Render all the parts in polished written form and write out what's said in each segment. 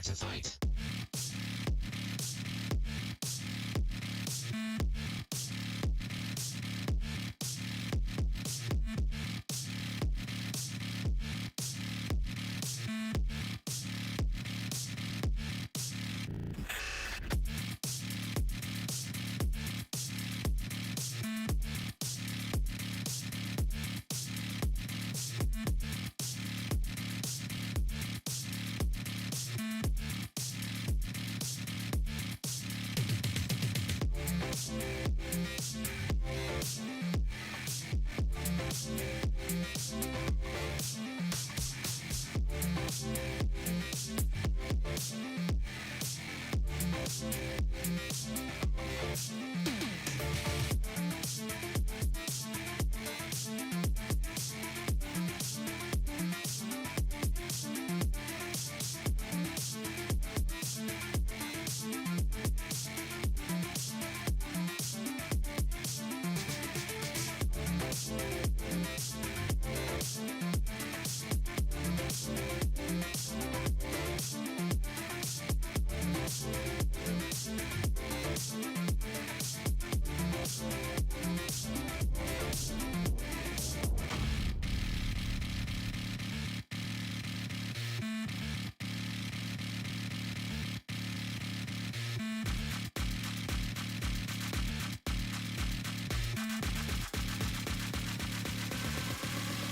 to fight.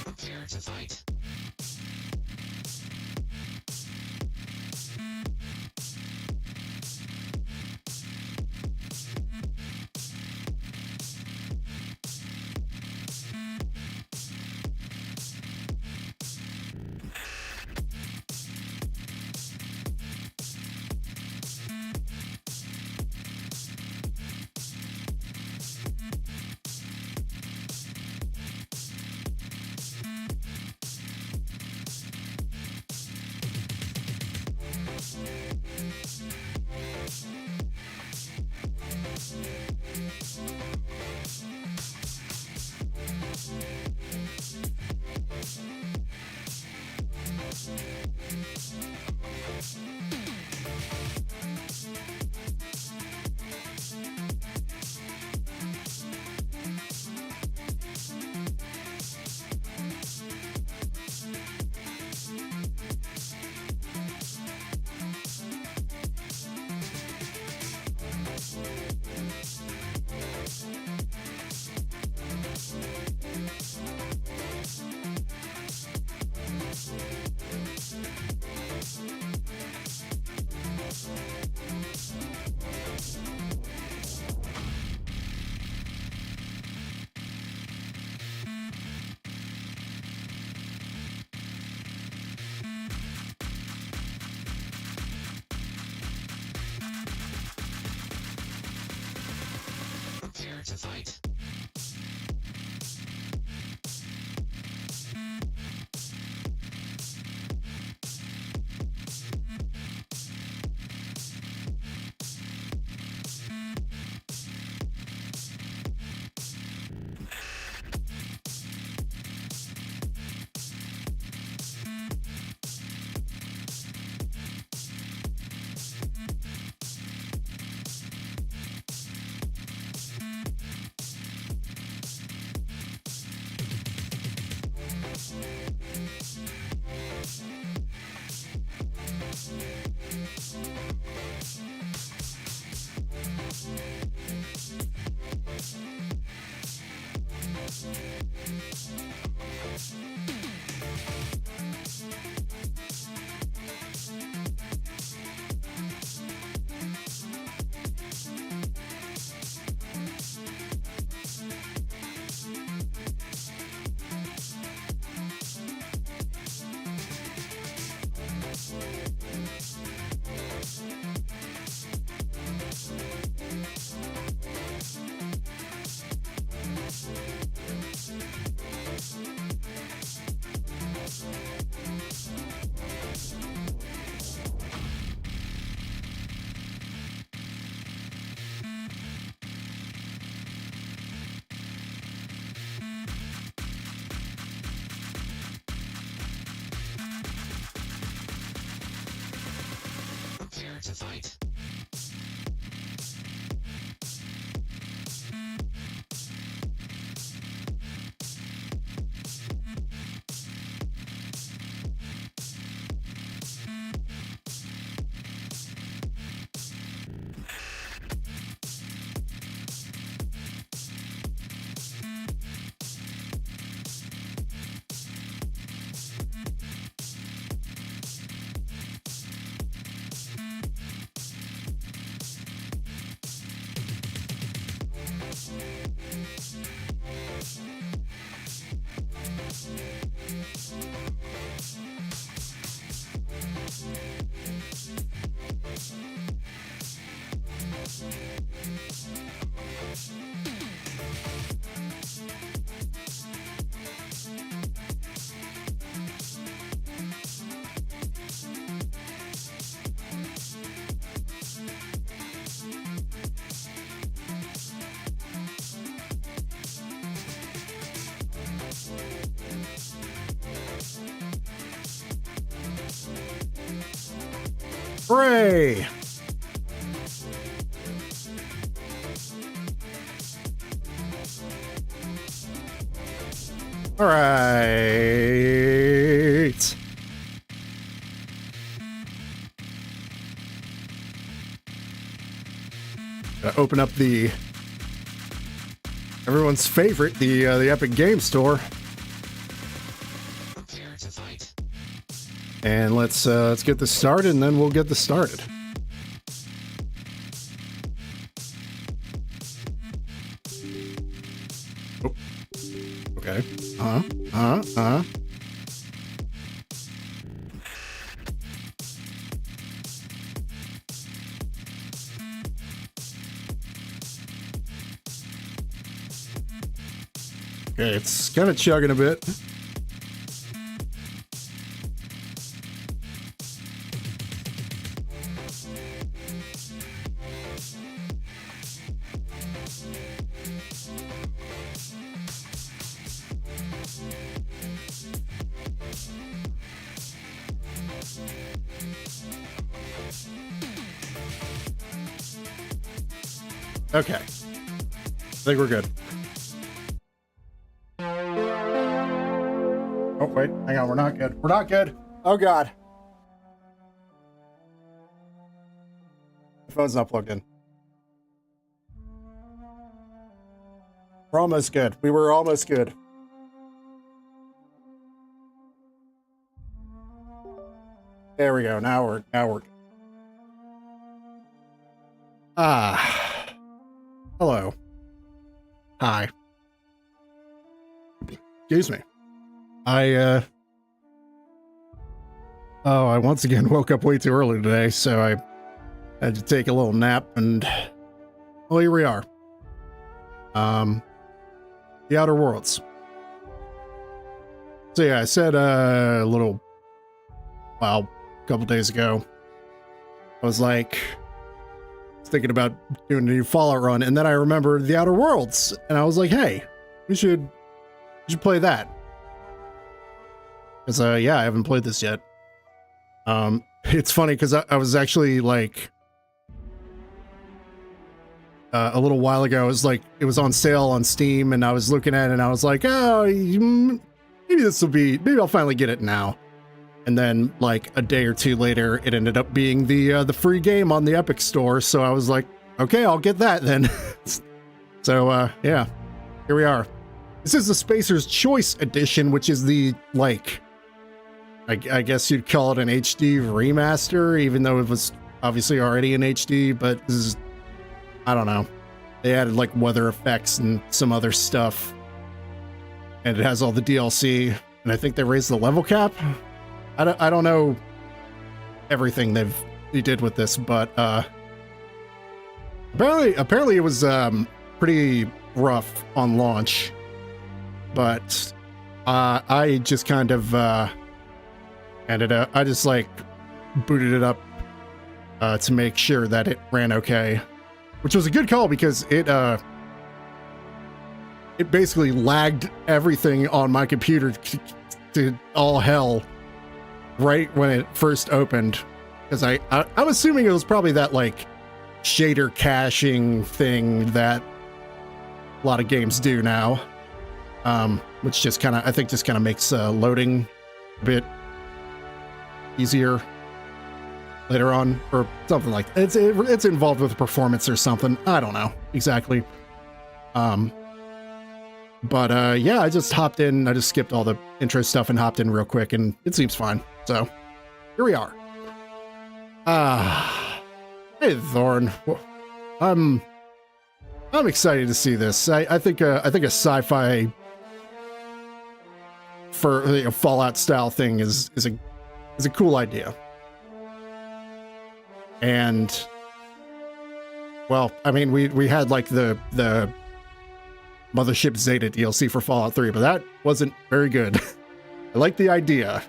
Prepare to fight. Prepare to fight. Prepare to fight. Hooray! All right. Open up everyone's favorite, the Epic Game Store. Prepare to fight. And let's get this started, and then we'll get this started. Oh. Okay. Okay, it's kind of chugging a bit. Okay. I think we're good. Oh, wait. Hang on. We're not good. We're not good. Oh, God. The phone's not plugged in. We're almost good. We were almost good. There we go. Now we're hello. Hi. Excuse me. I once again woke up way too early today, so I had to take a little nap, and well, here we are. The Outer Worlds. So yeah, I said a couple days ago, I was thinking about doing a new Fallout run, and then I remembered the Outer Worlds, and I was like, hey, we should play that. Because yeah, I haven't played this yet. It's funny because I was actually a little while ago, it was on sale on Steam, and I was looking at it and I was like, oh, maybe I'll finally get it now. And then a day or two later, it ended up being the free game on the Epic Store. So I was like, okay, I'll get that then. So yeah, here we are. This is the Spacer's Choice Edition, which is the I guess you'd call it an HD remaster, even though it was obviously already in HD, but this is, I don't know. They added weather effects and some other stuff. And it has all the DLC, and I think they raised the level cap. I don't know everything they did with this, but apparently it was pretty rough on launch. But I just kind of I just booted it up to make sure that it ran okay, which was a good call because it basically lagged everything on my computer to all hell right when it first opened. because I'm assuming it was probably that like shader caching thing that a lot of games do now, which just kind of, I think, just kind of makes loading a bit easier later on, or something like that. It's involved with performance or something. I don't know exactly. But yeah, I just hopped in. I just skipped all the intro stuff and hopped in real quick, and it seems fine. So here we are. Hey Thorn, I'm excited to see this. I think a sci-fi for Fallout style thing is a cool idea. And well, I mean, we had like the Mothership Zeta DLC for Fallout 3, but that wasn't very good. I like the idea,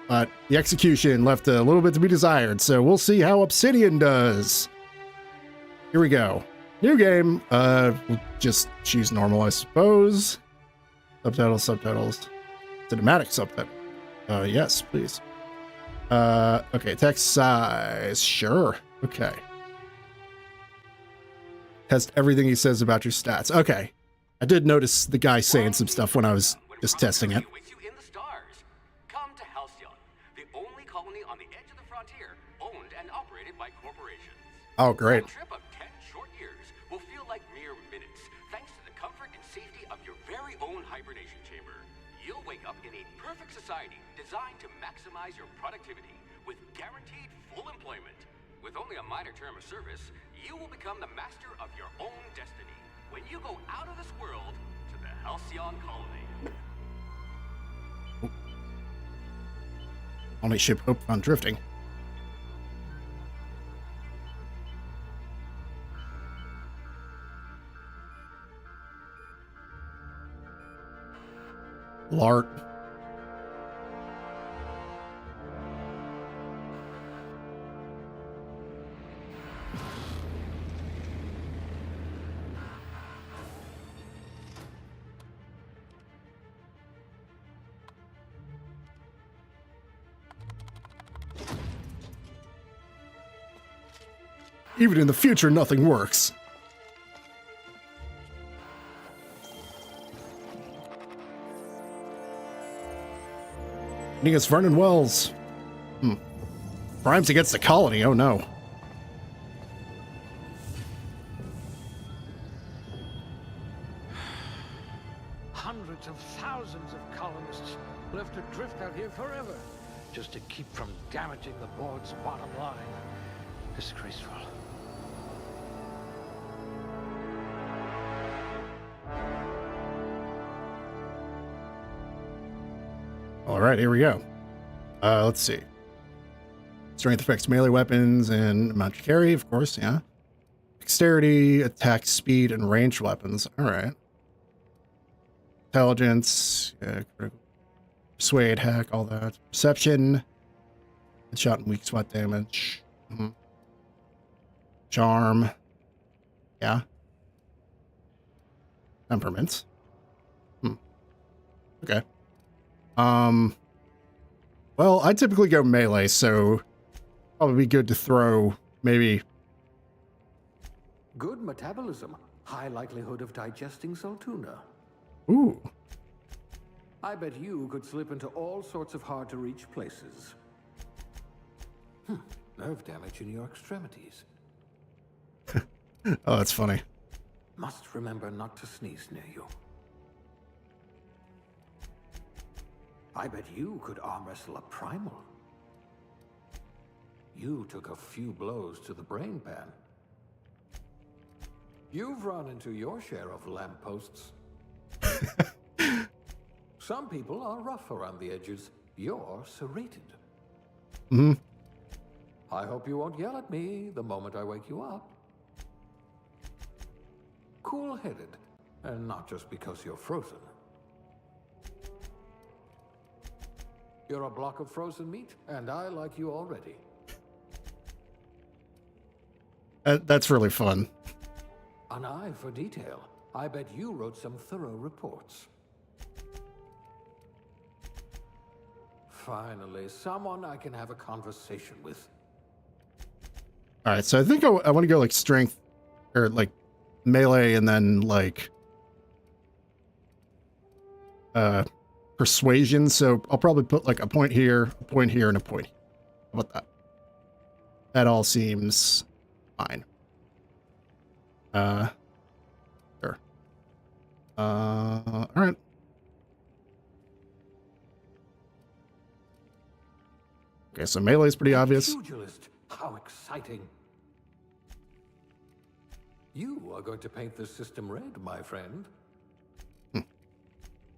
but the execution left a little bit to be desired, so we'll see how Obsidian does. Here we go. New game. We'll just choose normal, I suppose. Subtitles. Cinematic subtitle. Yes, please. Okay, text size. Sure. Okay. Test everything he says about your stats. Okay. I did notice the guy saying some stuff when I was just testing it. Come to Halcyon, the only colony on the edge of the frontier, owned and operated by corporations. Oh, great. A trip of 10 short years will feel like mere minutes, thanks to the comfort and safety of your very own hibernation chamber. You'll wake up in a perfect society designed to maximize your productivity with guaranteed full employment. With only a minor term of service, you will become the master of your own destiny when you go out of this world to the Halcyon colony. Only ship Hope on drifting. Lart. Even in the future, nothing works. Against Vernon Wells. Crimes against the colony. Oh no. Hundreds of thousands of colonists left adrift out here forever, just to keep from damaging the board's bottom line. Disgraceful. All right, here we go. Let's see. Strength affects melee weapons and amount to carry, of course, yeah. Dexterity, attack speed, and ranged weapons. All right. Intelligence, persuade, hack, all that. Perception, headshot and weak spot damage. Charm, yeah. Temperament. Okay. Well, I typically go melee, so probably be good to throw maybe. Good metabolism, high likelihood of digesting Saltuna. Ooh. I bet you could slip into all sorts of hard-to-reach places. Nerve damage in your extremities. Oh, that's funny. Must remember not to sneeze near you. I bet you could arm wrestle a primal. You took a few blows to the brain pan. You've run into your share of lampposts. Some people are rough around the edges. You're serrated. I hope you won't yell at me the moment I wake you up. Cool-headed, and not just because you're frozen. You're a block of frozen meat, and I like you already. That's really fun. An eye for detail. I bet you wrote some thorough reports. Finally, someone I can have a conversation with. All right, so I think I want to go like strength or like melee and then like persuasion. So I'll probably put like a point here, and a point here. How about that? That all seems fine. Sure. All right. Okay, so melee is pretty obvious. Pugilist, how exciting. You are going to paint this system red, my friend.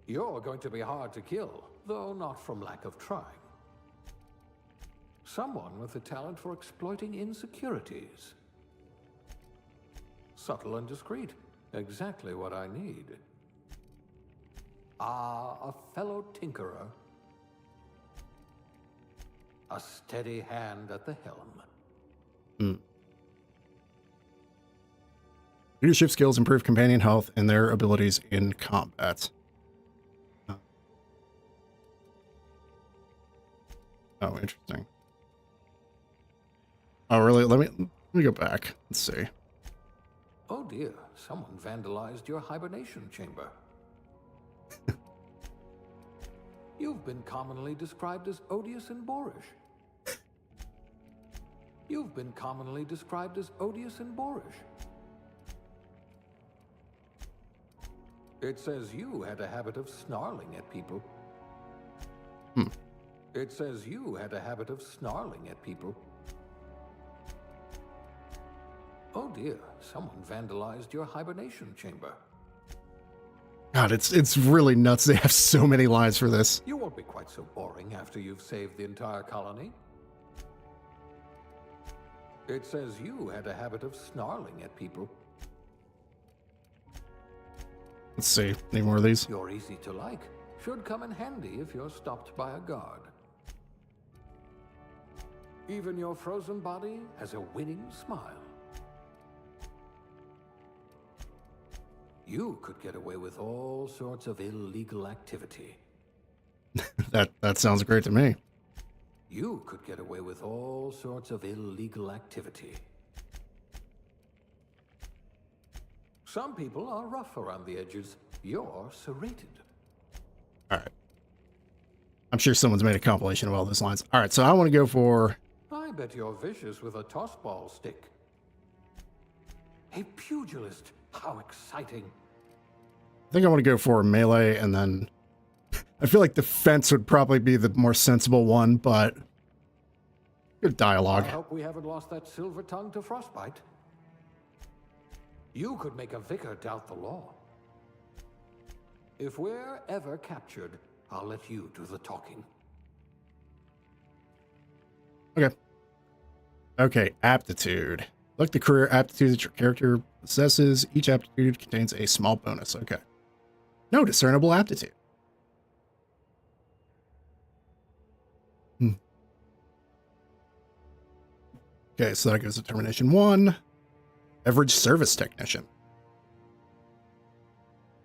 You're going to be hard to kill, though not from lack of trying. Someone with a talent for exploiting insecurities. Subtle and discreet. Exactly what I need. Ah, a fellow tinkerer. A steady hand at the helm. Leadership skills improve companion health and their abilities in combat. Oh, interesting. Oh, really? Let me go back. Let's see. Oh dear, someone vandalized your hibernation chamber. You've been commonly described as odious and boorish. You've been commonly described as odious and boorish. It says you had a habit of snarling at people. It says you had a habit of snarling at people. Oh dear, someone vandalized your hibernation chamber. God, it's really nuts. They have so many lines for this. You won't be quite so boring after you've saved the entire colony. It says you had a habit of snarling at people. Let's see. Any more of these? You're easy to like. Should come in handy if you're stopped by a guard. Even your frozen body has a winning smile. You could get away with all sorts of illegal activity. That sounds great to me. You could get away with all sorts of illegal activity. Some people are rough around the edges. You're serrated. All right. I'm sure someone's made a compilation of all those lines. All right, so I want to go for... I bet you're vicious with a tossball stick. A pugilist. How exciting. I think I want to go for melee, and then... I feel like defense would probably be the more sensible one, but... Good dialogue. I hope we haven't lost that silver tongue to frostbite. You could make a vicar doubt the law. If we're ever captured, I'll let you do the talking. Okay. Okay, aptitude. Look the career aptitude that your character possesses. Each aptitude contains a small bonus. Okay. No discernible aptitude. Okay, so that goes to determination 1. Average service technician.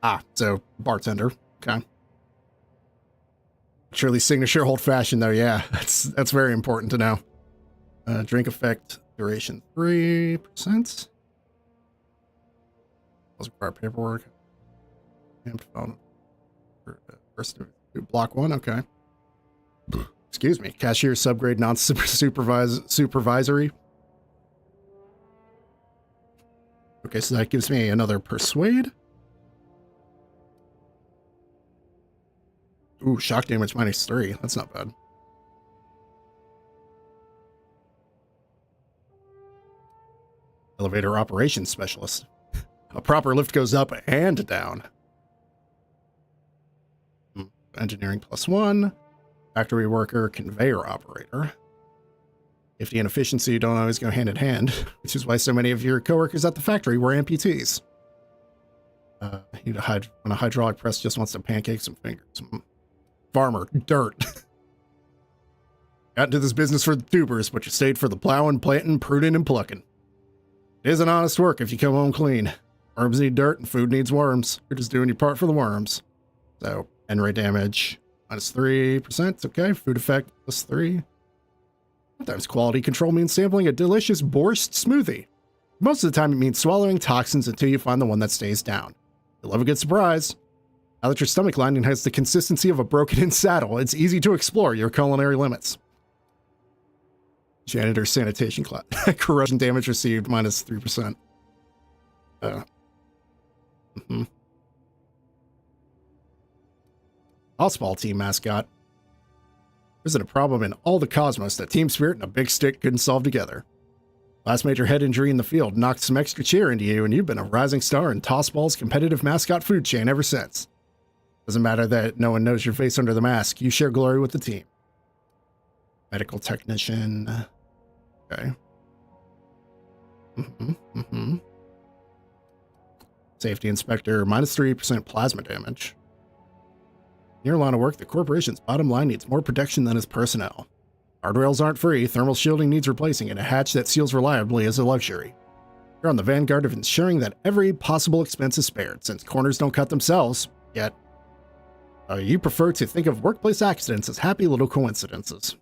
Ah, so bartender. Okay. Surely signature old fashioned though. Yeah, that's very important to know. Drink effect duration 3%. Doesn't require paperwork. First block 1. Okay. Excuse me. Cashier subgrade non-supervisory. Okay, so that gives me another persuade. Ooh, shock damage -3. That's not bad. Elevator operations specialist. A proper lift goes up and down. Engineering +1. Factory worker, conveyor operator. Safety and efficiency don't always go hand in hand, which is why so many of your coworkers at the factory were amputees. On a hydraulic press just wants to pancake some fingers. Farmer, dirt. Got into this business for the tubers, but you stayed for the plowing, planting, pruning, and plucking. It isn't honest work if you come home clean. Worms need dirt and food needs worms. You're just doing your part for the worms. So, end rate damage -3%. Okay, food effect +3. Sometimes quality control means sampling a delicious borscht smoothie. Most of the time, it means swallowing toxins until you find the one that stays down. You'll love a good surprise. Now that your stomach lining has the consistency of a broken-in saddle, it's easy to explore your culinary limits. Janitor sanitation class. Corrosion damage received minus 3%. Tossball team mascot. Isn't a problem in all the cosmos that team spirit and a big stick couldn't solve together. Last major head injury in the field knocked some extra cheer into you, and you've been a rising star in Tossball's competitive mascot food chain ever since. Doesn't matter that no one knows your face under the mask, you share glory with the team. Medical technician. Okay. Safety inspector, minus 3% plasma damage. In your line of work, the corporation's bottom line needs more protection than its personnel. Guardrails aren't free, thermal shielding needs replacing, and a hatch that seals reliably is a luxury. You're on the vanguard of ensuring that every possible expense is spared, since corners don't cut themselves, yet you prefer to think of workplace accidents as happy little coincidences.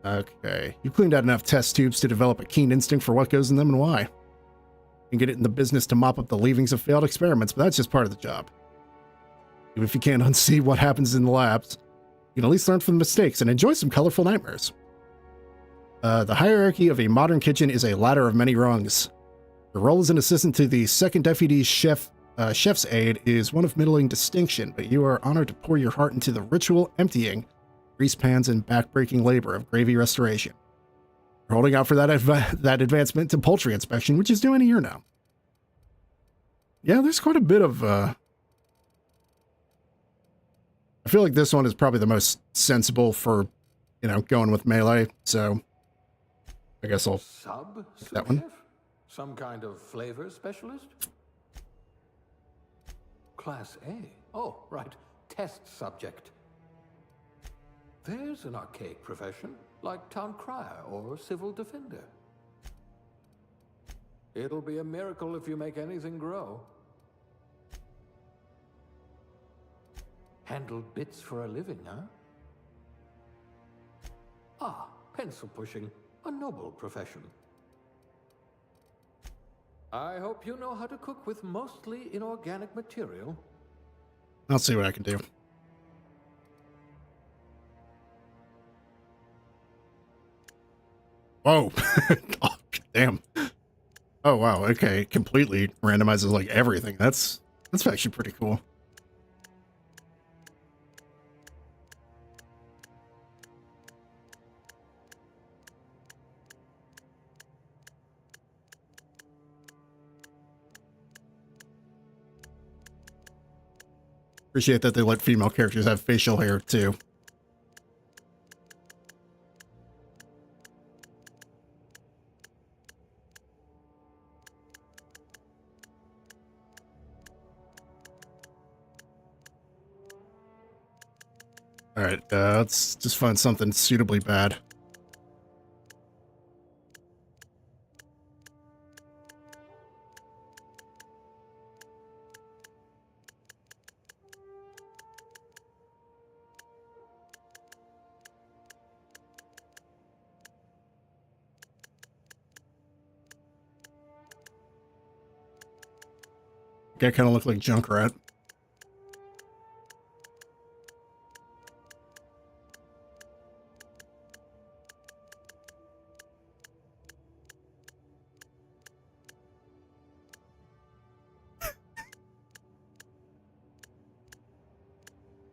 Okay, you cleaned out enough test tubes to develop a keen instinct for what goes in them and why. You can get it in the business to mop up the leavings of failed experiments, but that's just part of the job. Even if you can't unsee what happens in the labs, you can at least learn from the mistakes and enjoy some colorful nightmares. The hierarchy of a modern kitchen is a ladder of many rungs. Your role as an assistant to the second deputy chef's aide is one of middling distinction, but you are honored to pour your heart into the ritual emptying, grease pans, and back-breaking labor of gravy restoration. You're holding out for that advancement to poultry inspection, which is due in a year now. Yeah, there's quite a bit of... I feel like this one is probably the most sensible for, going with melee, so I guess I'll pick that one. Some kind of flavor specialist? Class A. Oh, right. Test subject. There's an archaic profession, like town crier or civil defender. It'll be a miracle if you make anything grow. Handle bits for a living, huh? Ah, pencil pushing. A noble profession. I hope you know how to cook with mostly inorganic material. I'll see what I can do. Whoa. Oh, damn. Oh, wow. Okay. It completely randomizes like everything. That's actually pretty cool. Appreciate that they let female characters have facial hair too. All right, let's just find something suitably bad. Guy kind of looked like Junkrat.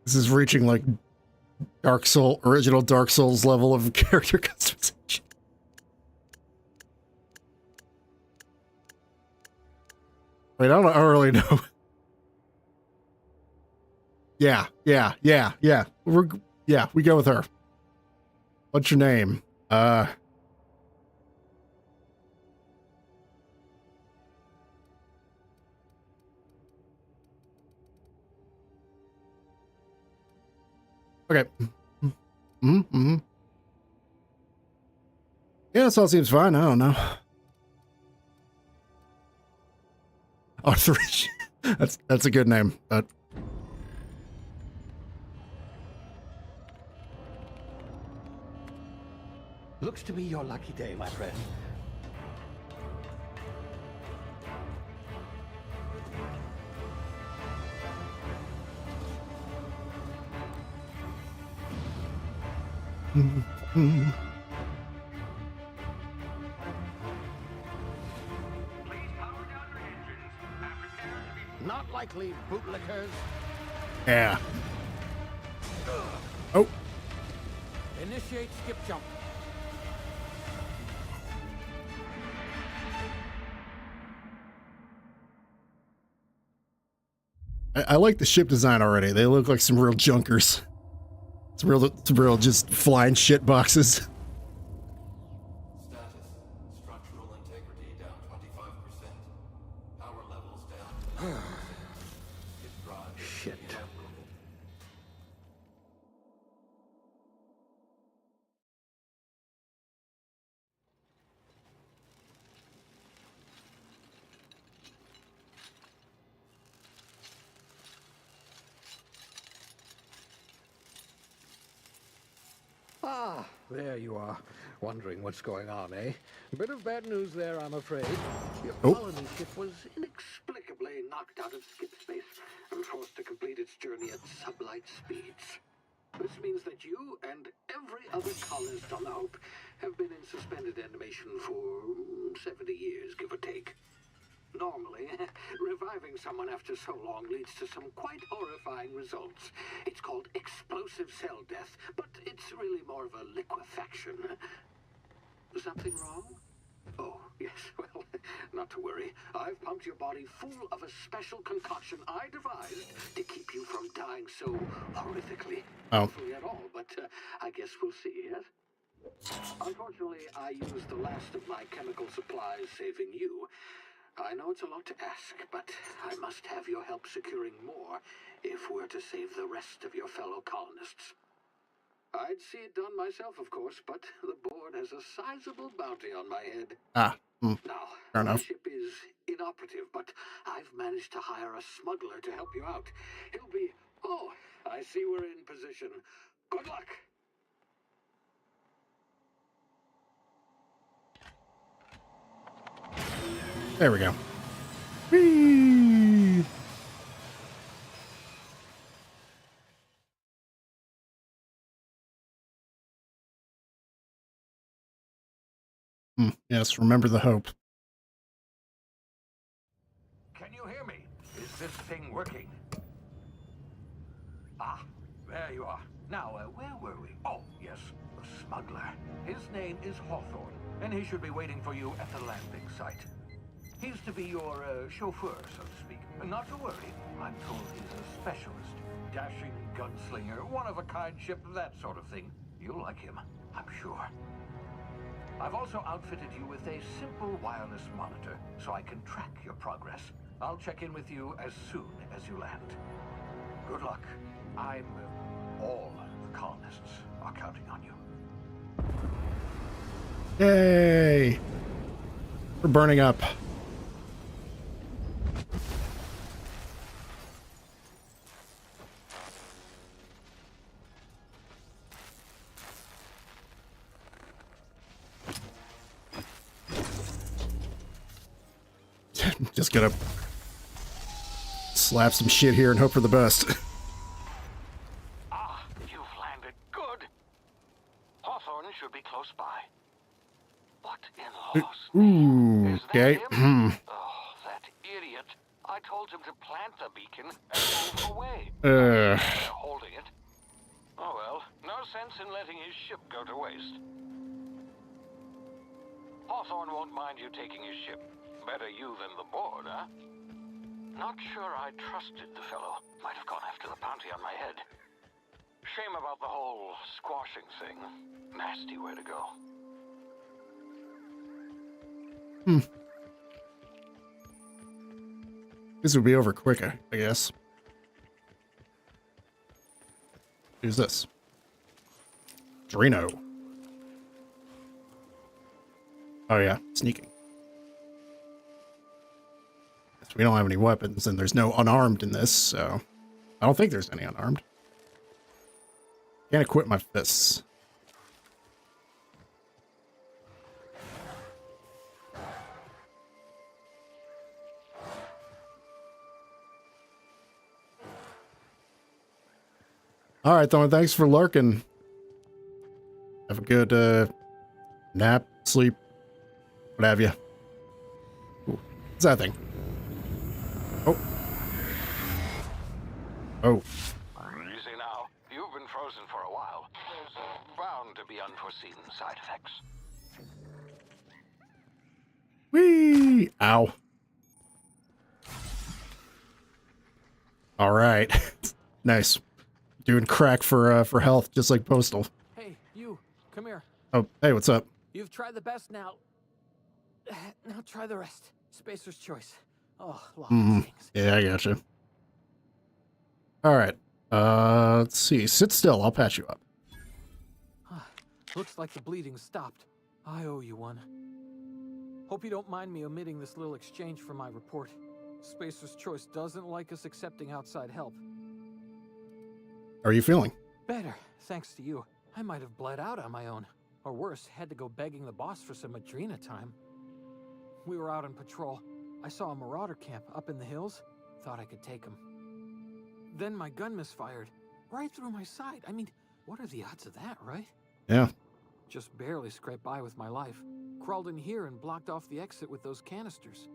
This is reaching like original Dark Souls level of character customization. Wait, I don't really know. Yeah. We go with her. What's your name? Okay. Yeah, this all seems fine. I don't know. Arthurish. That's a good name, but Looks to be your lucky day, my friend. Not likely, bootlickers. Yeah. Oh, Initiate skip jump. I like the ship design already. They look like some real junkers. It's real just flying shit boxes. Status. Structural integrity down 25%. Power levels down. It drives Shit. inoperable. Ah, there you are. Wondering what's going on, eh? Bit of bad news there, I'm afraid. Your Oh. colony ship was inexplicably knocked out of skip space and forced to complete its journey at sublight speeds. This means that you and every other colonist on the Hope have been in suspended animation for 70 years, give or take. Normally, reviving someone after so long leads to some quite horrifying results. It's called explosive cell death, but it's really more of a liquefaction. Something wrong? Oh, yes, well, not to worry. I've pumped your body full of a special concoction I devised to keep you from dying so horrifically. Oh. Hopefully at all, but I guess we'll see, yes? Unfortunately, I used the last of my chemical supplies saving you. I know it's a lot to ask, but I must have your help securing more if we're to save the rest of your fellow colonists. I'd see it done myself, of course, but the board has a sizable bounty on my head. Ah. Now, Fair my enough. ship is inoperative, but I've managed to hire a smuggler to help you out. He'll be... Oh, I see we're in position. Good luck! There we go. Whee! Yes, remember the hope. Can you hear me? Is this thing working? Ah, there you are. Now, where were we? Oh, yes, the smuggler. His name is Hawthorne, and he should be waiting for you at the landing site. He's to be your chauffeur, so to speak. Not to worry, I'm told he's a specialist. Dashing gunslinger, one-of-a-kind ship, that sort of thing. You'll like him, I'm sure. I've also outfitted you with a simple wireless monitor, so I can track your progress. I'll check in with you as soon as you land. Good luck. All the colonists are counting on you. Yay! We're burning up. Just gonna slap some shit here and hope for the best. Ah, you've landed good. Hawthorne should be close by. What in Law's Ooh, Is that okay. him? Oh, that idiot. I told him to plant the beacon and move away. They're holding it. Oh well, no sense in letting his ship go to waste. Hawthorne won't mind you taking his ship. Better you than the board, huh? Not sure I trusted the fellow. Might have gone after the bounty on my head. Shame about the whole squashing thing. Nasty way to go. This would be over quicker, I guess. Who's this? Drino. Oh yeah, sneaking. We don't have any weapons, and there's no unarmed in this, so I don't think there's any unarmed. Can't equip my fists. All right, Thorn, thanks for lurking. Have a good nap, sleep, what have you. Ooh, what's that thing? Oh. Oh. Easy now. You've been frozen for a while. There's bound to be unforeseen side effects. Whee! Ow. All right. Nice. Doing crack for health, just like Postal. Hey, you, come here. Oh, hey, what's up? You've tried the best now. Now try the rest. Spacer's choice. Oh, lots of things. Yeah, I gotcha. All right. Let's see. Sit still. I'll patch you up. Looks like the bleeding stopped. I owe you one. Hope you don't mind me omitting this little exchange from my report. Spacer's Choice doesn't like us accepting outside help. How are you feeling? Better, thanks to you. I might have bled out on my own. Or worse, had to go begging the boss for some Adrena time. We were out on patrol. I saw a marauder camp up in the hills. Thought I could take him. Then my gun misfired. Right through my side. I mean, what are the odds of that, right? Yeah. Just barely scraped by with my life. Crawled in here and blocked off the exit with those canisters.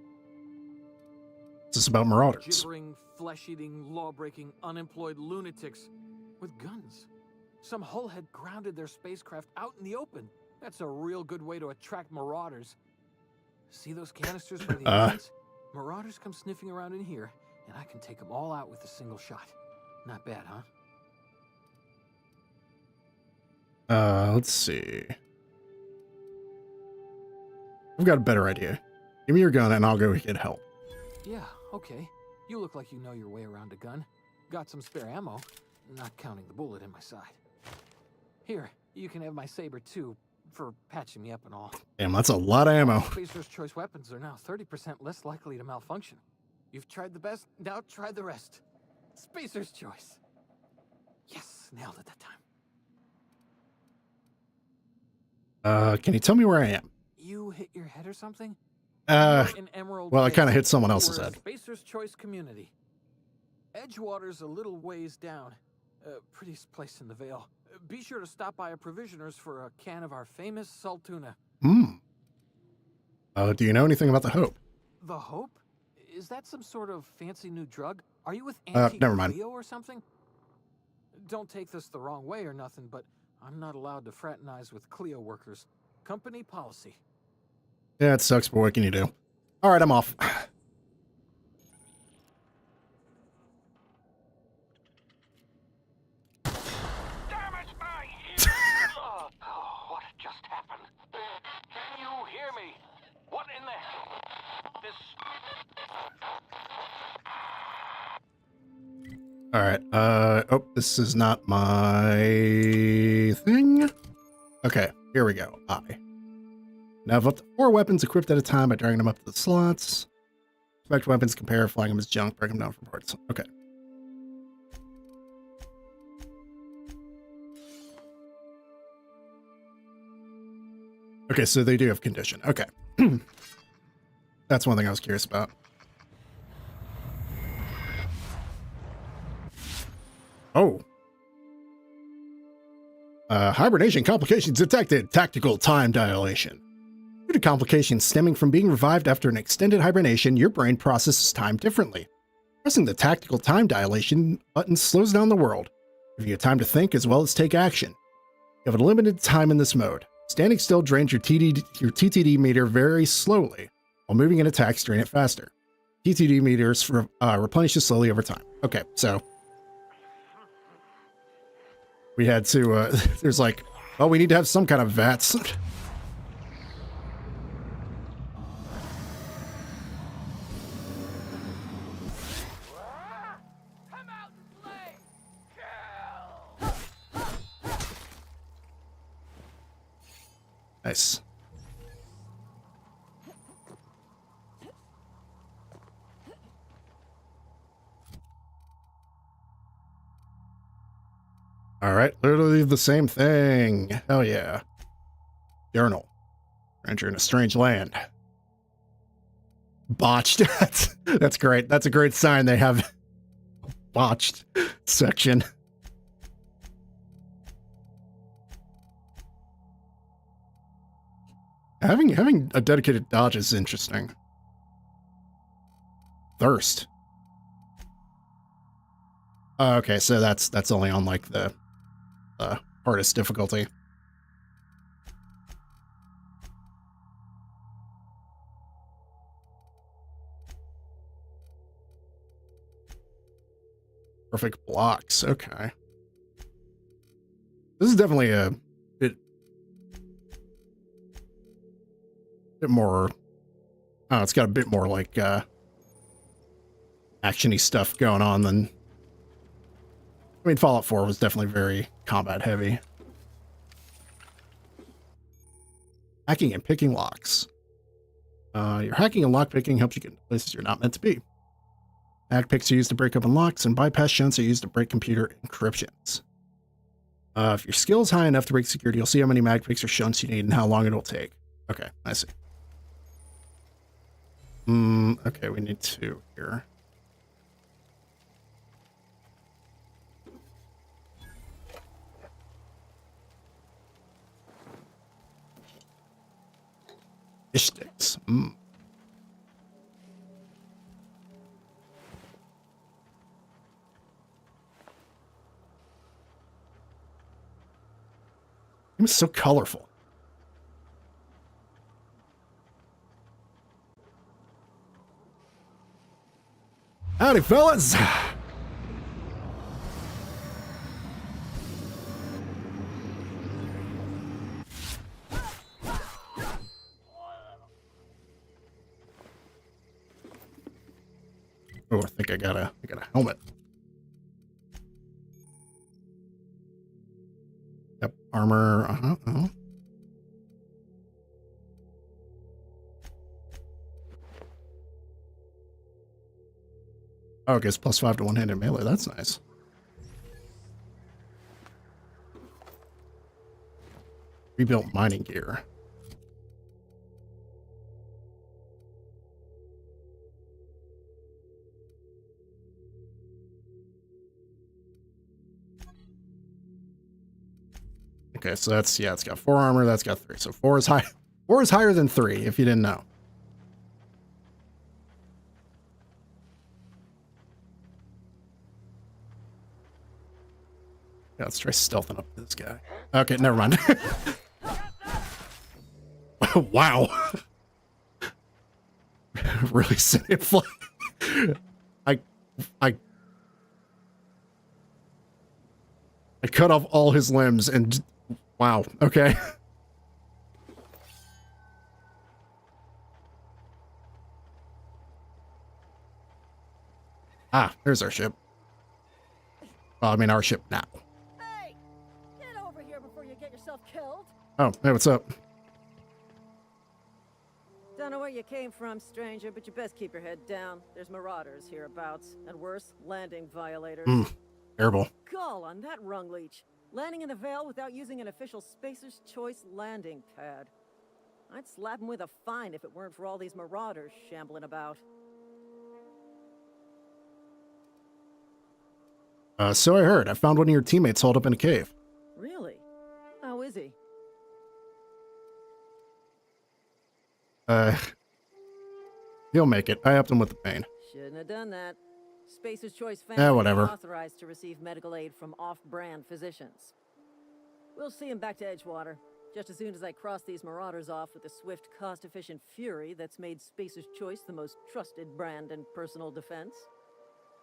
Is this about marauders? Gibbering, flesh-eating, law-breaking, unemployed lunatics with guns. Some hull had grounded their spacecraft out in the open. That's a real good way to attract marauders. See those canisters by the entrance? Marauders come sniffing around in here, and I can take them all out with a single shot. Not bad, huh? Let's see. I've got a better idea. Give me your gun and I'll go get help. Yeah, okay. You look like you know your way around a gun. Got some spare ammo, not counting the bullet in my side. Here, you can have my saber too, for patching me up and all. Damn, that's a lot of ammo. Spacer's Choice weapons are now 30% less likely to malfunction. You've tried the best, now try the rest. Spacer's Choice. Yes, nailed it that time. Can you tell me where I am? You hit your head or something? Well, I kind of hit someone else's We're a head. Spacer's Choice community. Edgewater's a little ways down. Prettiest place in the Vale. Be sure to stop by a provisioner's for a can of our famous salt tuna. Do you know anything about the Hope? The Hope? Is that some sort of fancy new drug? Are you with Never mind. Cleo or something? Don't take this the wrong way or nothing, but I'm not allowed to fraternize with Cleo workers. Company policy. Yeah, it sucks, but what can you do? All right, I'm off. Damn it, my ears! What just happened? Can you hear me? What in the hell? This... All right. Oh, this is not my thing. Okay, here we go. Now I've up to 4 weapons equipped at a time by dragging them up to the slots. Select weapons, compare, flying them as junk, break them down for parts. Okay. Okay, so they do have condition. Okay. That's one thing I was curious about. Oh. Hibernation complications detected. Tactical time dilation. Due to complications stemming from being revived after an extended hibernation, your brain processes time differently. Pressing the tactical time dilation button slows down the world, giving you time to think as well as take action. You have a limited time in this mode. Standing still drains your TTD meter very slowly, while moving in attacks drain it faster. TTD meters replenishes slowly over time. Okay, so we had to, there's like, well, we need to have some kind of VATS. Come out and play! Nice. All right, literally the same thing. Hell yeah. Journal. Stranger in a strange land. Botched. That's great. That's a great sign they have botched section. Having a dedicated dodge is interesting. Thirst. Okay, so that's only on like the hardest difficulty. Perfect blocks. Okay. This is definitely a bit more. Oh, it's got a bit more like actiony stuff going on than. I mean, Fallout 4 was definitely very combat heavy. Hacking and picking locks. Your hacking and lock picking helps you get into places you're not meant to be. Mag picks are used to break open locks, and bypass shunts are used to break computer encryptions. If your skill is high enough to break security, you'll see how many mag picks or shunts you need and how long it'll take. Okay, I see. Okay, we need 2 here. Fish sticks. It was so colorful. Howdy, fellas. Oh, I think I got a helmet. Yep, armor. Oh, it gives +5 to one-handed melee. That's nice. Rebuilt mining gear. Okay, so that's, yeah, it's got 4 armor, that's got 3. So 4 is high. 4 is higher than 3, if you didn't know. Yeah, let's try stealthing up this guy. Okay, never mind. Wow. Really sent it flying. I cut off all his limbs and wow, okay. Ah, there's our ship. Well, I mean our ship now. Hey! Get over here before you get yourself killed! Oh, hey, what's up? Don't know where you came from, stranger, but you best keep your head down. There's marauders hereabouts, and worse, landing violators. Terrible. Gall on that rung leech. Landing in the Vale without using an official Spacer's Choice landing pad. I'd slap him with a fine if it weren't for all these marauders shambling about. So I heard. I found one of your teammates holed up in a cave. Really? How is he? He'll make it. I helped him with the pain. Shouldn't have done that. Spacer's Choice family whatever. is authorized to receive medical aid from off-brand physicians. We'll see him back to Edgewater, just as soon as I cross these marauders off with the swift, cost-efficient fury that's made Spacer's Choice the most trusted brand in personal defense.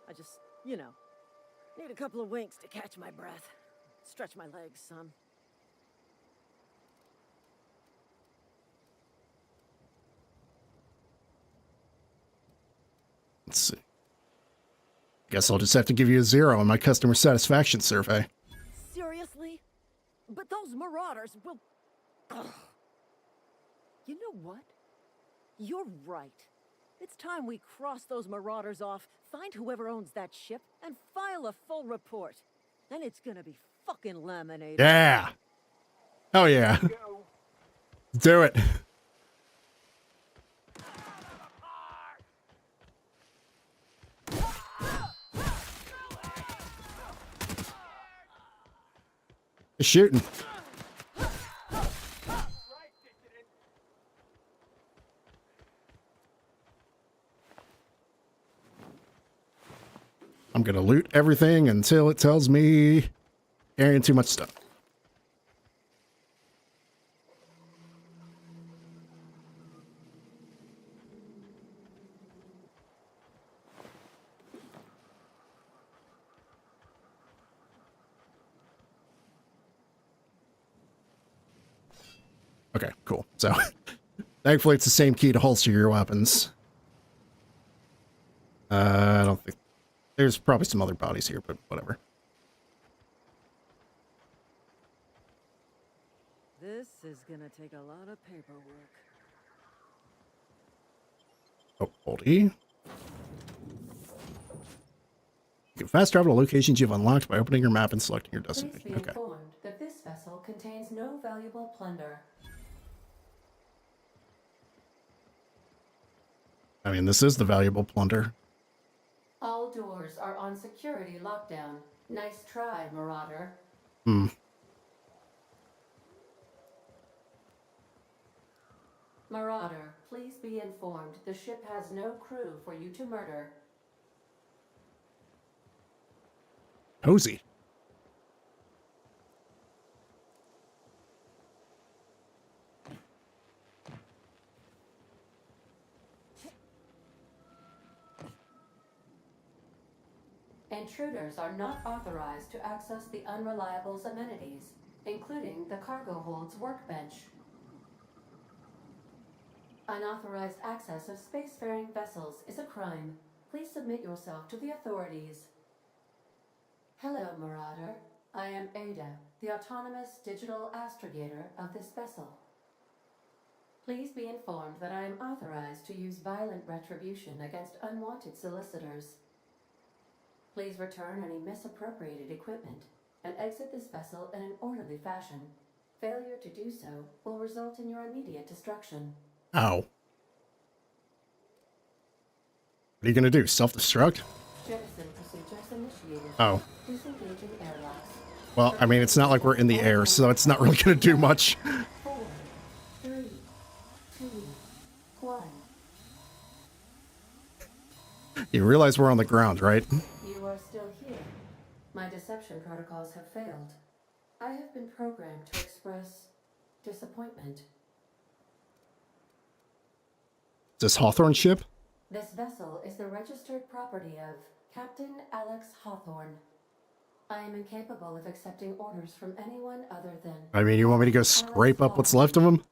I just, you know, need a couple of winks to catch my breath. Stretch my legs some. Let's see. Guess I'll just have to give you a 0 on my customer satisfaction survey. Seriously? But those marauders will... Ugh. You know what? You're right. It's time we cross those marauders off, find whoever owns that ship, and file a full report. Then it's gonna be fucking laminated. Yeah. Oh yeah. Do it. Shooting. I'm gonna loot everything until it tells me carrying too much stuff. Okay, cool. So, thankfully it's the same key to holster your weapons. I don't think... There's probably some other bodies here, but whatever. This is gonna take a lot of paperwork. Oh, hold E. You can fast travel to locations you've unlocked by opening your map and selecting your Please be destination. Okay. informed that this vessel contains no valuable plunder. I mean, this is the valuable plunder. All doors are on security lockdown. Nice try, Marauder. Hmm. Marauder, please be informed the ship has no crew for you to murder. Cozy. Intruders are not authorized to access the Unreliable's amenities, including the cargo hold's workbench. Unauthorized access of spacefaring vessels is a crime. Please submit yourself to the authorities. Hello, Marauder. I am Ada, the autonomous digital astrogator of this vessel. Please be informed that I am authorized to use violent retribution against unwanted solicitors. Please return any misappropriated equipment and exit this vessel in an orderly fashion. Failure to do so will result in your immediate destruction. Ow. What are you gonna do? Self-destruct? Jettison procedures initiated. Oh. Disengaging airlocks. Well, I mean, it's not like we're in the air, so it's not really gonna do much. 4, 3, 2, 1. You realize we're on the ground, right? You are still here. My deception protocols have failed. I have been programmed to express disappointment. Is this Hawthorne ship? This vessel is the registered property of Captain Alex Hawthorne. I am incapable of accepting orders from anyone other than... I mean, you want me to go scrape up what's left of them?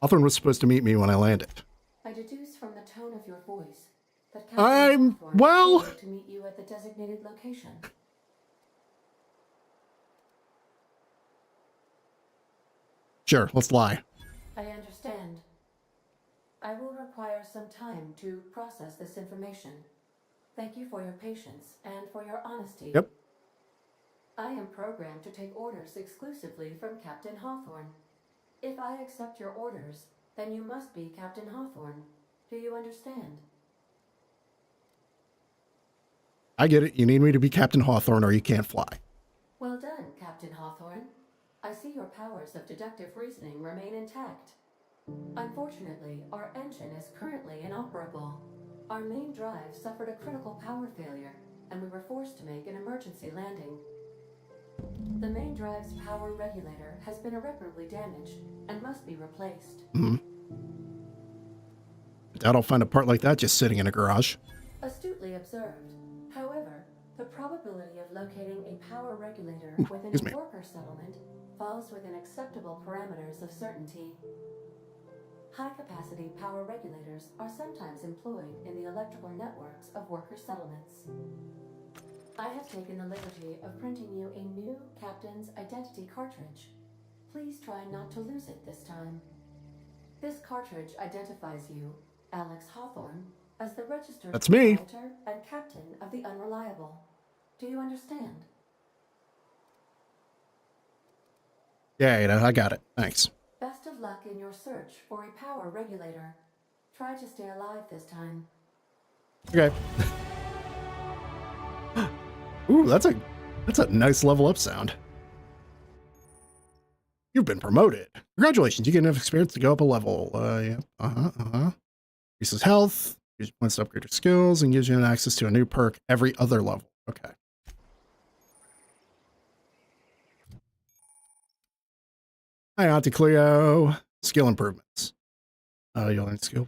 Hawthorne was supposed to meet me when I landed. I deduce from the tone of your voice that I'm... Hawthorne well... failed to meet you at the designated location. Sure, let's lie. I understand. I will require some time to process this information. Thank you for your patience and for your honesty. Yep. I am programmed to take orders exclusively from Captain Hawthorne. If I accept your orders, then you must be Captain Hawthorne. Do you understand? I get it. You need me to be Captain Hawthorne or you can't fly. Well done, Captain Hawthorne. I see your powers of deductive reasoning remain intact. Unfortunately, our engine is currently inoperable. Our main drive suffered a critical power failure, and we were forced to make an emergency landing. The main drive's power regulator has been irreparably damaged and must be replaced. I doubt I'll find a part like that just sitting in a garage. Astutely observed. However, the probability of locating a power regulator within excuse me. a worker settlement falls within acceptable parameters of certainty. High-capacity power regulators are sometimes employed in the electrical networks of worker settlements. I have taken the liberty of printing you a new Captain's Identity cartridge. Please try not to lose it this time. This cartridge identifies you, Alex Hawthorne, as the registered That's me. proprietor and captain of the Unreliable. Do you understand? Yeah, Ada, I got it. Thanks. Best of luck in your search for a power regulator. Try to stay alive this time. Okay. Ooh, that's a nice level up sound. You've been promoted. Congratulations, you get enough experience to go up a level. Yeah. Increases health, gives you points to upgrade your skills, and gives you access to a new perk every other level. Okay. Hi, Auntie Cleo. Skill improvements. You'll learn skill.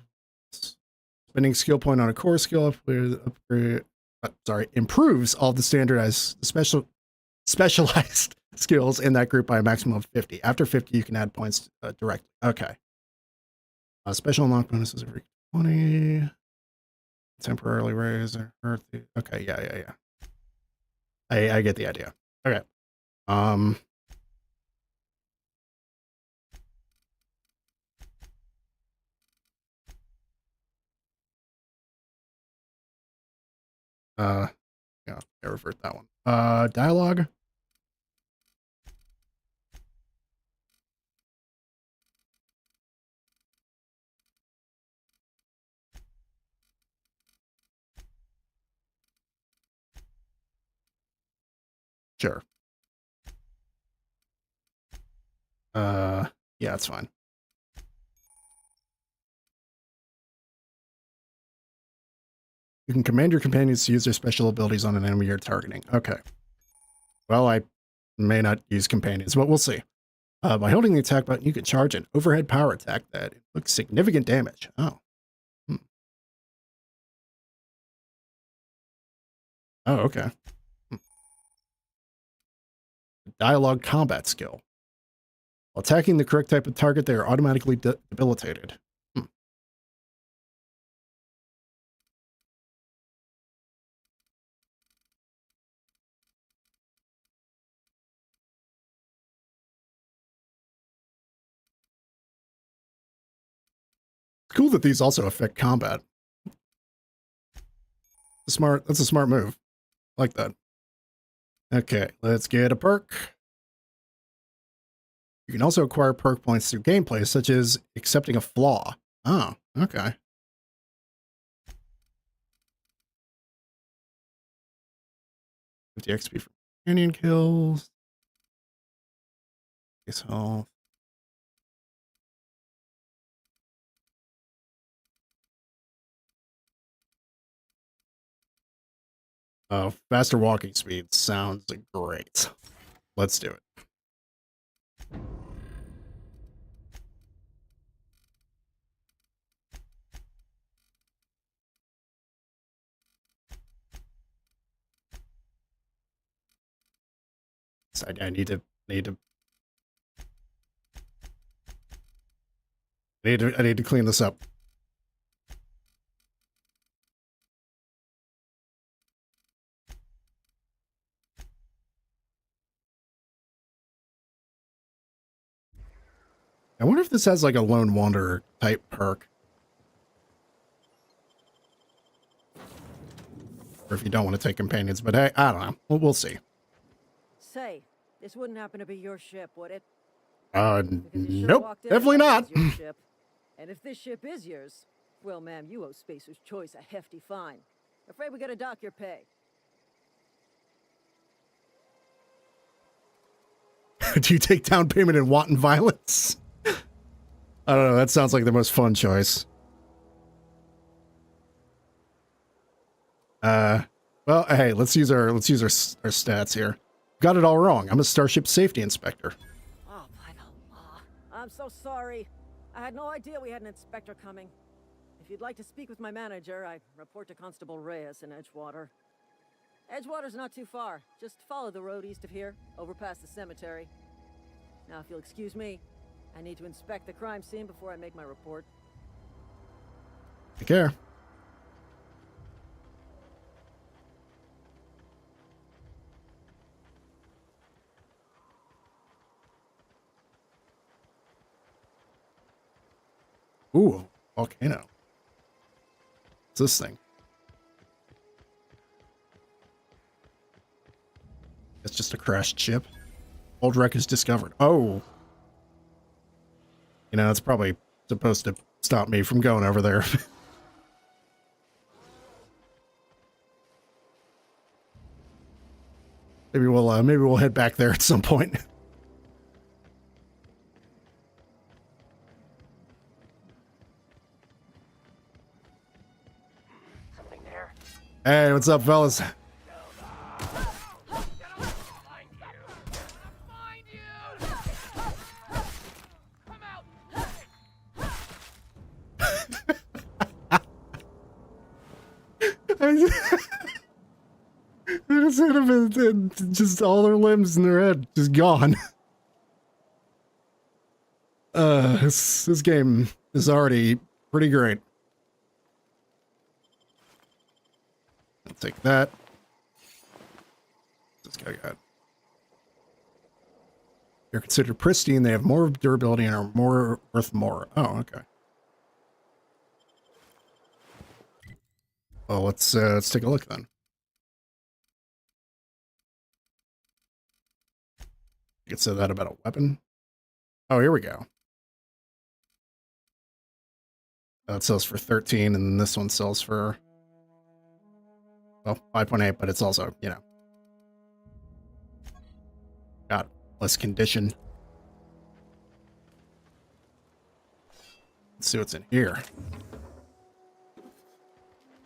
Spending skill point on a core skill improves all the standardized specialized skills in that group by a maximum of 50. After 50, you can add points directly. Okay. Special unlock bonuses every 20. Temporarily raise or hurt. Okay, yeah. I get the idea. Okay. Yeah, I revert that one. Dialogue. Sure. Yeah, that's fine. You can command your companions to use their special abilities on an enemy you're targeting. Okay. Well, I may not use companions, but we'll see. By holding the attack button, you can charge an overhead power attack that inflicts significant damage. Oh. Oh, okay. Dialogue combat skill. While attacking the correct type of target, they are automatically debilitated. It's cool that these also affect combat. That's a smart move. I like that. Okay, let's get a perk. You can also acquire perk points through gameplay, such as accepting a flaw. Oh, okay. The XP for companion kills. Base health. Oh, faster walking speed sounds great. Let's do it. So I need to clean this up. I wonder if this has like a Lone Wanderer type perk. Or if you don't want to take companions, but hey, I don't know. We'll see. Say, this wouldn't happen to be your ship, would it? Nope, definitely not. Ship. And if this ship is yours, well, ma'am, you owe Spacer's Choice a hefty fine. Afraid we gotta dock your pay. Do you take down payment in wanton violence? I don't know. That sounds like the most fun choice. Well, hey, let's use our stats here. Got it all wrong. I'm a Starship Safety Inspector. Oh, by the law. I'm so sorry. I had no idea we had an inspector coming. If you'd like to speak with my manager, I report to Constable Reyes in Edgewater. Edgewater's not too far. Just follow the road east of here, over past the cemetery. Now, if you'll excuse me, I need to inspect the crime scene before I make my report. Take care. Ooh, volcano. What's this thing? It's just a crashed ship. Old wreck is discovered. Oh. You know, it's probably supposed to stop me from going over there. Maybe we'll head back there at some point. Hey, what's up, fellas? I just hit him and just all their limbs in their head just gone. This game is already pretty great. I'll take that. This guy got. They're considered pristine. They have more durability and are more worth more. Oh, okay. Well, let's take a look then. You could say that about a weapon. Oh, here we go. It sells for 13, and this one sells for, well, 5.8, but it's also, you know, got less condition. Let's see what's in here.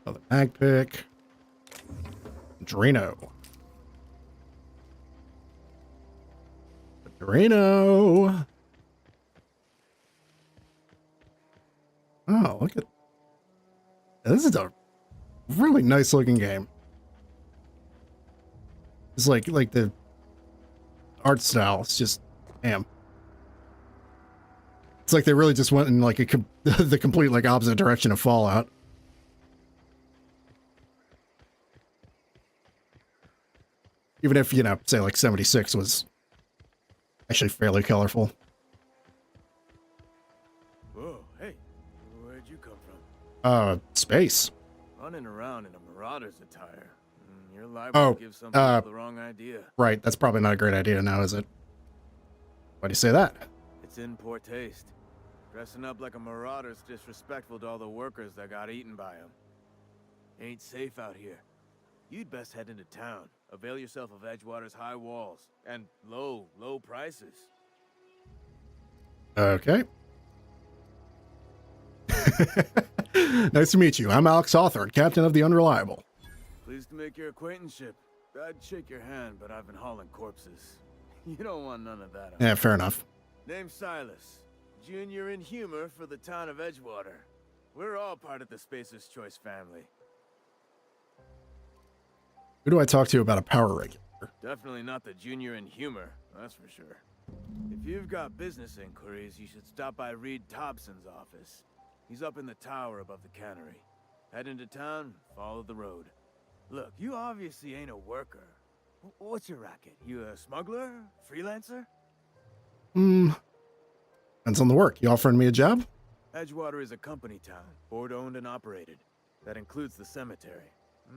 Another mag pick. Drano. Drano. Oh, look at this. Is a really nice looking game. It's like the art style. It's just, damn. It's like they really just went in like the complete like opposite direction of Fallout. Even if, you know, say like 76 was actually fairly colorful. Whoa, hey, where'd you come from? Space. Running around in a Marauder's attire. You're liable to give some people the wrong idea. Right, that's probably not a great idea now, is it? Why do you say that? It's in poor taste. Dressing up like a Marauder's disrespectful to all the workers that got eaten by him. Ain't safe out here. You'd best head into town. Avail yourself of Edgewater's high walls and low prices. Okay. Nice to meet you. I'm Alex Hawthorne, captain of the Unreliable. Pleased to make your acquaintanceship. I'd shake your hand, but I've been hauling corpses. You don't want none of that. Yeah, fair enough. Name's Silas. Junior in humor for the town of Edgewater. We're all part of the Spacer's Choice family. Who do I talk to about a power regulator? Definitely not the junior in humor, that's for sure. If you've got business inquiries, you should stop by Reed Thompson's office. He's up in the tower above the cannery. Head into town, follow the road. Look, you obviously ain't a worker. What's your racket? You a smuggler? Freelancer? Depends on the work. You offering me a job? Edgewater is a company town, board-owned and operated. That includes the cemetery.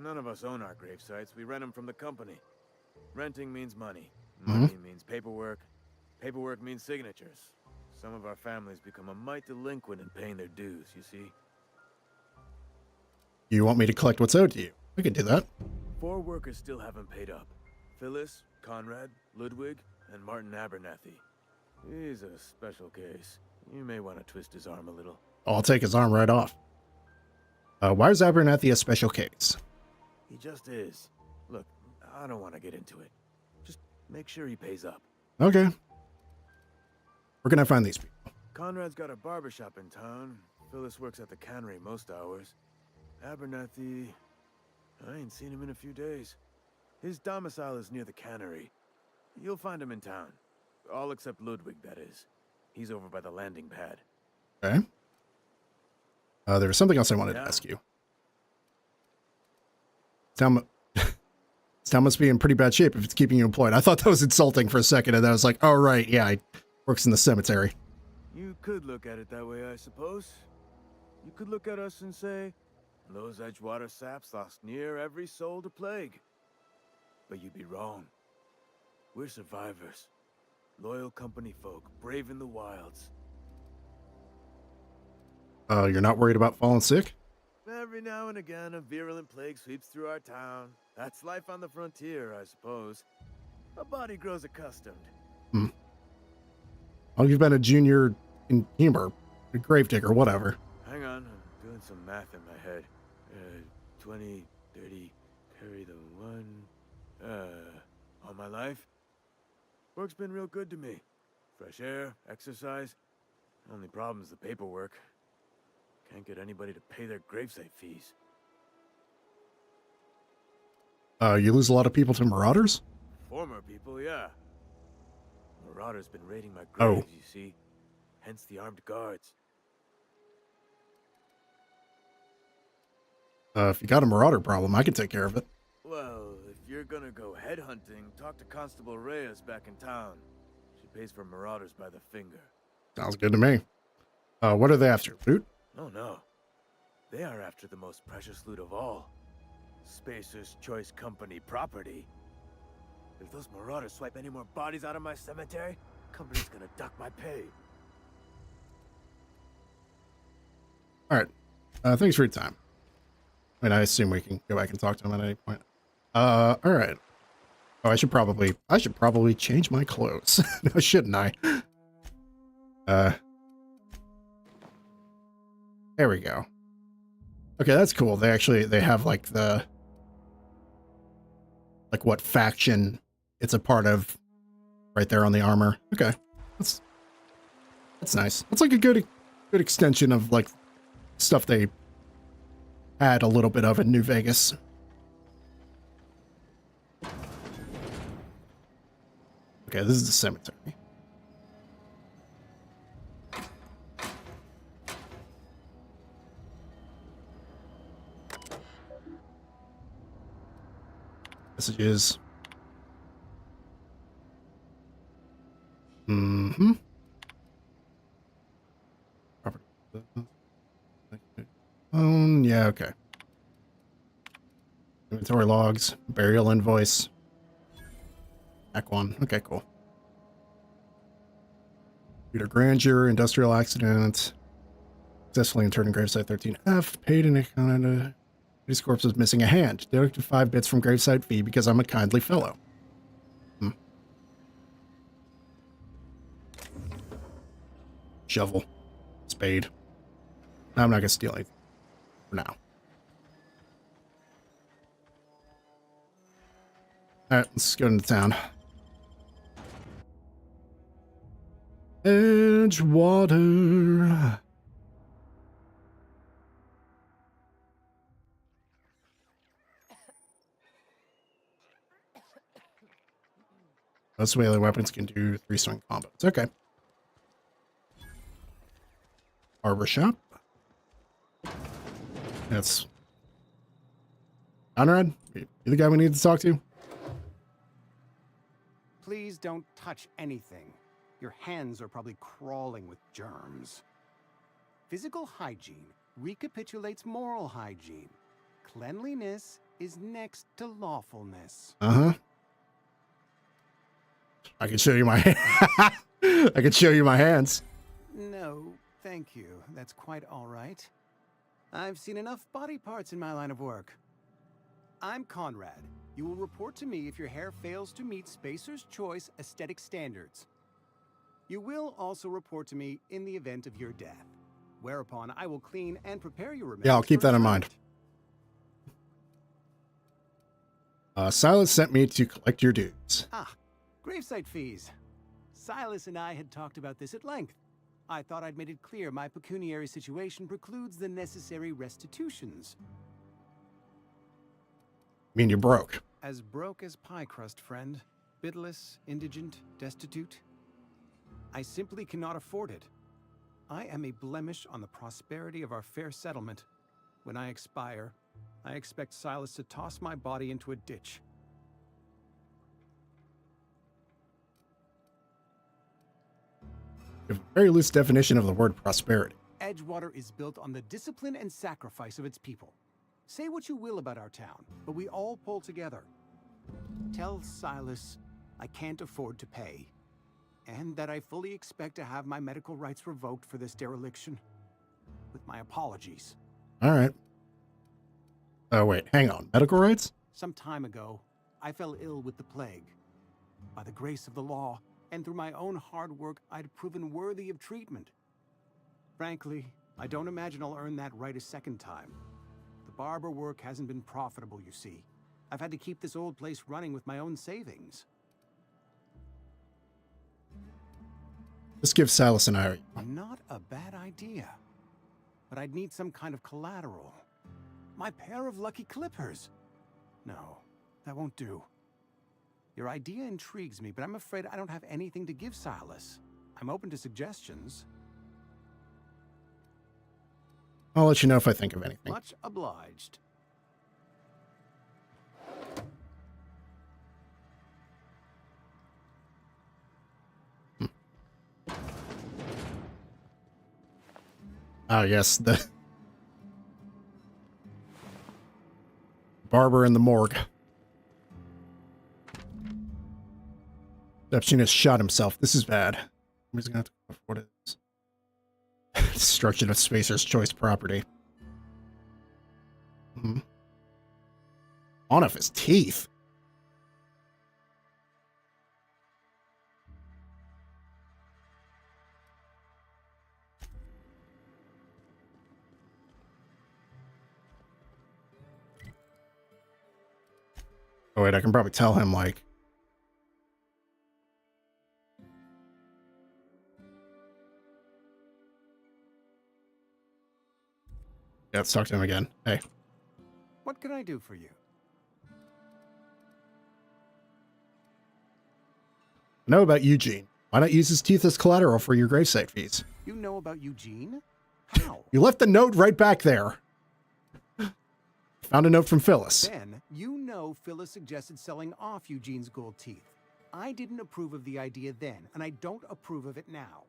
None of us own our grave sites. We rent them from the company. Renting means money. Money means paperwork. Paperwork means signatures. Some of our families become a mite delinquent in paying their dues, you see. You want me to collect what's owed to you? We could do that. 4 workers still haven't paid up. Phyllis, Conrad, Ludwig, and Martin Abernathy. He's a special case. You may want to twist his arm a little. I'll take his arm right off. Why is Abernathy a special case? He just is. Look, I don't want to get into it. Just make sure he pays up. Okay. Where can I find these people? Conrad's got a barbershop in town. Phyllis works at the cannery most hours. Abernathy... I ain't seen him in a few days. His domicile is near the cannery. You'll find him in town. All except Ludwig, that is. He's over by the landing pad. Okay. There was something else I wanted to ask you. Town must be in pretty bad shape if it's keeping you employed. I thought that was insulting for a second, and then I was like, oh, right, yeah, he works in the cemetery. You could look at it that way, I suppose. You could look at us and say, those Edgewater saps lost near every soul to plague. But you'd be wrong. We're survivors. Loyal company folk, brave in the wilds. You're not worried about falling sick? Every now and again, a virulent plague sweeps through our town. That's life on the frontier, I suppose. A body grows accustomed. Oh, you've been a junior in humor, a gravedigger, whatever. Hang on, I'm doing some math in my head. 20 dirty, carry the one. All my life? Work's been real good to me. Fresh air, exercise. Only problem is the paperwork. Can't get anybody to pay their gravesite fees. You lose a lot of people to marauders? Former people, yeah. Marauders been raiding my Oh. graves, you see. Hence the armed guards. If you got a marauder problem, I can take care of it. Well, if you're gonna go headhunting, talk to Constable Reyes back in town. She pays for marauders by the finger. Sounds good to me. What are they after? Loot? Oh no. They are after the most precious loot of all. Spacer's Choice Company property. If those marauders swipe any more bodies out of my cemetery, company's gonna dock my pay. Alright. Thanks for your time. I mean, I assume we can go back and talk to him at any point. Alright. Oh, I should probably change my clothes. No, shouldn't I? There we go. Okay, that's cool. They have like what faction it's a part of right there on the armor. Okay. That's nice. That's like a good extension of like stuff they had a little bit of in New Vegas. Okay, this is the cemetery. Messages. Mm-hmm. Property. Yeah, okay. Inventory logs, burial invoice. Act 1. Okay, cool. Peter Grandeur, industrial accident. Successfully interred in gravesite 13F. Paid and accounted. His corpse was missing a hand. Deducted 5 bits from gravesite fee because I'm a kindly fellow. Shovel. Spade. I'm not gonna steal anything. For now. Alright, let's go into town. Edgewater. Most melee weapons can do 3-swing combos. Okay. Barber shop. That's Conrad. You the guy we need to talk to? Please don't touch anything. Your hands are probably crawling with germs. Physical hygiene recapitulates moral hygiene. Cleanliness is next to lawfulness. Uh-huh. I can show you my I can show you my hands. No, thank you. That's quite all right. I've seen enough body parts in my line of work. I'm Conrad. You will report to me if your hair fails to meet Spacer's Choice aesthetic standards. You will also report to me in the event of your death, whereupon I will clean and prepare your remains. Yeah, I'll keep for that in mind. Silas sent me to collect your dues. Ah, gravesite fees. Silas and I had talked about this at length. I thought I'd made it clear my pecuniary situation precludes the necessary restitutions. I mean, you're broke. As broke as pie crust, friend. Bidless, indigent, destitute. I simply cannot afford it. I am a blemish on the prosperity of our fair settlement. When I expire, I expect Silas to toss my body into a ditch. You have a very loose definition of the word prosperity. Edgewater is built on the discipline and sacrifice of its people. Say what you will about our town, but we all pull together. Tell Silas I can't afford to pay, and that I fully expect to have my medical rights revoked for this dereliction. With my apologies. All right. Oh, wait, hang on. Medical rights? Some time ago, I fell ill with the plague. By the grace of the law, and through my own hard work, I'd proven worthy of treatment. Frankly, I don't imagine I'll earn that right a second time. The barber work hasn't been profitable, you see. I've had to keep this old place running with my own savings. Just give Silas and I. Not a bad idea. But I'd need some kind of collateral. My pair of lucky clippers. No, that won't do. Your idea intrigues me, but I'm afraid I don't have anything to give Silas. I'm open to suggestions. I'll let you know if I think of anything. Much obliged. Oh, yes, the barber in the morgue. Neptunus shot himself. This is bad. Somebody's gonna have to go for what it is. Destruction of Spacer's Choice property. On off his teeth. Oh wait, I can probably tell him, like... Yeah, let's talk to him again. Hey. What can I do for you? I know about Eugene. Why not use his teeth as collateral for your gravesite fees? You know about Eugene? How? You left the note right back there. Found a note from Phyllis. Then, you know Phyllis suggested selling off Eugene's gold teeth. I didn't approve of the idea then, and I don't approve of it now.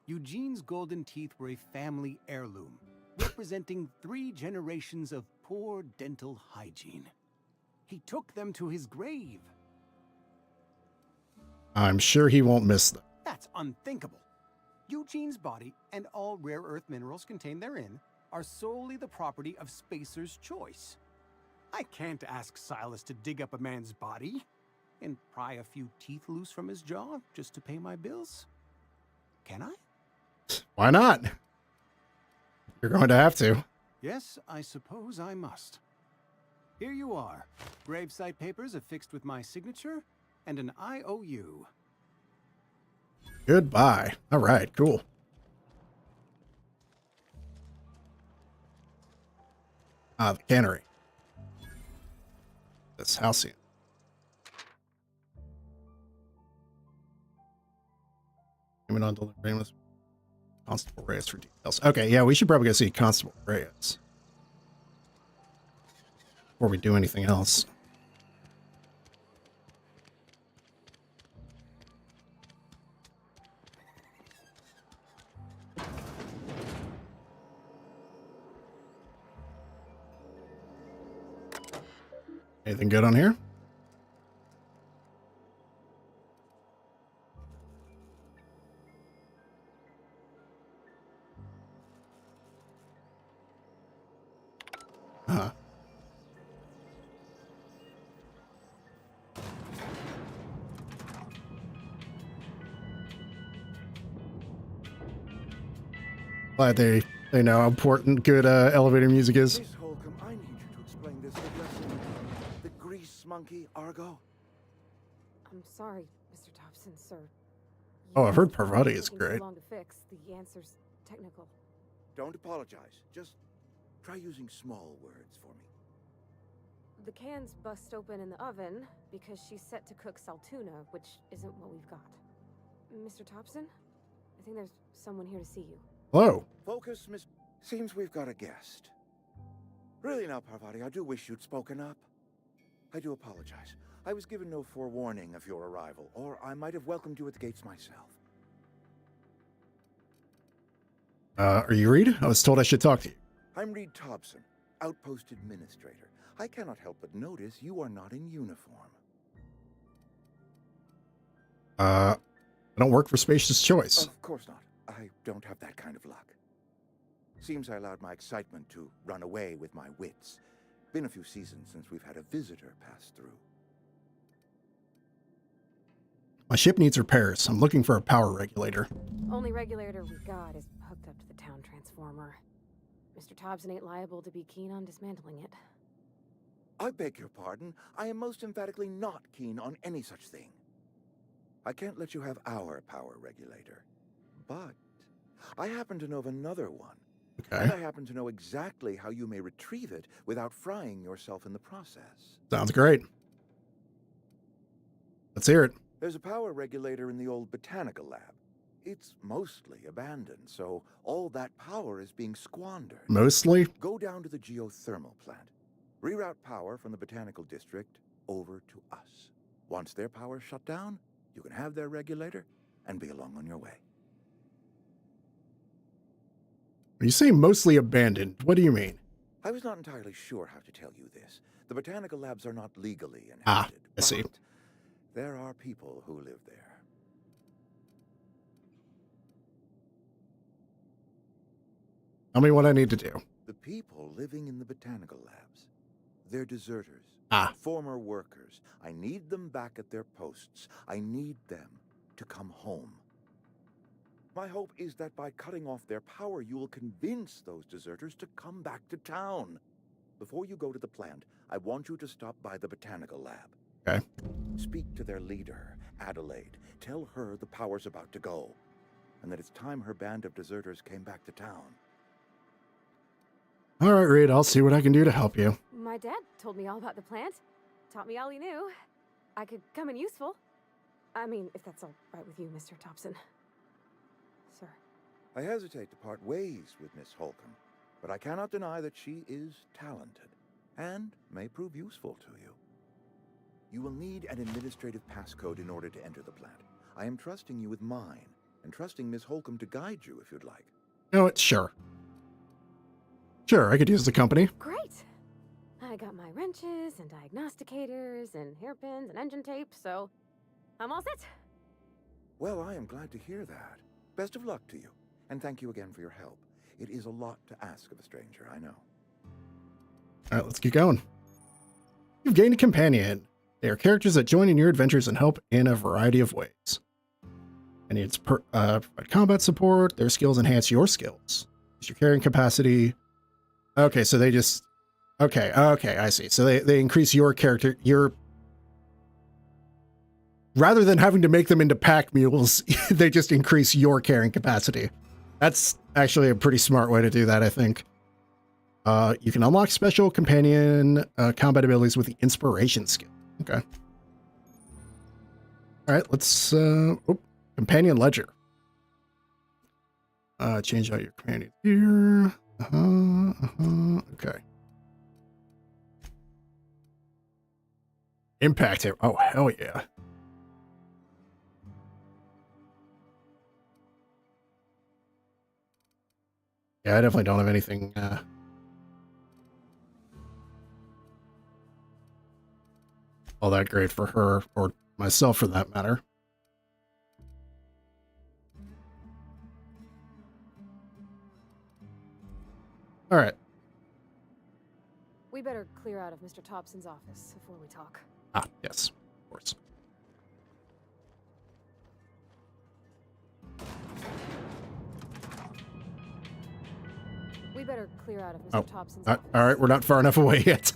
Eugene's golden teeth were a family heirloom, representing 3 generations of poor dental hygiene. He took them to his grave. I'm sure he won't miss them. That's unthinkable. Eugene's body and all rare earth minerals contained therein are solely the property of Spacer's Choice. I can't ask Silas to dig up a man's body and pry a few teeth loose from his jaw just to pay my bills. Can I? Why not? You're going to have to. Yes, I suppose I must. Here you are. Gravesite papers affixed with my signature and an IOU. Goodbye. All right, cool. Ah, the cannery. This halcyon. Coming on to famous Constable Reyes for details. Okay, yeah, we should probably go see Constable Reyes before we do anything else. Anything good on here? Huh. Glad they know how important good elevator music is. Miss Holcomb, I need you to explain this addressing the grease monkey, Argo. I'm sorry, Mr. Thompson, sir. Oh, I've heard Parvati is Taking great. so long to fix. The answer's technical. Don't apologize. Just try using small words for me. The can's bust open in the oven because she's set to cook saltuna, which isn't what we've got. Mr. Thompson, I think there's someone here to see you. Hello. Focus, Miss. Seems we've got a guest. Really now, Parvati, I do wish you'd spoken up. I do apologize. I was given no forewarning of your arrival, or I might have welcomed you at the gates myself. Are you Reed? I was told I should talk to you. I'm Reed Thompson, Outpost Administrator. I cannot help but notice you are not in uniform. I don't work for Spacious Choice. Of course not. I don't have that kind of luck. Seems I allowed my excitement to run away with my wits. Been a few seasons since we've had a visitor pass through. My ship needs repairs. I'm looking for a power regulator. Only regulator we got is hooked up to the town transformer. Mr. Thompson ain't liable to be keen on dismantling it. I beg your pardon. I am most emphatically not keen on any such thing. I can't let you have our power regulator. But I happen to know of another one. Okay. And I happen to know exactly how you may retrieve it without frying yourself in the process. Sounds great. Let's hear it. There's a power regulator in the old botanical lab. It's mostly abandoned, so all that power is being squandered. Mostly? Go down to the geothermal plant. Reroute power from the botanical district over to us. Once their power's shut down, you can have their regulator and be along on your way. When you say mostly abandoned, what do you mean? I was not entirely sure how to tell you this. The botanical labs are not legally inhabited. Ah, I see. But there are people who live there. Tell me what I need to do. The people living in the botanical labs. They're deserters. Ah. Former workers. I need them back at their posts. I need them to come home. My hope is that by cutting off their power, you will convince those deserters to come back to town. Before you go to the plant, I want you to stop by the botanical lab. Okay. Speak to their leader, Adelaide. Tell her the power's about to go, and that it's time her band of deserters came back to town. All right, Reed, I'll see what I can do to help you. My dad told me all about the plant. Taught me all he knew. I could come in useful. I mean, if that's all right with you, Mr. Thompson. Sir. I hesitate to part ways with Miss Holcomb, but I cannot deny that she is talented and may prove useful to you. You will need an administrative passcode in order to enter the plant. I am trusting you with mine, and trusting Miss Holcomb to guide you if you'd like. You know what? Sure. Sure, I could use the company. Great! I got my wrenches and diagnosticators and hairpins and engine tape, so I'm all set. Well, I am glad to hear that. Best of luck to you, and thank you again for your help. It is a lot to ask of a stranger, I know. All right, let's get going. You've gained a companion. They are characters that join in your adventures and help in a variety of ways. And it's combat support. Their skills enhance your skills. Your carrying capacity. Okay, so they just... Okay, I see. So they increase your character... Rather than having to make them into pack mules, they just increase your carrying capacity. That's actually a pretty smart way to do that, I think. You can unlock special companion combat abilities with the inspiration skill. Okay. All right, let's... companion ledger. Change out your companion here. Okay. Impact here. Oh, hell yeah. Yeah, I definitely don't have anything all that great for her, or myself for that matter. All right. We better clear out of Mr. Thompson's office before we talk. Ah, yes, of course. We better clear out of Mr. Thompson's all office. right, we're not far enough away yet.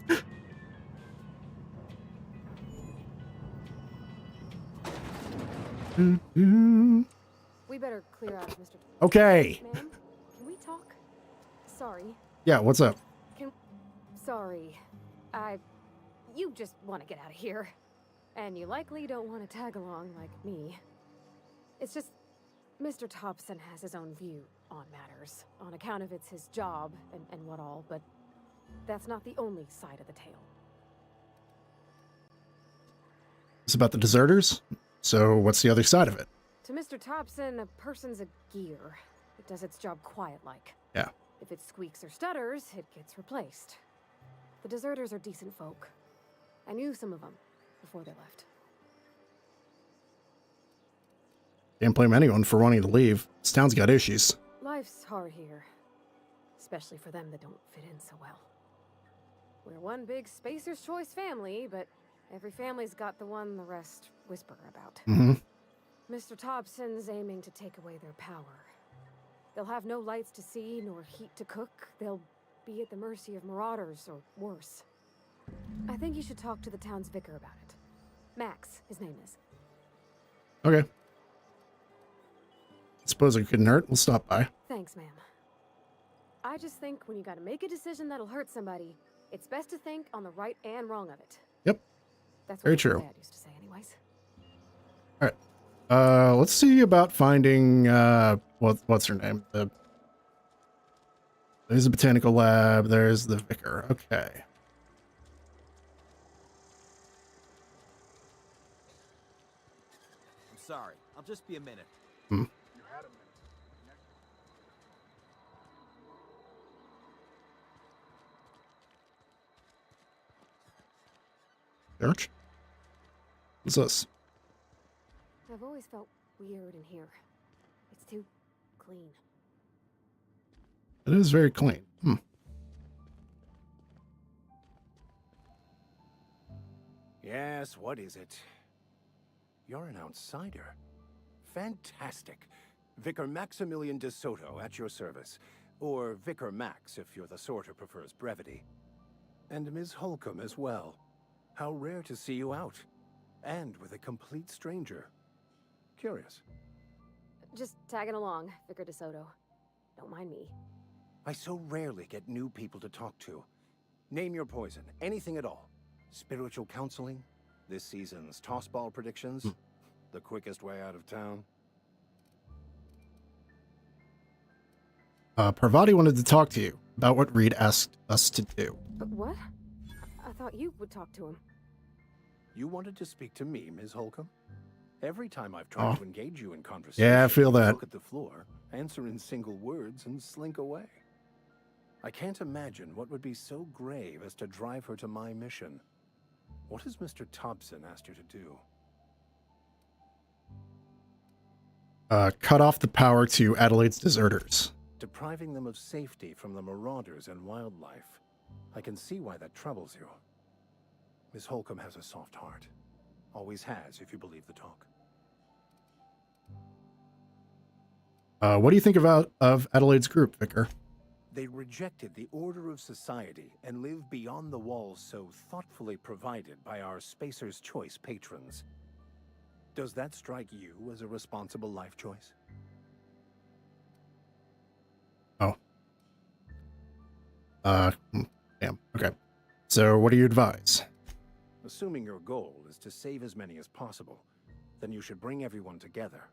We better clear out of Mr. Okay. Ma'am, can we talk? Sorry. Yeah, what's up? Sorry. You just want to get out of here. And you likely don't want to tag along like me. It's just, Mr. Thompson has his own view on matters, on account of it's his job and what all, but that's not the only side of the tale. It's about the deserters? So what's the other side of it? To Mr. Thompson, a person's a gear. It does its job quiet-like. Yeah. If it squeaks or stutters, it gets replaced. The deserters are decent folk. I knew some of them before they left. Can't blame anyone for wanting to leave. This town's got issues. Life's hard here, especially for them that don't fit in so well. We're one big Spacer's Choice family, but every family's got the one the rest whisper about. Mm-hmm. Mr. Thompson's aiming to take away their power. They'll have no lights to see nor heat to cook. They'll be at the mercy of marauders or worse. I think you should talk to the town's vicar about it. Max, his name is. Okay. Suppose it couldn't hurt. We'll stop by. Thanks, ma'am. I just think when you gotta make a decision that'll hurt somebody, it's best to think on the right and wrong of it. Yep. That's Very what true. my dad used to say anyways. All right. Let's see about finding what's her name? There's a botanical lab. There's the vicar. Okay. I'm sorry. I'll just be a minute. Hmm. Church? What's this? I've always felt weird in here. It's too clean. It is very clean. Hmm. Yes, what is it? You're an outsider. Fantastic. Vicar Maximilian de Soto at your service. Or Vicar Max, if you're the sort who prefers brevity. And Ms. Holcomb as well. How rare to see you out. And with a complete stranger. Curious. Just tagging along, Vicar DeSoto. Don't mind me. I so rarely get new people to talk to. Name your poison, anything at all. Spiritual counseling, this season's tossball predictions, the quickest way out of town. Parvati wanted to talk to you about what Reed asked us to do. But what? I thought you would talk to him. You wanted to speak to me, Ms. Holcomb? Every time I've tried to engage you in conversation, Yeah, I feel you that. look at the floor, answer in single words, and slink away. I can't imagine what would be so grave as to drive her to my mission. What has Mr. Thompson asked you to do? Cut off the power to Adelaide's deserters. Depriving them of safety from the marauders and wildlife. I can see why that troubles you. Miss Holcomb has a soft heart. Always has, if you believe the talk. What do you think of Adelaide's group, Vicar? They rejected the order of society and live beyond the walls so thoughtfully provided by our Spacer's Choice patrons. Does that strike you as a responsible life choice? Oh. Damn. Okay. So what do you advise? Assuming your goal is to save as many as possible, then you should bring everyone together.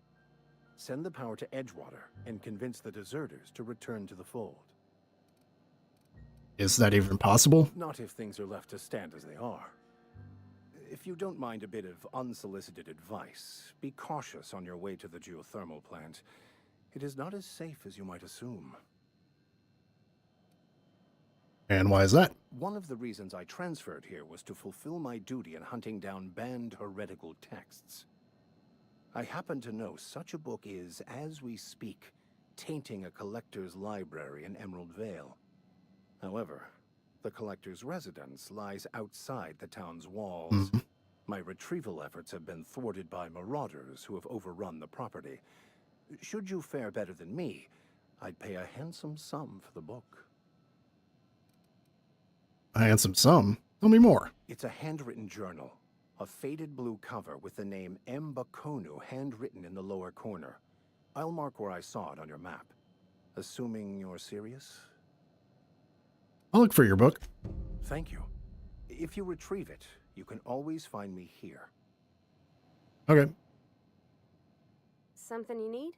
Send the power to Edgewater and convince the deserters to return to the fold. Is that even possible? Not if things are left to stand as they are. If you don't mind a bit of unsolicited advice, be cautious on your way to the geothermal plant. It is not as safe as you might assume. And why is that? One of the reasons I transferred here was to fulfill my duty in hunting down banned heretical texts. I happen to know such a book is, as we speak, tainting a collector's library in Emerald Vale. However, the collector's residence lies outside the town's walls. My retrieval efforts have been thwarted by marauders who have overrun the property. Should you fare better than me, I'd pay a handsome sum for the book. A handsome sum? Tell me more. It's a handwritten journal. A faded blue cover with the name M. Bakonu handwritten in the lower corner. I'll mark where I saw it on your map. Assuming you're serious? I'll look for your book. Thank you. If you retrieve it, you can always find me here. Okay. Something you need?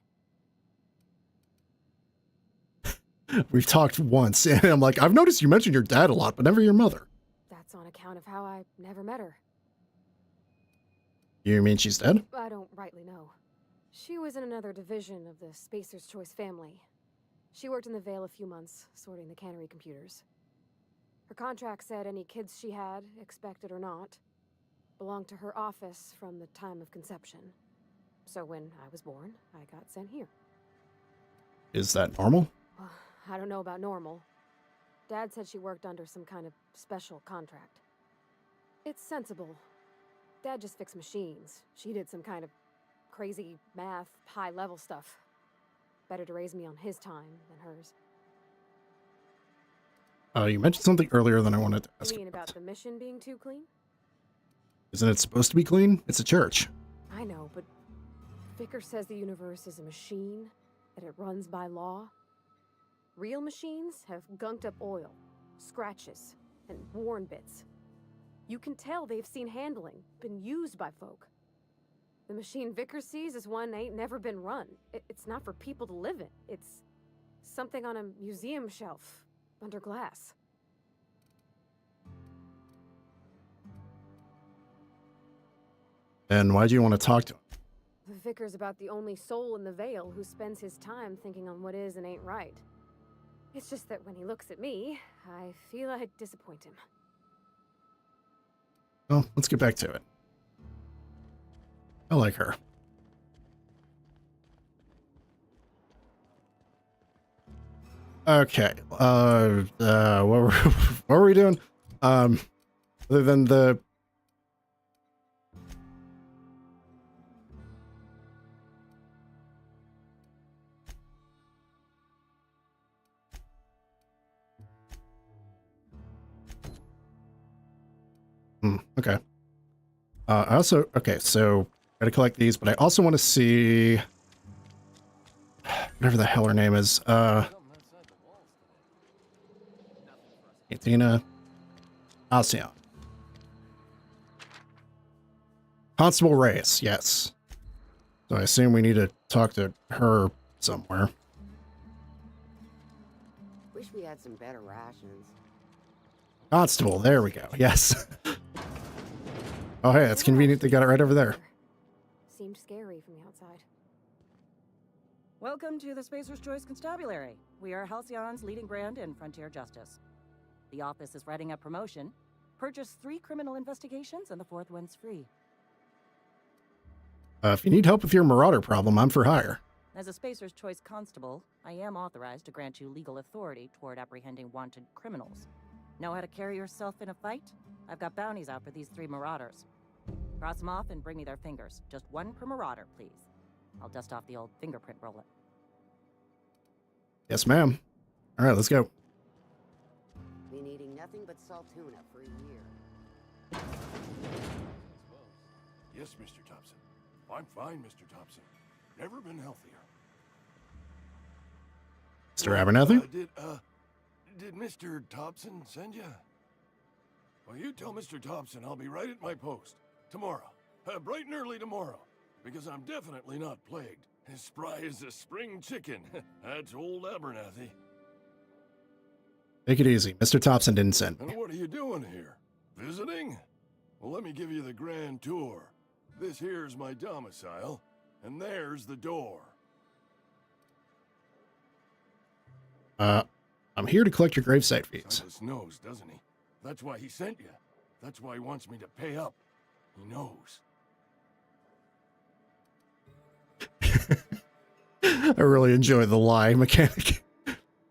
We've talked once, and I'm like, I've noticed you mentioned your dad a lot, but never your mother. That's on account of how I never met her. You mean she's dead? I don't rightly know. She was in another division of the Spacer's Choice family. She worked in the Vale a few months, sorting the cannery computers. Her contract said any kids she had, expected or not, belonged to her office from the time of conception. So when I was born, I got sent here. Is that normal? I don't know about normal. Dad said she worked under some kind of special contract. It's sensible. Dad just fixed machines. She did some kind of crazy math, high-level stuff. Better to raise me on his time than hers. You mentioned something earlier that I wanted to ask You mean about. about the mission being too clean? Isn't it supposed to be clean? It's a church. I know, but Vickers says the universe is a machine, that it runs by law. Real machines have gunked up oil, scratches, and worn bits. You can tell they've seen handling, been used by folk. The machine Vickers sees is one ain't never been run. It's not for people to live in. It's something on a museum shelf, under glass. And why do you want to talk to him? The Vicar's about the only soul in the Vale who spends his time thinking on what is and ain't right. It's just that when he looks at me, I feel I'd disappoint him. Well, let's get back to it. I like her. Okay. What were we doing? Other than the okay. I also, okay, so gotta collect these, but I also want to see whatever the hell her name is. Athena Alcyon. Constable Reyes, yes. So I assume we need to talk to her somewhere. Wish we had some better rations. Constable, there we go. Yes. Oh, hey, that's convenient. They got it right over there. Seemed scary from the outside. Welcome to the Spacer's Choice Constabulary. We are Halcyon's leading brand in frontier justice. The office is writing a promotion. Purchase 3 criminal investigations and the 4th one's free. If you need help with your marauder problem, I'm for hire. As a Spacer's Choice Constable, I am authorized to grant you legal authority toward apprehending wanted criminals. Know how to carry yourself in a fight? I've got bounties out for these 3 marauders. Cross them off and bring me their fingers. Just 1 per marauder, please. I'll dust off the old fingerprint roller. Yes, ma'am. All right, let's go. Been eating nothing but salt tuna for a year. Yes, Mr. Thompson. I'm fine, Mr. Thompson. Never been healthier. Mr. Abernathy? Did Mr. Thompson send you? Well, you tell Mr. Thompson I'll be right at my post. Tomorrow. Bright and early tomorrow. Because I'm definitely not plagued. As spry as a spring chicken. That's old Abernathy. Take it easy. Mr. Thompson didn't send me. And what are you doing here? Visiting? Well, let me give you the grand tour. This here's my domicile, and there's the door. I'm here to collect your gravesite fees. Silas knows, doesn't he? That's why he sent you. That's why he wants me to pay up. He knows. I really enjoy the lie mechanic.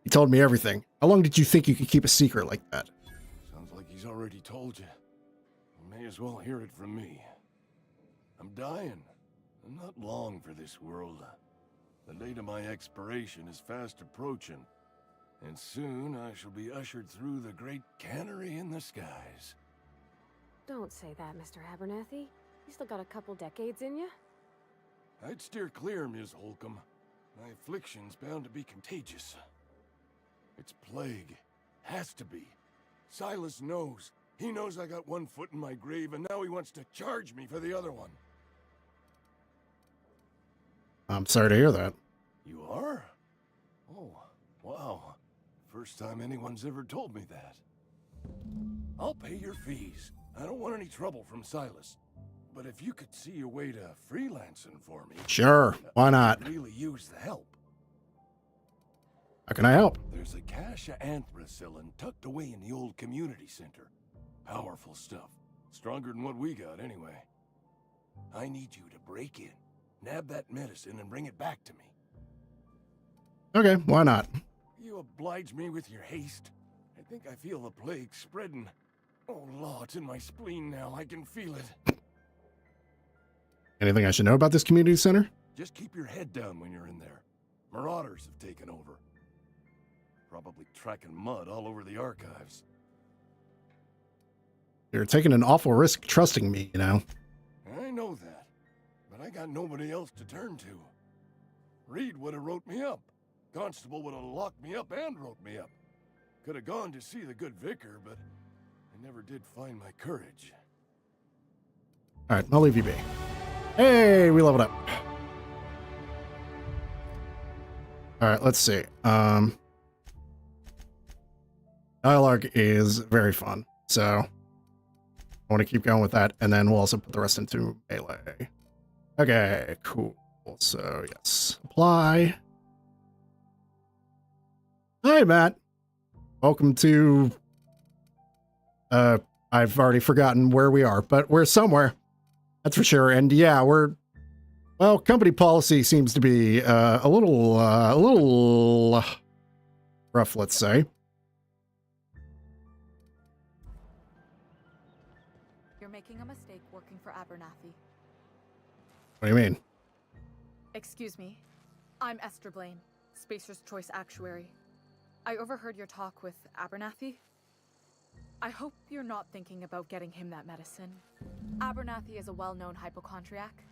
He told me everything. How long did you think you could keep a secret like that? Sounds like he's already told you. You may as well hear it from me. I'm dying. I'm not long for this world. The date of my expiration is fast approaching. And soon I shall be ushered through the great cannery in the skies. Don't say that, Mr. Abernathy. You still got a couple decades in you. I'd steer clear, Ms. Holcomb. My affliction's bound to be contagious. It's plague. Has to be. Silas knows. He knows I got 1 foot in my grave, and now he wants to charge me for the other one. I'm sorry to hear that. You are? Oh, wow. First time anyone's ever told me that. I'll pay your fees. I don't want any trouble from Silas. But if you could see a way to freelancing for me... Sure, why not? I'd really use the help. How can I help? There's a cache of anthracillin tucked away in the old community center. Powerful stuff. Stronger than what we got, anyway. I need you to break in, nab that medicine, and bring it back to me. Okay, why not? You oblige me with your haste. I think I feel the plague spreading. Oh, Law, it's in my spleen now. I can feel it. Anything I should know about this community center? Just keep your head down when you're in there. Marauders have taken over. Probably tracking mud all over the archives. You're taking an awful risk trusting me, you know. I know that, but I got nobody else to turn to. Reed would have wrote me up. Constable would have locked me up and wrote me up. Could have gone to see the good vicar, but I never did find my courage. All right, I'll leave you be. Hey, we leveled up. All right, let's see. Dialogue is very fun, so I want to keep going with that, and then we'll also put the rest into melee. Okay, cool. So yes, apply. Hi, Matt. Welcome to. I've already forgotten where we are, but we're somewhere. That's for sure. And yeah, well, company policy seems to be a little rough, let's say. You're making a mistake working for Abernathy. What do you mean? Excuse me. I'm Esther Blaine, Spacer's Choice Actuary. I overheard your talk with Abernathy. I hope you're not thinking about getting him that medicine. Abernathy is a well-known hypochondriac.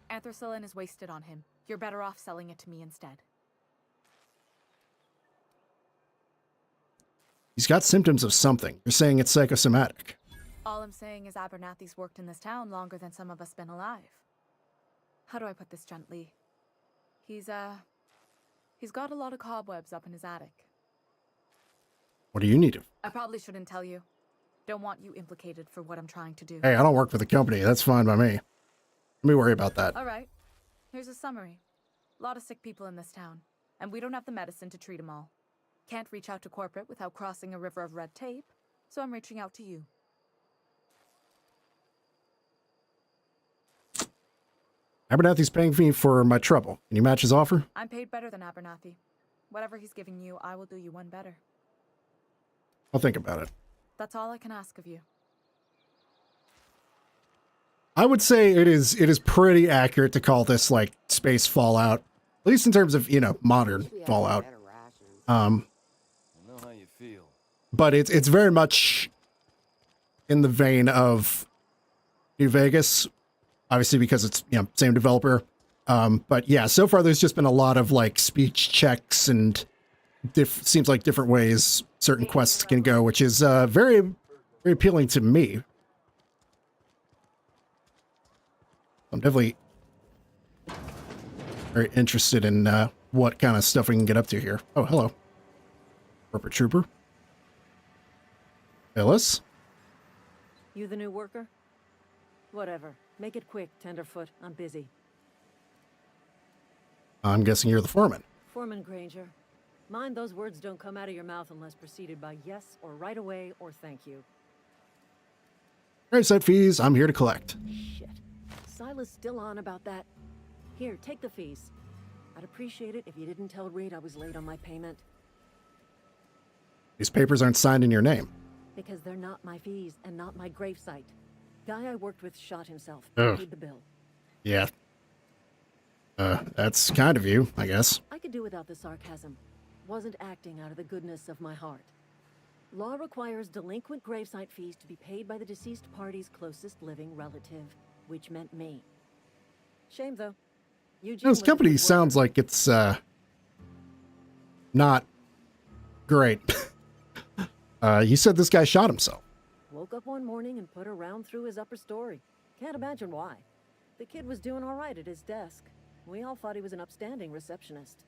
Anthracillin is wasted on him. You're better off selling it to me instead. He's got symptoms of something. You're saying it's psychosomatic. All I'm saying is Abernathy's worked in this town longer than some of us been alive. How do I put this gently? He's got a lot of cobwebs up in his attic. What do you need? I probably shouldn't tell you. Don't want you implicated for what I'm trying to do. Hey, I don't work for the company. That's fine by me. Let me worry about that. All right. Here's a summary. A lot of sick people in this town, and we don't have the medicine to treat them all. Can't reach out to corporate without crossing a river of red tape, so I'm reaching out to you. Abernathy's paying me for my trouble. Can you match his offer? I'm paid better than Abernathy. Whatever he's giving you, I will do you one better. I'll think about it. That's all I can ask of you. I would say it is pretty accurate to call this like space Fallout, at least in terms of, you know, modern Fallout. I know how you feel. But it's very much in the vein of New Vegas, obviously because it's, you know, same developer. But yeah, so far there's just been a lot of like speech checks and seems like different ways certain quests can go, which is very, very appealing to me. I'm definitely very interested in what kind of stuff we can get up to here. Oh, hello. Corporate Trooper. Phyllis? You the new worker? Whatever. Make it quick, Tenderfoot. I'm busy. I'm guessing you're the foreman. Foreman Granger. Mind those words don't come out of your mouth unless preceded by yes or right away or thank you. Alright, set fees. I'm here to collect. Shit. Silas still on about that. Here, take the fees. I'd appreciate it if you didn't tell Reed I was late on my payment. These papers aren't signed in your name. Because they're not my fees and not my gravesite. Guy I worked with shot himself. Ugh. Paid the bill. Yeah. That's kind of you, I guess. I could do without the sarcasm. Wasn't acting out of the goodness of my heart. Law requires delinquent gravesite fees to be paid by the deceased party's closest living relative, which meant me. Shame, though. Eugene This company sounds like it's, not great. You said this guy shot himself. Woke up one morning and put a round through his upper story. Can't imagine why. The kid was doing all right at his desk. We all thought he was an upstanding receptionist.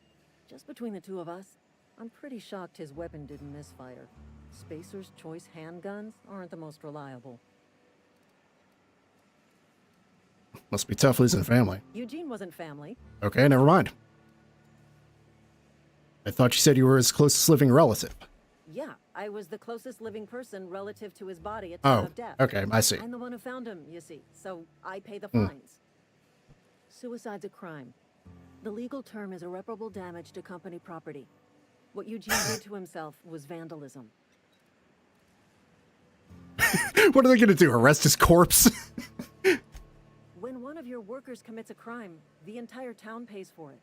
Just between the two of us, I'm pretty shocked his weapon didn't misfire. Spacer's Choice handguns aren't the most reliable. Must be tough losing family. Eugene wasn't family. Okay, never mind. I thought you said you were his closest living relative. Yeah, I was the closest living person relative to his body at time of death. Okay, I see. I'm the one who found him, you see, so I pay the fines. Suicide's a crime. The legal term is irreparable damage to company property. What Eugene did to himself was vandalism. What are they gonna do, arrest his corpse? When one of your workers commits a crime, the entire town pays for it.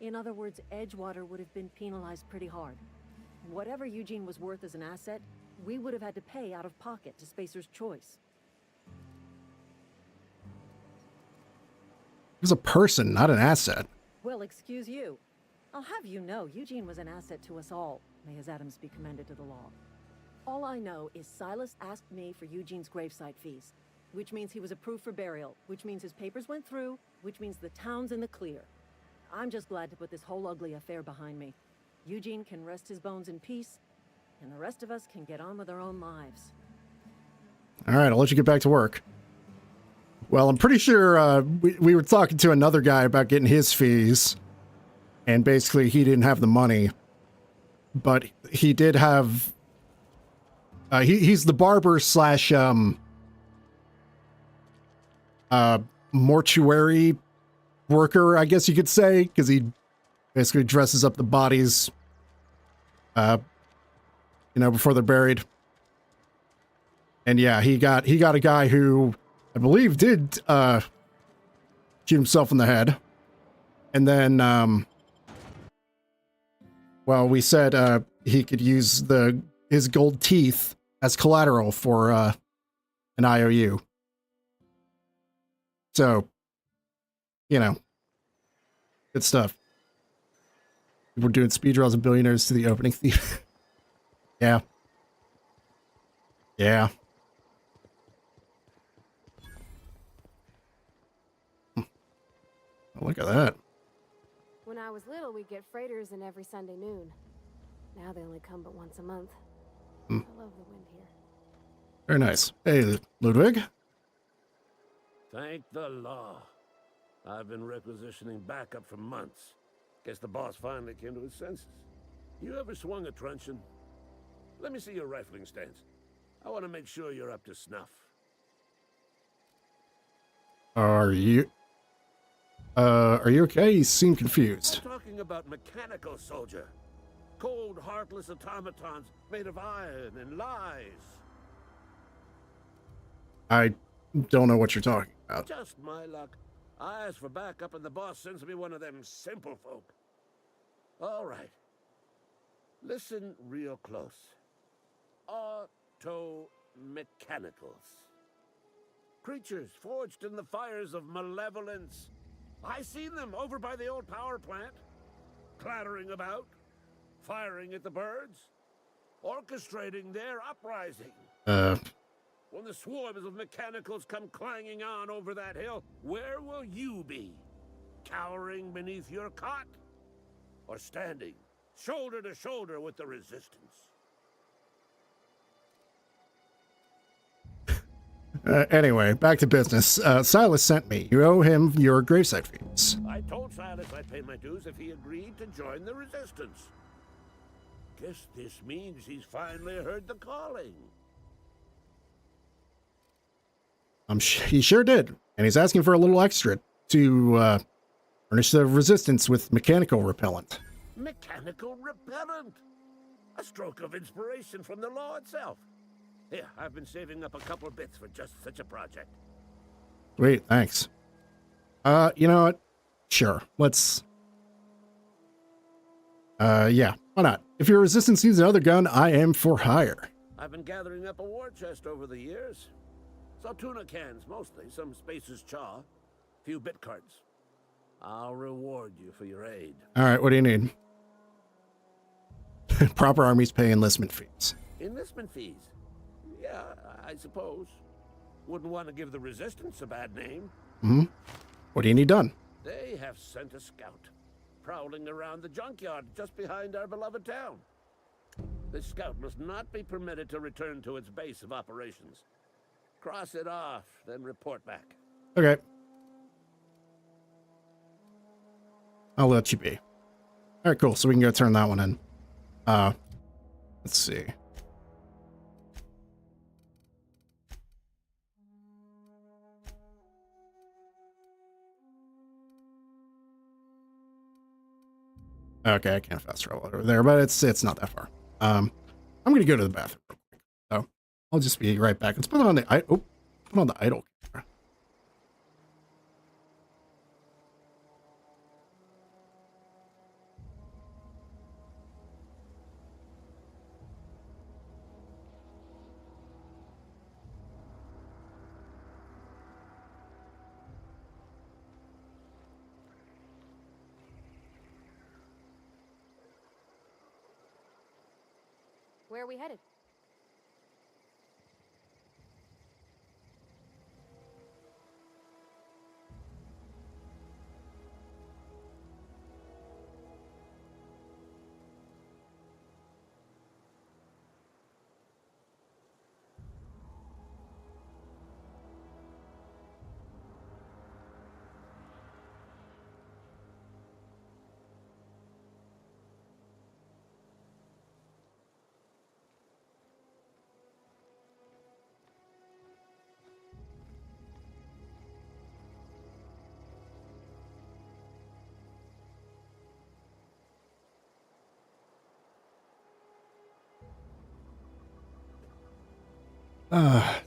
In other words, Edgewater would have been penalized pretty hard. Whatever Eugene was worth as an asset, we would have had to pay out of pocket to Spacer's Choice. He was a person, not an asset. Well, excuse you. I'll have you know, Eugene was an asset to us all. May his atoms be commended to the law. All I know is Silas asked me for Eugene's gravesite fees, which means he was approved for burial, which means his papers went through, which means the town's in the clear. I'm just glad to put this whole ugly affair behind me. Eugene can rest his bones in peace, and the rest of us can get on with our own lives. All right, I'll let you get back to work. Well, I'm pretty sure we were talking to another guy about getting his fees, and basically he didn't have the money, but he did have... he's the barber slash mortuary worker, I guess you could say, because he basically dresses up the bodies, before they're buried. And yeah, he got a guy who I believe did shoot himself in the head, and then we said he could use his gold teeth as collateral for an IOU. So, good stuff. We're doing speed draws of billionaires to the opening theme. Yeah. Yeah. Look at that. When I was little, we'd get freighters in every Sunday noon. Now they only come but once a month. I love the wind here. Very nice. Hey, Ludwig. Thank the law. I've been requisitioning backup for months. Guess the boss finally came to his senses. You ever swung a truncheon? Let me see your rifling stance. I want to make sure you're up to snuff. Are you okay? You seem confused. I'm talking about mechanical soldier. Cold, heartless automatons made of iron and lies. I don't know what you're talking about. Just my luck. I ask for backup and the boss sends me one of them simple folk. All right. Listen real close. Auto-mechanicals. Creatures forged in the fires of malevolence. I seen them over by the old power plant. Clattering about. Firing at the birds. Orchestrating their uprising. When the swarms of mechanicals come clanging on over that hill, where will you be? Cowering beneath your cot? Or standing, shoulder to shoulder with the resistance? Anyway, back to business. Silas sent me. You owe him your gravesite fees. I told Silas I'd pay my dues if he agreed to join the resistance. Guess this means he's finally heard the calling. He sure did. And he's asking for a little extra to furnish the resistance with mechanical repellent. Mechanical repellent? A stroke of inspiration from the law itself. Here, I've been saving up a couple bits for just such a project. Sweet, thanks. You know what? Sure, let's... yeah, why not? If your resistance needs another gun, I am for hire. I've been gathering up a war chest over the years. Saltuna cans, mostly. Some Spacer's Chaw. Few bit cards. I'll reward you for your aid. Alright, what do you need? Proper armies pay enlistment fees. Enlistment fees? Yeah, I suppose. Wouldn't want to give the resistance a bad name. What do you need done? They have sent a scout, prowling around the junkyard just behind our beloved town. This scout must not be permitted to return to its base of operations. Cross it off, then report back. Okay. I'll let you be. Alright, cool. So we can go turn that one in. Let's see. Okay, I can't fast travel over there, but it's not that far. I'm gonna go to the bathroom real quick. So I'll just be right back. Let's put it on the put on the idle camera. Where are we headed?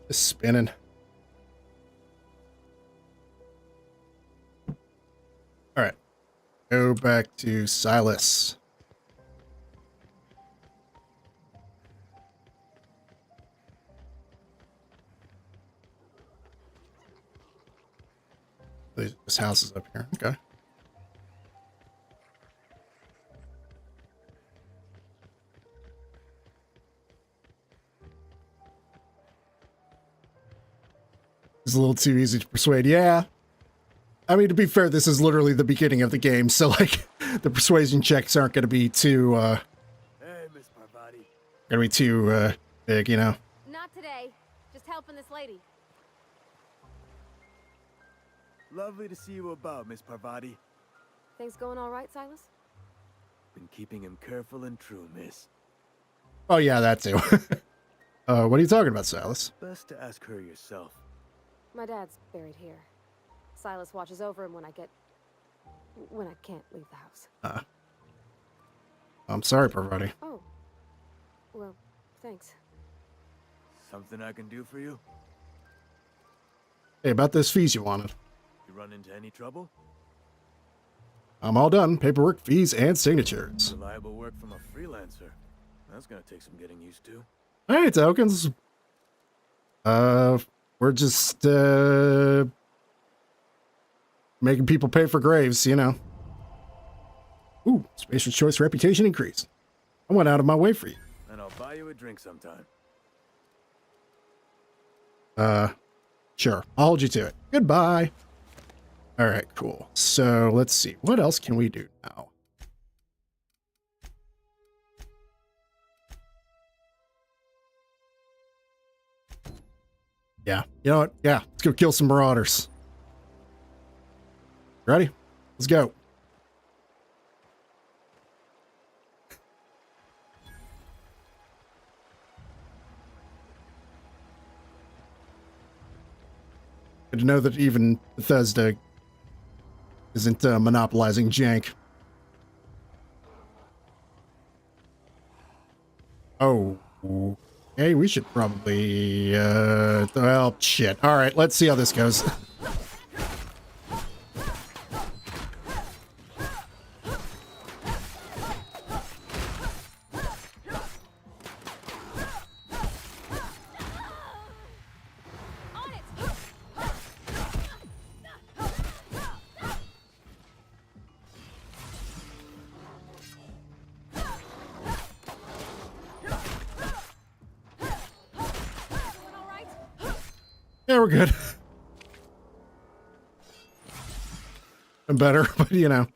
Just spinning. All right, go back to Silas. This house is up here. Okay. It's a little too easy to persuade. Yeah. I mean, to be fair, this is literally the beginning of the game, so like the persuasion checks aren't going to be too Hey, Miss Parvati. gonna be too big, you know. Not today. Just helping this lady. Lovely to see you about, Miss Parvati. Things going all right, Silas? Been keeping him careful and true, miss. Oh yeah, that too. What are you talking about, Silas? Best to ask her yourself. My dad's buried here. Silas watches over him when I can't leave the house. I'm sorry, Parvati. Oh. Well, thanks. Something I can do for you? Hey, about those fees you wanted. You run into any trouble? I'm all done. Paperwork, fees, and signatures. Reliable work from a freelancer. That's gonna take some getting used to. Hey, tokens. We're just making people pay for graves, you know. Ooh, Spacer's Choice reputation increased. I went out of my way for you. And I'll buy you a drink sometime. Sure. I'll hold you to it. Goodbye. All right, cool. So let's see. What else can we do now? Yeah. You know what? Yeah. Let's go kill some marauders. Ready? Let's go. Good to know that even Bethesda isn't monopolizing jank. Oh. Hey, we should probably, well, shit. All right, let's see how this goes. Yeah, we're good. I'm better, but you know.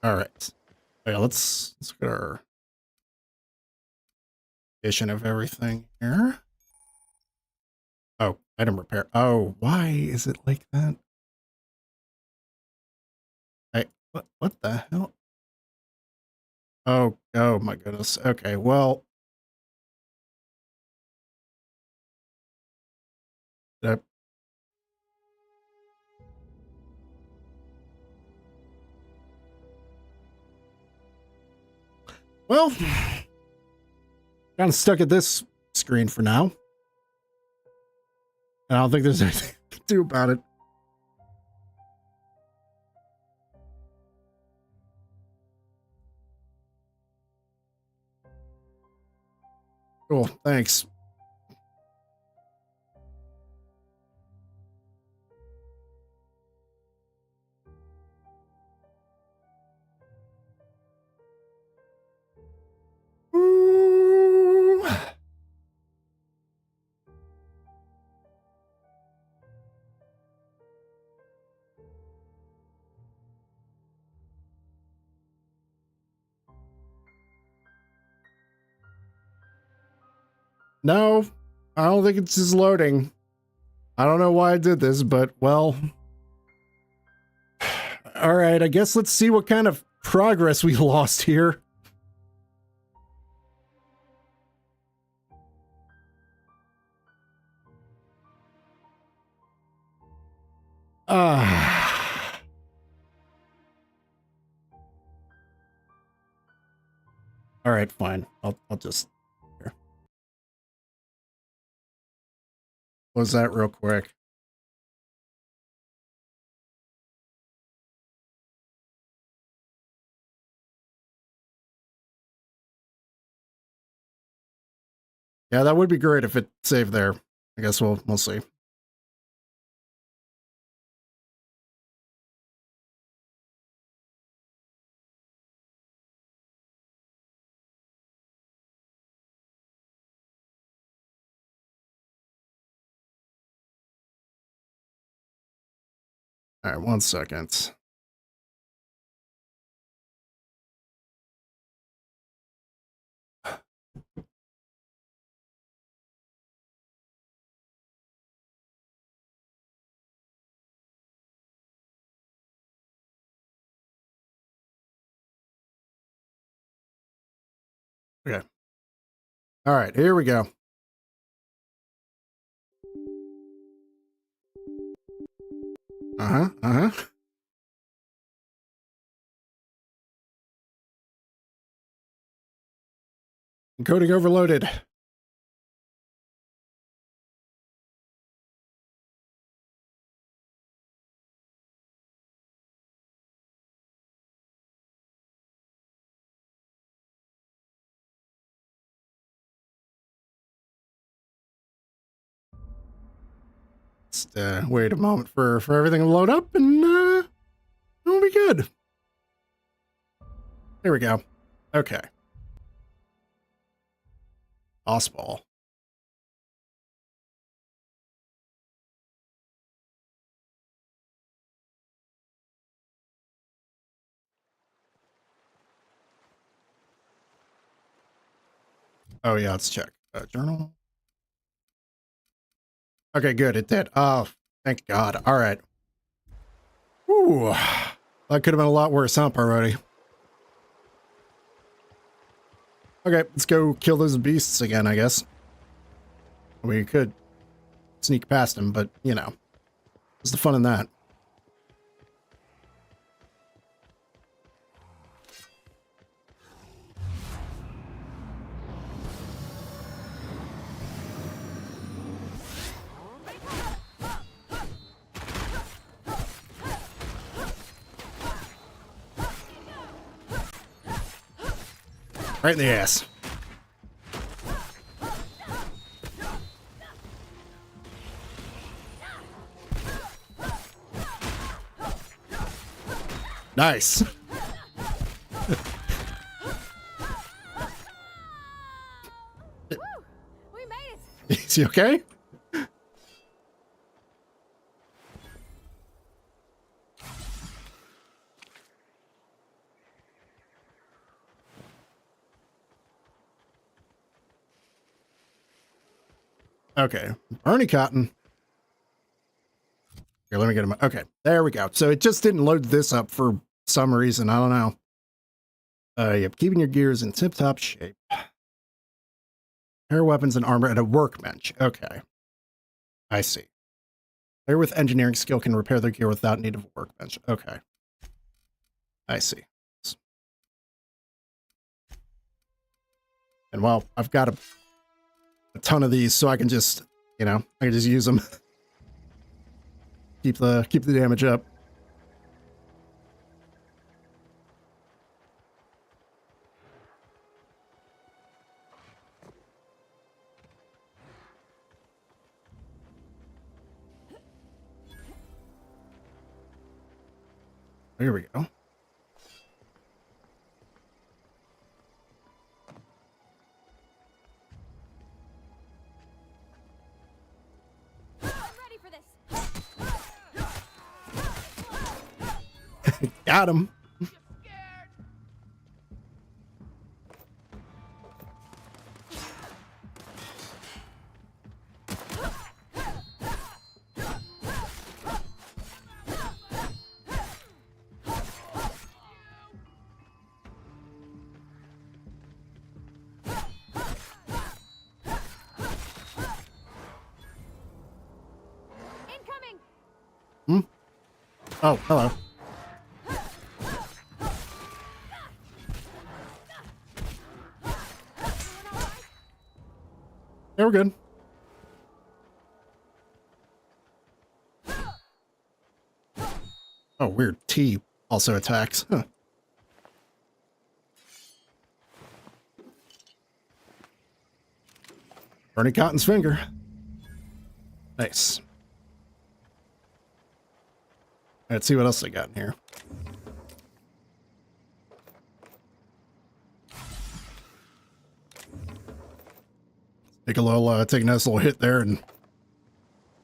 All right. Yeah, let's look at our edition of everything here. Oh, item repair. Oh, why is it like that? What the hell? Oh my goodness. Okay, well. Well, kind of stuck at this screen for now. And I don't think there's anything to do about it. Cool, thanks. No, I don't think it's just loading. I don't know why I did this, but well. All right, I guess let's see what kind of progress we lost here. All right, fine. I'll just here. Close that real quick. Yeah, that would be great if it saved there. I guess we'll see. All right, 1 second. Okay. All right, here we go. Uh-huh. Encoding overloaded. Just wait a moment for everything to load up, and it'll be good. There we go. Okay. Boss ball. Oh yeah, let's check. Journal. Okay, good. It did. Oh, thank God. All right. Ooh, that could have been a lot worse, huh, Parvati? Okay, let's go kill those beasts again, I guess. We could sneak past them, but, you know, what's the fun in that? Right in the ass. Nice. We made it. Is he okay? Okay, Bernie Cotton. Here, let me get him. Okay, there we go. So it just didn't load this up for some reason. I don't know. Yep, keeping your gears in tip-top shape. Repair weapons and armor at a workbench. Okay, I see. Player with engineering skill can repair their gear without need of a workbench. Okay, I see. And well, I've got a ton of these, so I can just, you know, I can just use them. keep the damage up. Here we go. Got him. Oh, hello. Yeah, we're good. Oh, weird. T also attacks. Huh. Bernie Cotton's finger. Nice. Let's see what else they got in here. Take a nice little hit there and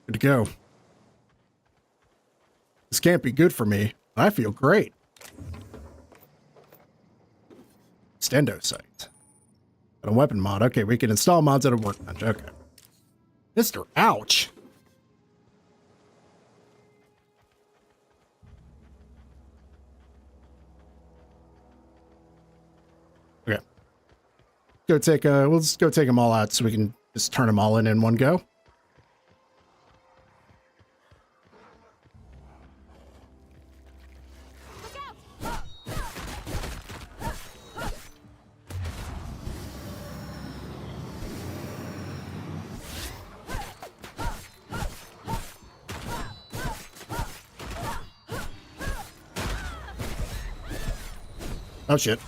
good to go. This can't be good for me. I feel great. Stendo site. Got a weapon mod. Okay, we can install mods at a workbench. Okay. Mr. Ouch. Okay. We'll just go take them all out so we can just turn them all in one go. Oh shit.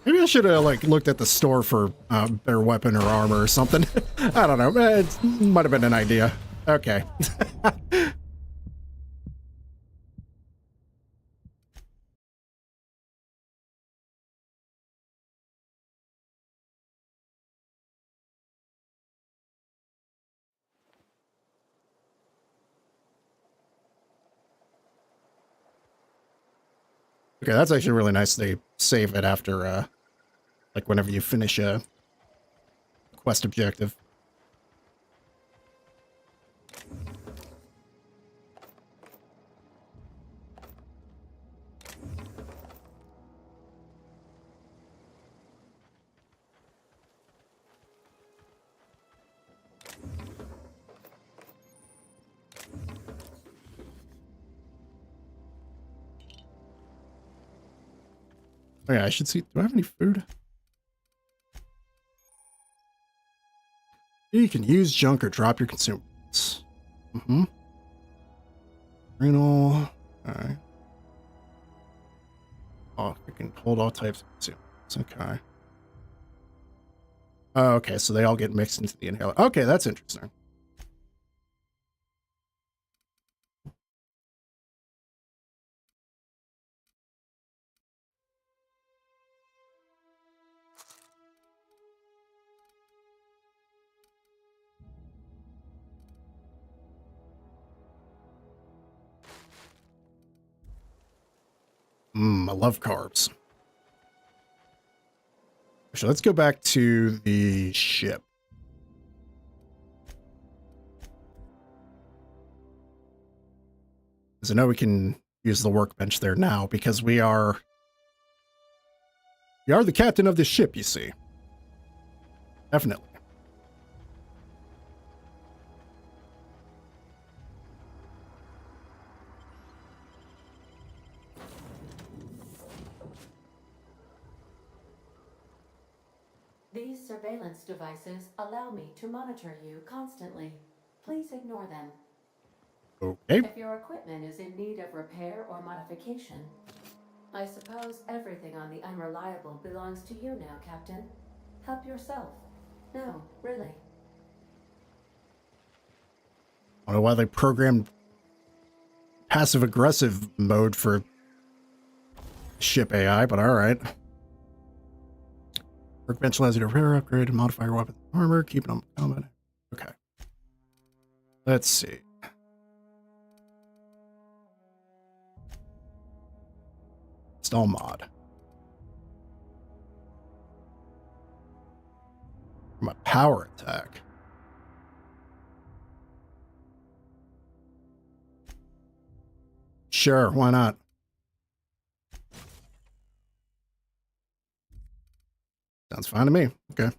Maybe I should have like looked at the store for better weapon or armor or something. I don't know. It might have been an idea. Okay. Okay, that's actually really nice. They save it after, like whenever you finish a quest objective. Oh yeah, I should see. Do I have any food? You can use junk or drop your consumables. Mm-hmm. Renal. Alright. Oh, I can hold all types of consumables. Okay. Oh, okay, so they all get mixed into the inhaler. Okay, that's interesting. I love carbs. So let's go back to the ship. Because I know we can use the workbench there now because we are the captain of the ship, you see. Definitely. These surveillance devices allow me to monitor you constantly. Please ignore them. Okay. If your equipment is in need of repair or modification, I suppose everything on the Unreliable belongs to you now, Captain. Help yourself. No, really. I don't know why they programmed passive-aggressive mode for ship AI, but alright. Workbench allows you to repair, upgrade, and modify your weapon armor, keep it on combat. Okay. Let's see. Install mod. From a power attack. Sure, why not? Sounds fine to me. Okay.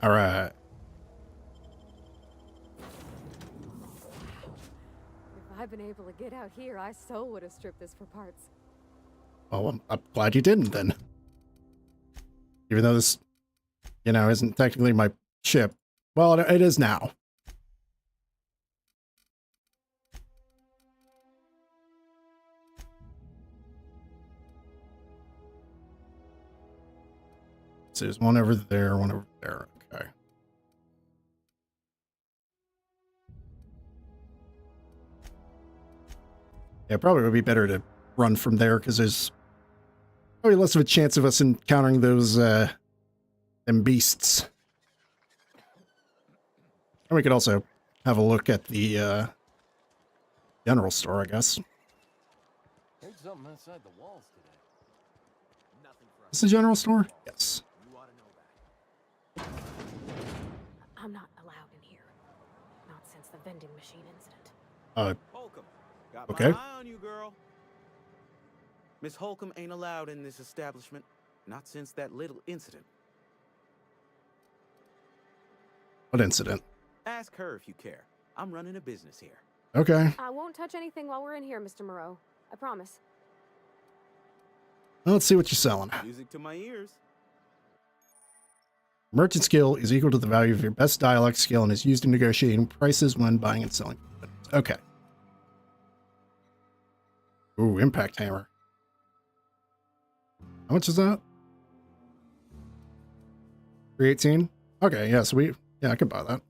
All right. If I'd been able to get out here, I so would have stripped this for parts. Well, I'm glad you didn't then. Even though this, you know, isn't technically my ship. Well, it is now. So there's one over there, one over there. Okay. Yeah, probably would be better to run from there because there's probably less of a chance of us encountering those them beasts. And we could also have a look at the general store, I guess. Heard something outside the walls today. Is the general store? Yes. I'm not allowed in here. Not since the vending machine incident. Holcomb, got Okay. my eye on you, girl. Miss Holcomb ain't allowed in this establishment. Not since that little incident. What incident? Ask her if you care. I'm running a business here. Okay. I won't touch anything while we're in here, Mr. Moreau. I promise. Well, let's see what you're selling. Music to my ears. Merchant skill is equal to the value of your best dialect skill and is used in negotiating prices when buying and selling. Okay. Ooh, impact hammer. How much is that? 318? Okay, yeah, sweet. Yeah, I could buy that.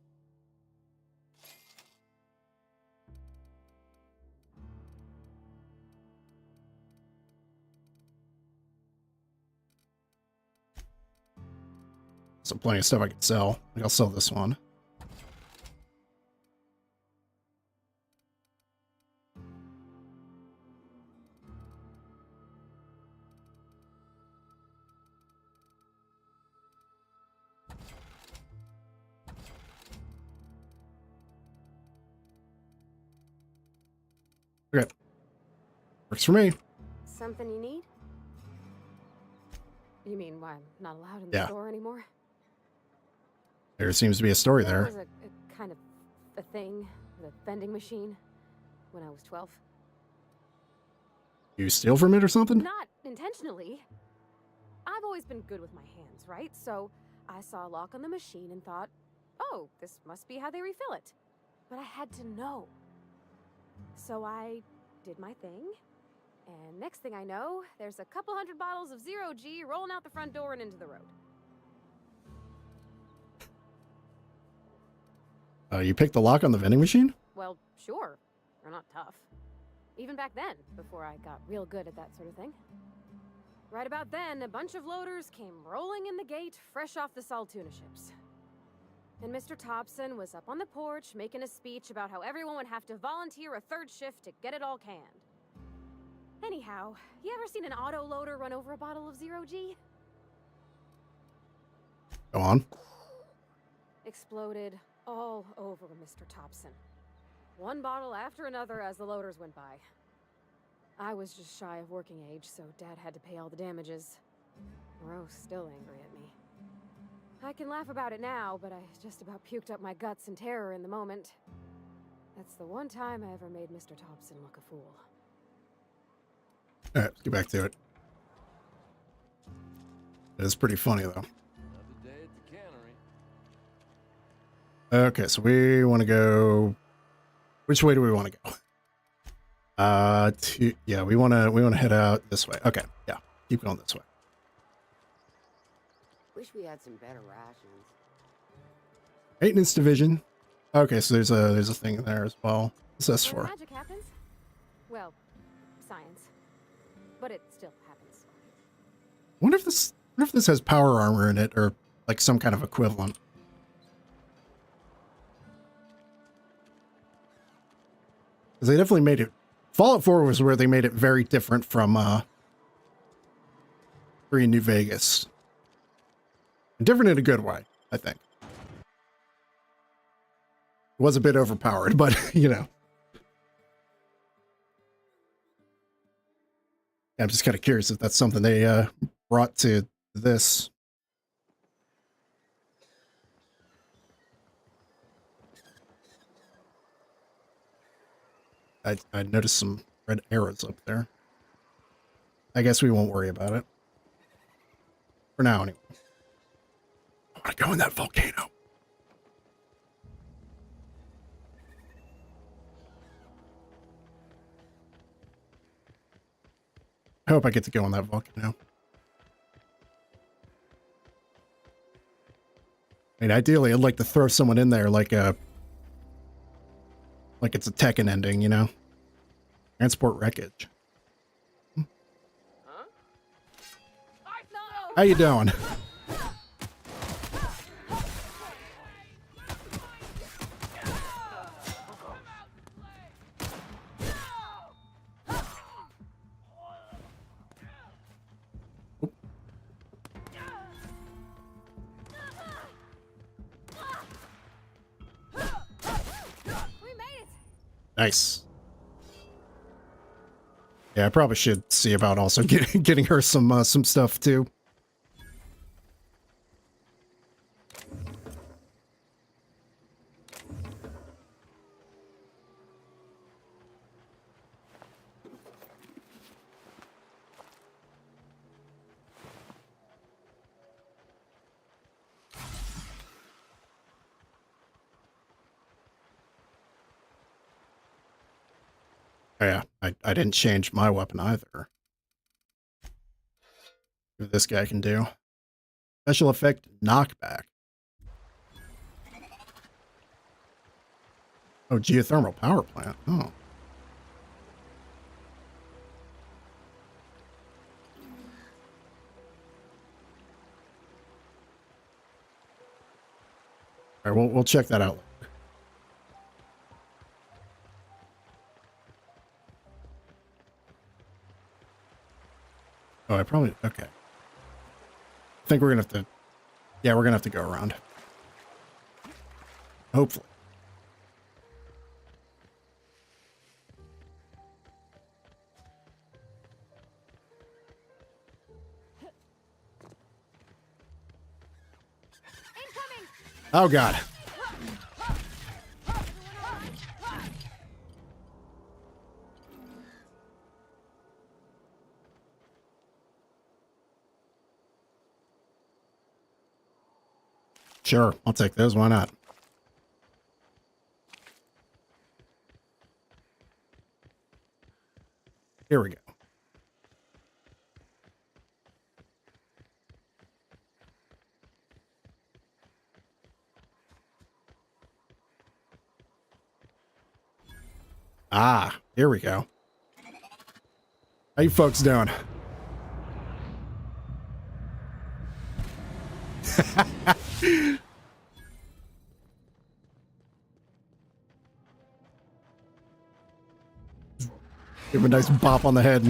So plenty of stuff I could sell. I'll sell this one. Okay. Works for me. Something you need? You mean why I'm not allowed in the Yeah. store anymore? There seems to be a story There there. was a kind of a thing with a vending machine when I was 12. You steal from it or something? Not intentionally. I've always been good with my hands, right? So I saw a lock on the machine and thought, oh, this must be how they refill it. But I had to know. So I did my thing. And next thing I know, there's a couple hundred bottles of Zero G rolling out the front door and into the road. You picked the lock on the vending machine? Well, sure. They're not tough. Even back then, before I got real good at that sort of thing. Right about then, a bunch of loaders came rolling in the gate, fresh off the Saltuna ships. And Mr. Thompson was up on the porch making a speech about how everyone would have to volunteer a third shift to get it all canned. Anyhow, you ever seen an auto loader run over a bottle of Zero G? Go on. Exploded all over Mr. Thompson. One bottle after another as the loaders went by. I was just shy of working age, so Dad had to pay all the damages. Moreau's still angry at me. I can laugh about it now, but I just about puked up my guts in terror in the moment. That's the one time I ever made Mr. Thompson look a fool. Alright, let's get back to it. It's pretty funny, though. Another day at the cannery. Okay, so we want to go... Which way do we want to go? Yeah, we want to head out this way. Okay, yeah, keep going this way. Wish we had some better rations. Maintenance division. Okay, so there's a thing there as well. What's this Where for? magic happens? Well, science. But it still happens. Wonder if this has power armor in it or like some kind of equivalent. Because they definitely made it. Fallout 4 was where they made it very different from 3 New Vegas. Different in a good way, I think. It was a bit overpowered, but you know. I'm just kind of curious if that's something they brought to this. I noticed some red arrows up there. I guess we won't worry about it. For now, anyway. I want to go in that volcano. I hope I get to go in that volcano. I mean, ideally, I'd like to throw someone in there like it's a Tekken ending, you know? Transport wreckage. How you doing? Nice. Yeah, I probably should see about also getting her some stuff too. Oh yeah, I didn't change my weapon either. See what this guy can do. Special effect knockback. Oh, geothermal power plant. Oh. All right, we'll check that out later. Oh, I probably, okay. I think we're gonna have to, yeah, we're gonna have to go around. Hopefully. Oh, God. Sure, I'll take those. Why not? Here we go. Ah, here we go. How you folks doing? Give him a nice bop on the head.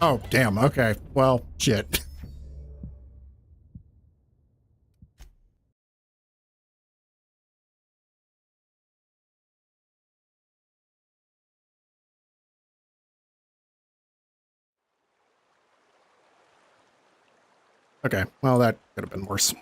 Oh, damn. Okay. Well, shit. Okay. Well, that could have been worse.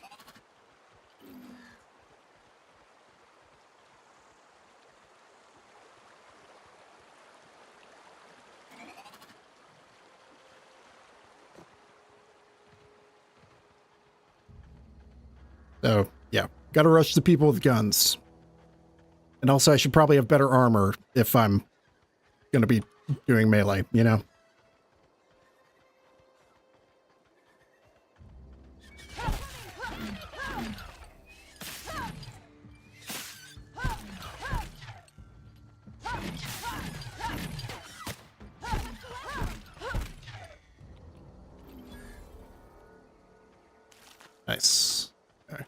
So, yeah, gotta rush the people with guns. And also, I should probably have better armor if I'm gonna be doing melee, you know? Nice. Okay.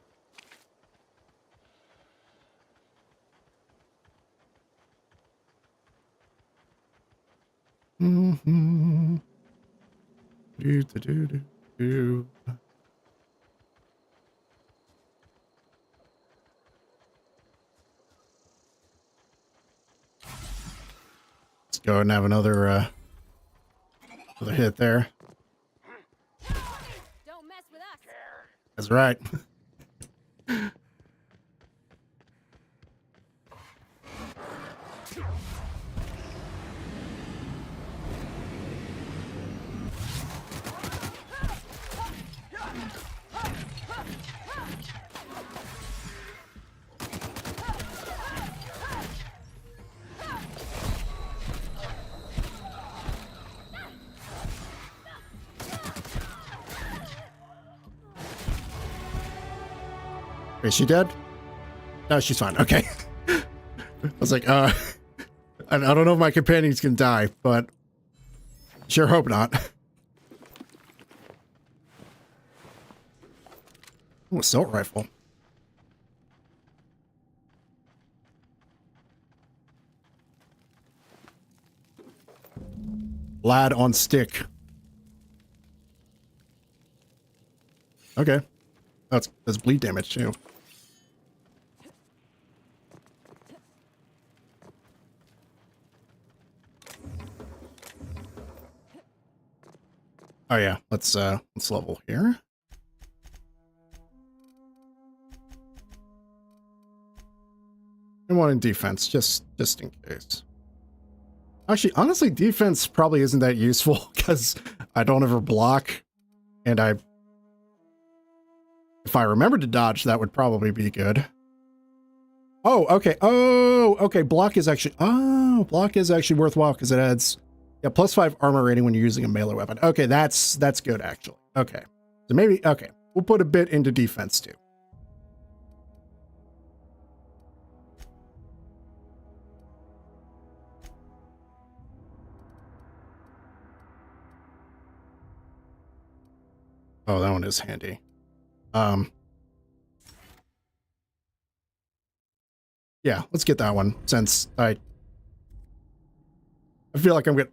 Mm-hmm. Do. Let's go and have another hit there. Don't mess with us. That's right. Is she dead? No, she's fine. Okay. I was like, I don't know if my companions can die, but sure hope not. Ooh, assault rifle. Lad on stick. Okay. That's bleed damage too. Oh yeah, let's level here. And one in defense, just in case. Actually, honestly, defense probably isn't that useful because I don't ever block, and if I remember to dodge, that would probably be good. Oh, okay. Oh, okay. Block is actually worthwhile because it adds +5 armor rating when you're using a melee weapon. Okay, that's good actually. Okay, so maybe we'll put a bit into defense too. Oh, that one is handy. Yeah, let's get that one since I feel like I'm good.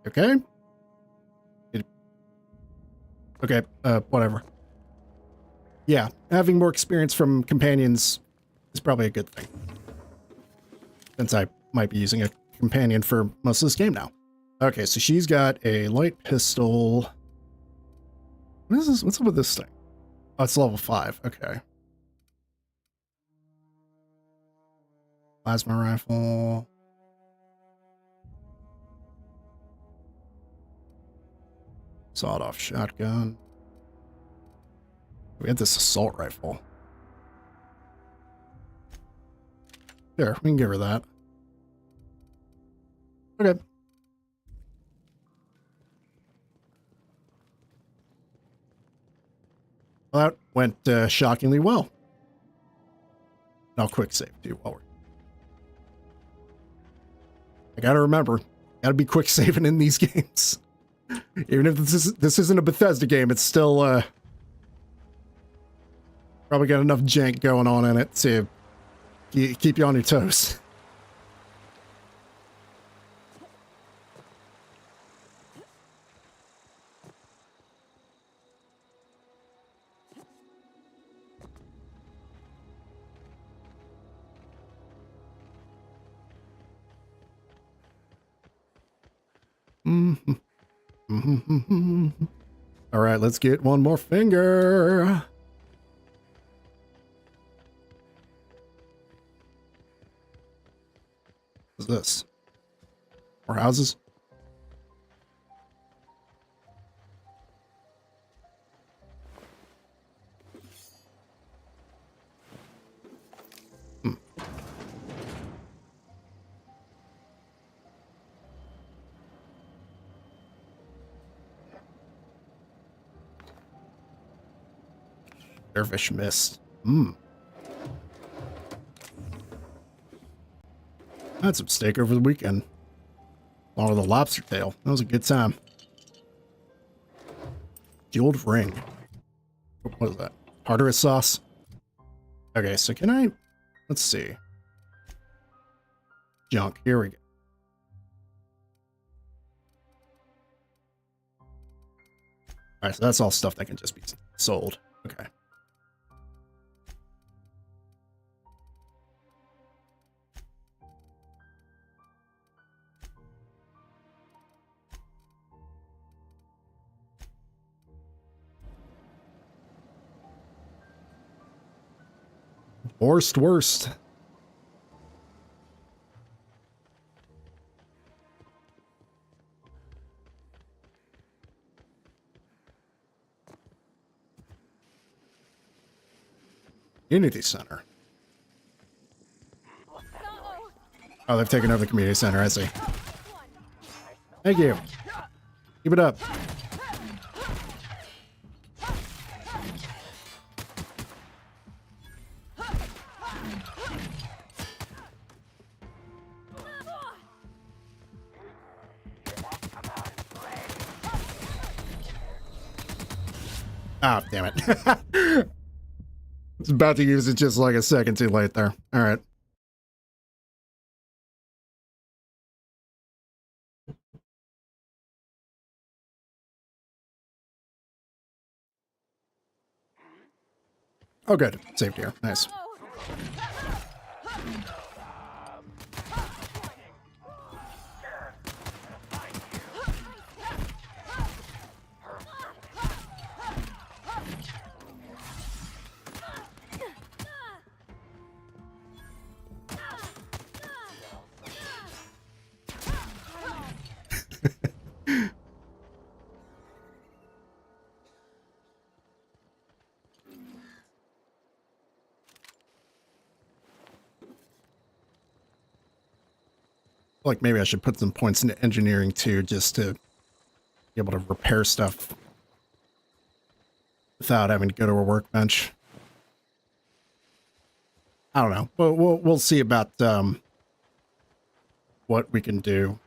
Okay. Okay, whatever. Yeah, having more experience from companions is probably a good thing. Since I might be using a companion for most of this game now. Okay, so she's got a light pistol. What is this? What's up with this thing? Oh, it's level 5. Okay. Plasma rifle. Sawed-off shotgun. We had this assault rifle. There, we can give her that. Okay. Well, that went shockingly well. And I'll quick save too while we're... I gotta remember, gotta be quick saving in these games. Even if this isn't a Bethesda game, it's still probably got enough jank going on in it to keep you on your toes. All right, let's get one more finger. What's this? More houses? Dervish mist. I had some steak over the weekend. Along with a lobster tail. That was a good time. Jeweled ring. What is that? Tartarus sauce? Okay, so can I... Let's see. Junk. Here we go. Alright, so that's all stuff that can just be sold. Okay. Worst. Community center. Oh, they've taken over the community center. I see. Thank you. Keep it up. Ah, oh, damn it. I was about to use it just like a second too late there. All right. Oh, good. Saved here. Nice. Like maybe I should put some points into engineering too, just to be able to repair stuff without having to go to a workbench. I don't know, but we'll see about what we can do.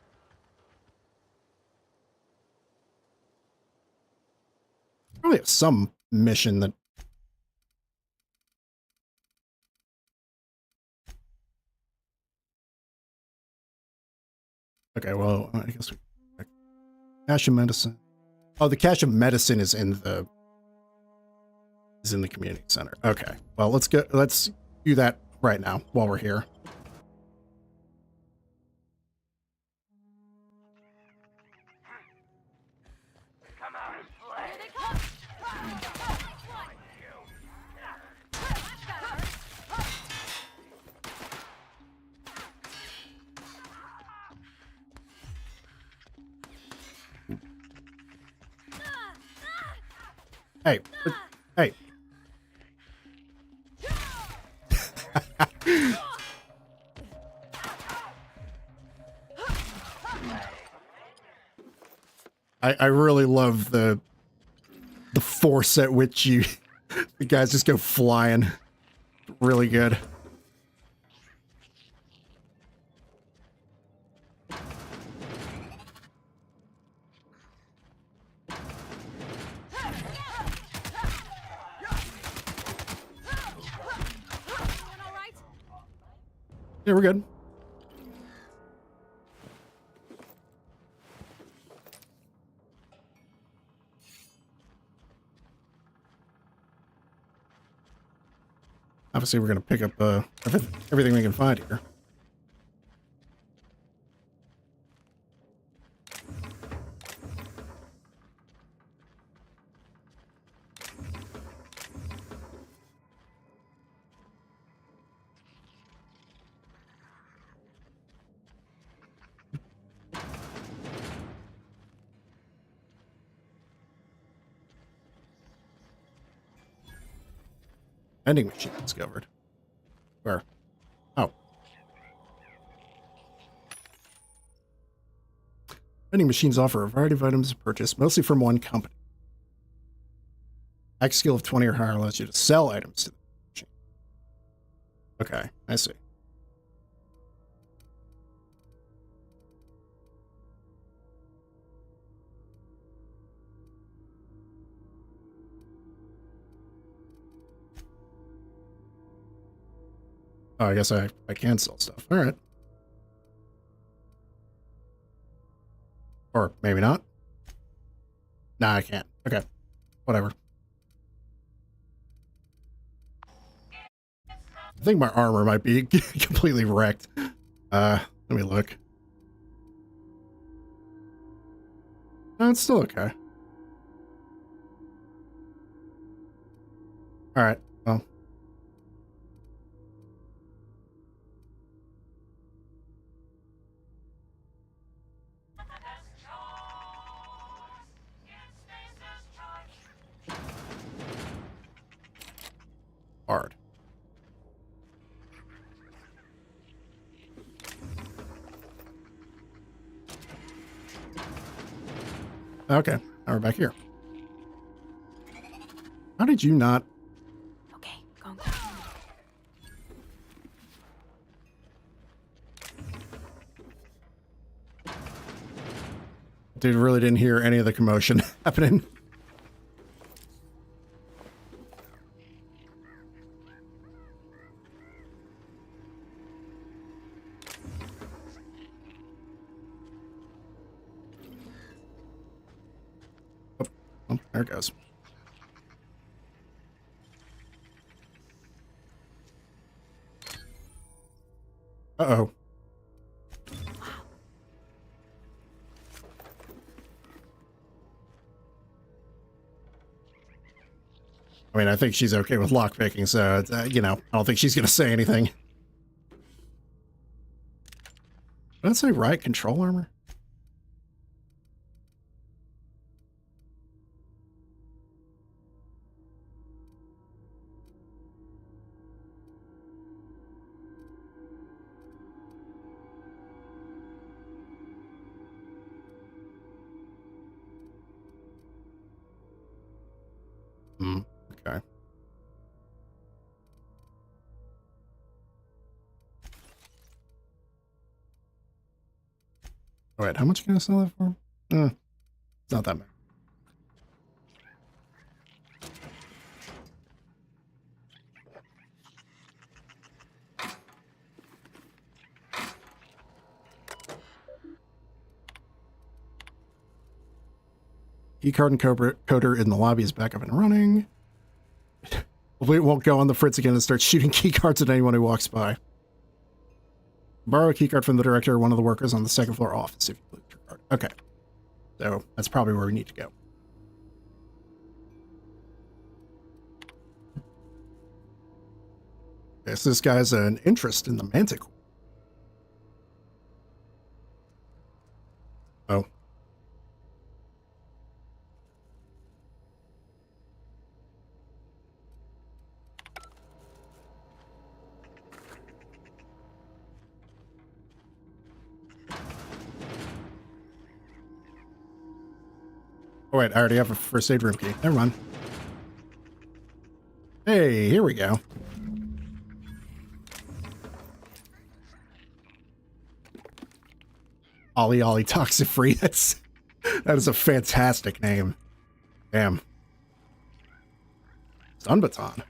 Probably have some mission that. Okay, well, I guess cache of medicine. Oh, the cache of medicine is in the community center. Okay, well, let's do that right now while we're here. Hey, hey. I really love the force at which the guys just go flying. Really good. Yeah, we're good. Obviously, we're going to pick up everything we can find here. Vending machine discovered. Where? Oh. Vending machines offer a variety of items to purchase, mostly from one company. Max skill of 20 or higher allows you to sell items to the machine. Okay, I see. Oh, I guess I can sell stuff. All right. Or maybe not. Nah, I can't. Okay. Whatever. I think my armor might be completely wrecked. Let me look. No, it's still okay. All right. Well. Hard. Okay, now we're back here. How did you not? Okay, go. Dude, really didn't hear any of the commotion happening. Oh, there it goes. Uh-oh. I mean, I think she's okay with lockpicking, so, you know, I don't think she's going to say anything. Did I say riot control armor? Okay. All right, how much can I sell that for? It's not that bad. Keycard and coder in the lobby is back up and running. Hopefully it won't go on the fritz again and start shooting keycards at anyone who walks by. Borrow a keycard from the director or one of the workers on the second floor office if you lose your card. Okay. So that's probably where we need to go. Okay, so this guy's an interest in the Manticore. Oh. Oh wait, I already have a first aid room key. Never mind. Hey, here we go. Ollie Ollie Toxifree. That is a fantastic name. Damn. Stun baton.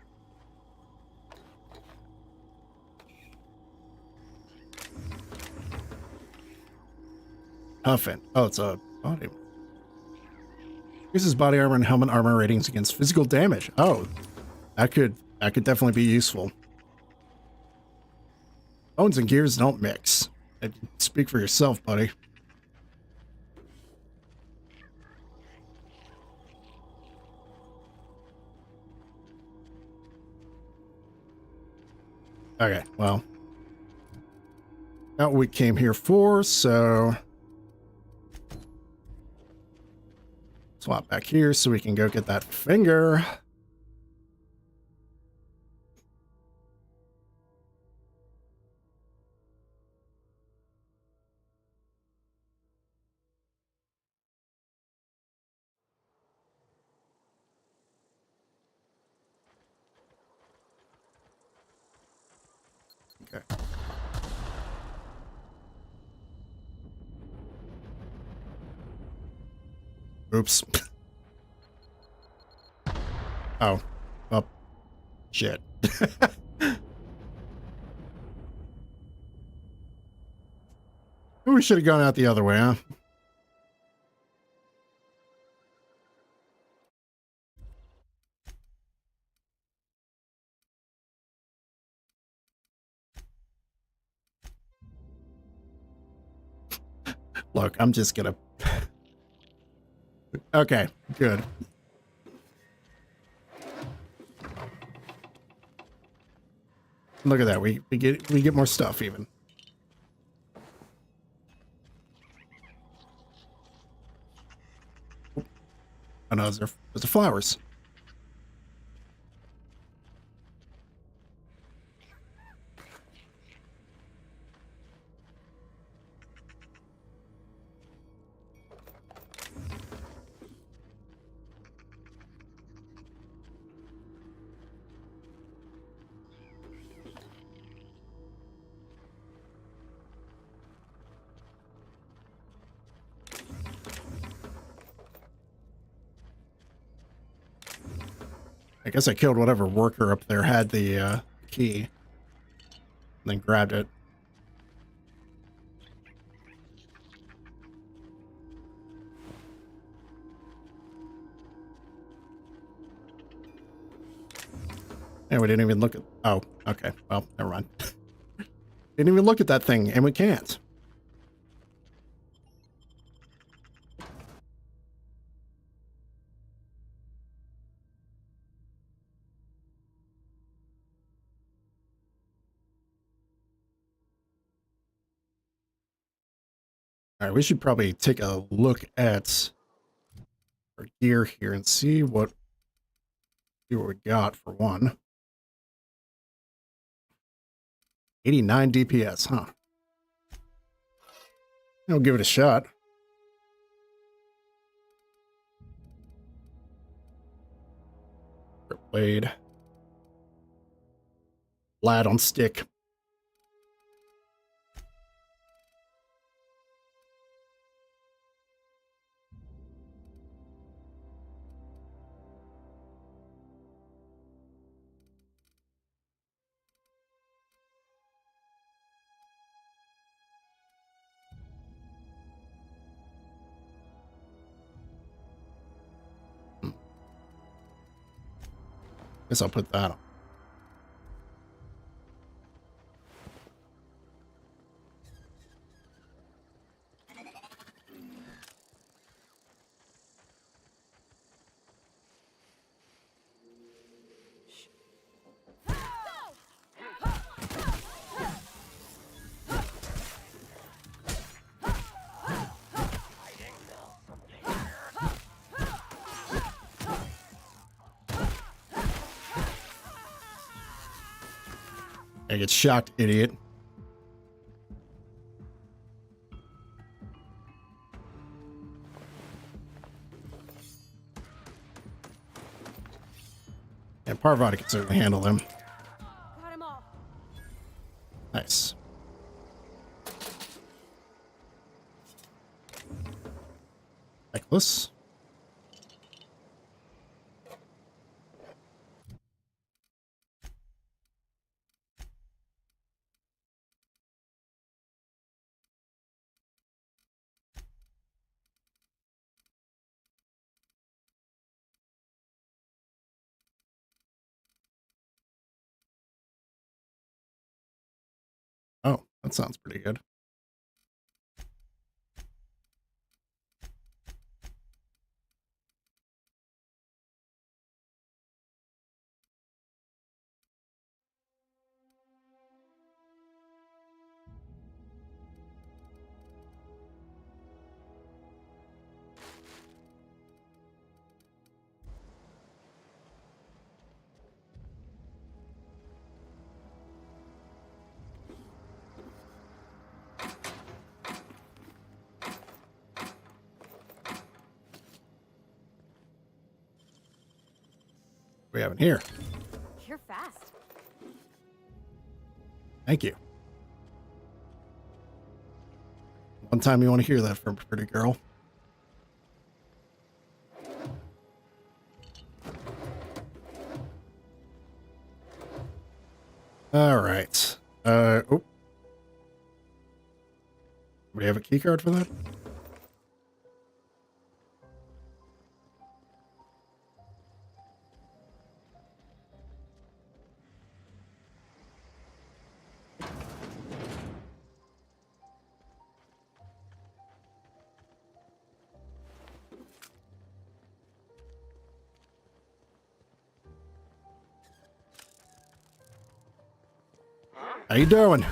Huffin. Oh, it's a body. Increases body armor and helmet armor ratings against physical damage. Oh, that could definitely be useful. Bones and gears don't mix. Speak for yourself, buddy. Okay, well. Not what we came here for, so swap back here so we can go get that finger. Okay. Oops. Oh. Well, shit. We should have gone out the other way, huh? Look, I'm just gonna... Okay, good. Look at that. We get more stuff even. Oh no, those are flowers. I guess I killed whatever worker up there had the key. And then grabbed it. And we didn't even look at... Oh, okay. Well, never mind. Didn't even look at that thing, and we can't. All right, we should probably take a look at our gear here and see what we got for one. 89 DPS, huh? I'll give it a shot. Blade. Lad on stick. Guess I'll put that on. I get shocked, idiot. And Parvati can certainly handle them. Got him all. Nice. Necklace. Oh, that sounds pretty good. We have in here. You're fast. Thank you. One time you want to hear that from a pretty girl. All right. Oh. We have a key card for that? How you doing?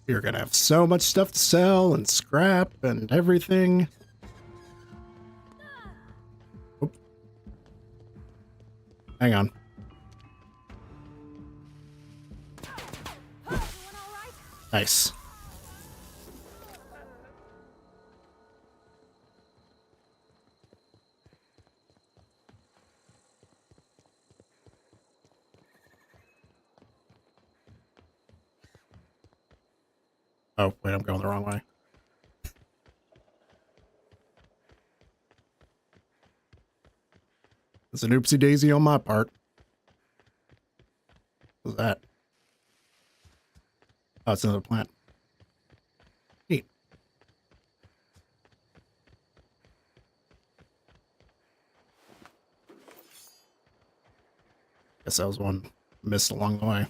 You're gonna have so much stuff to sell and scrap and everything. Oop. Hang on. Nice. Oh, wait, I'm going the wrong way. It's an oopsie daisy on my part. What's that? Oh, it's another plant. Neat. Guess that was one missed along the way.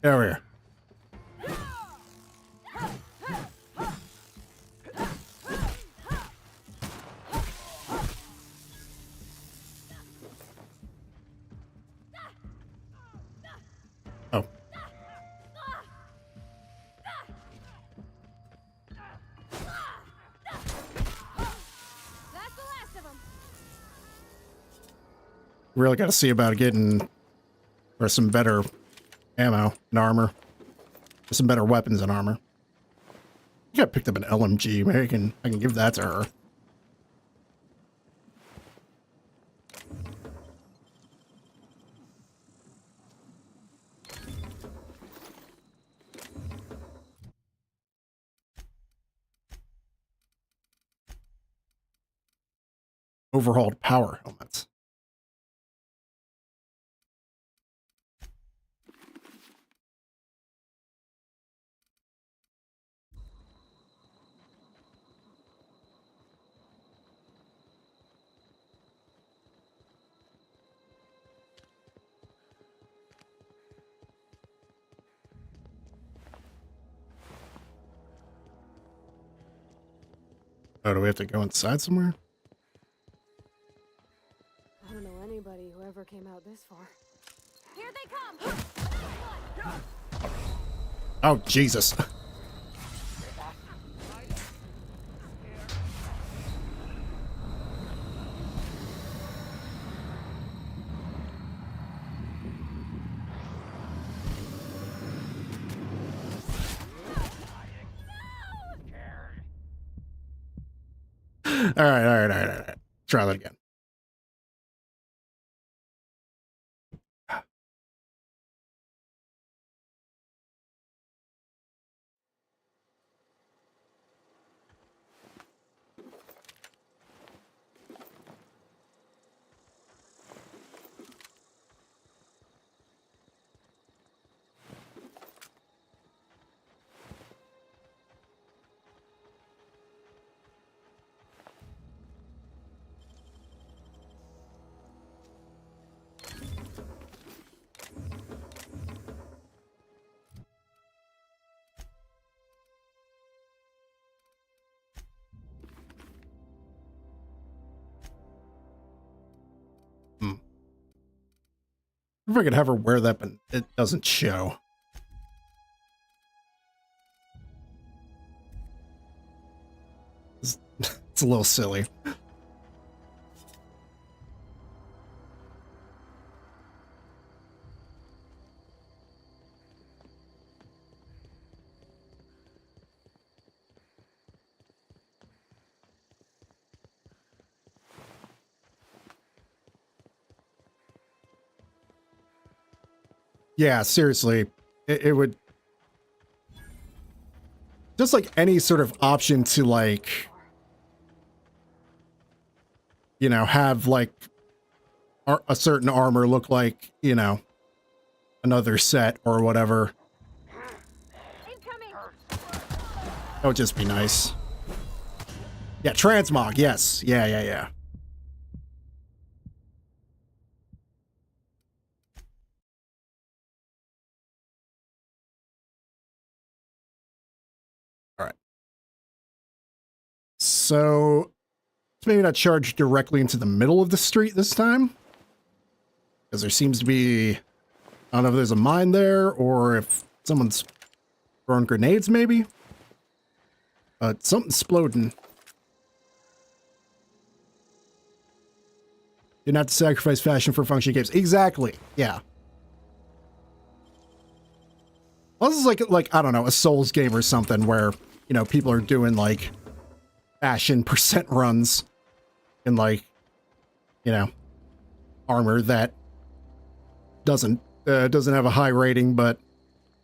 Over here. Oh. Really got to see about getting or some better ammo and armor. Some better weapons and armor. I think I picked up an LMG. Maybe I can give that to her. Overhauled power helmets. Oh, do we have to go inside somewhere? I don't know anybody who ever came out this far. Here they come! Oh, Jesus. All right. Try that again. If I could have her wear that, but it doesn't show. It's a little silly. Yeah, seriously. It would... Just like any sort of option to like... You know, have like a certain armor look like, you know, another set or whatever. That would just be nice. Yeah, transmog, yes. Yeah. All right. So, let's maybe not charge directly into the middle of the street this time. Because there seems to be... I don't know if there's a mine there or if someone's throwing grenades, maybe. But something's exploding. You not to sacrifice fashion for function games. Exactly. Yeah. Well, this is like I don't know, a Souls game or something where, you know, people are doing like fashion percent runs in like, you know, armor that doesn't have a high rating but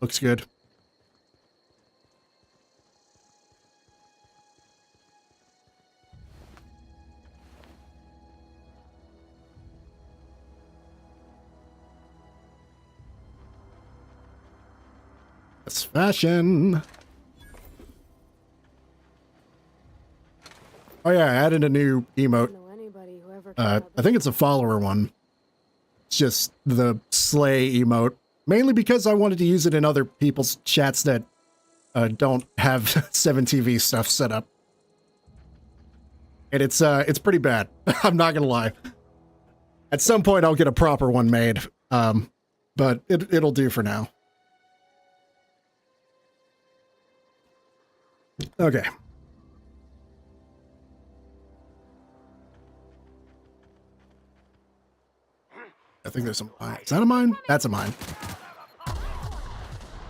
looks good. That's fashion. Oh yeah, I added a new emote. I think it's a follower one. It's just the slay emote. Mainly because I wanted to use it in other people's chats that don't have 7TV stuff set up. And it's pretty bad. I'm not gonna lie. At some point I'll get a proper one made. But it'll do for now. Okay. I think there's some mine. Is that a mine? That's a mine. Oh,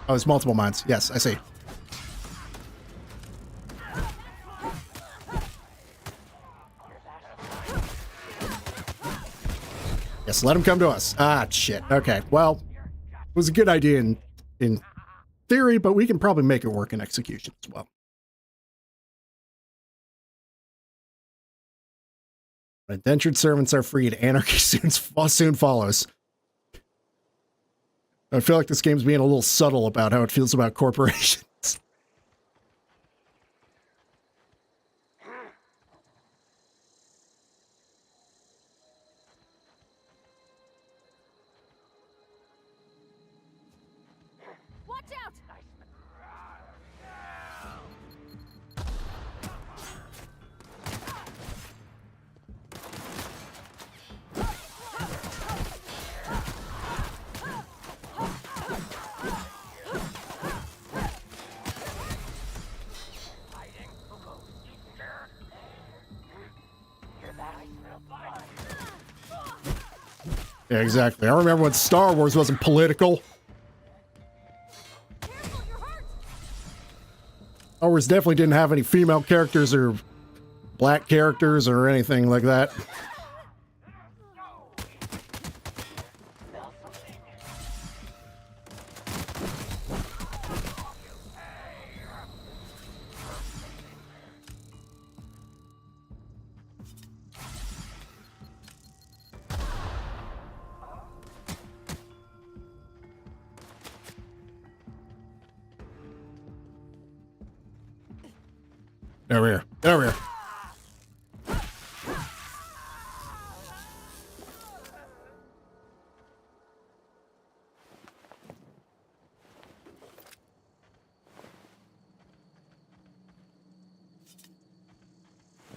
there's multiple mines. Yes, I see. Yes, let him come to us. Ah, shit. Okay, well, it was a good idea in theory, but we can probably make it work in execution as well. Indentured servants are freed. Anarchy soon follows. I feel like this game's being a little subtle about how it feels about corporations. Watch out! Yeah, exactly. I remember when Star Wars wasn't political. Star Wars definitely didn't have any female characters or black characters or anything like that. Get over here. Get over here.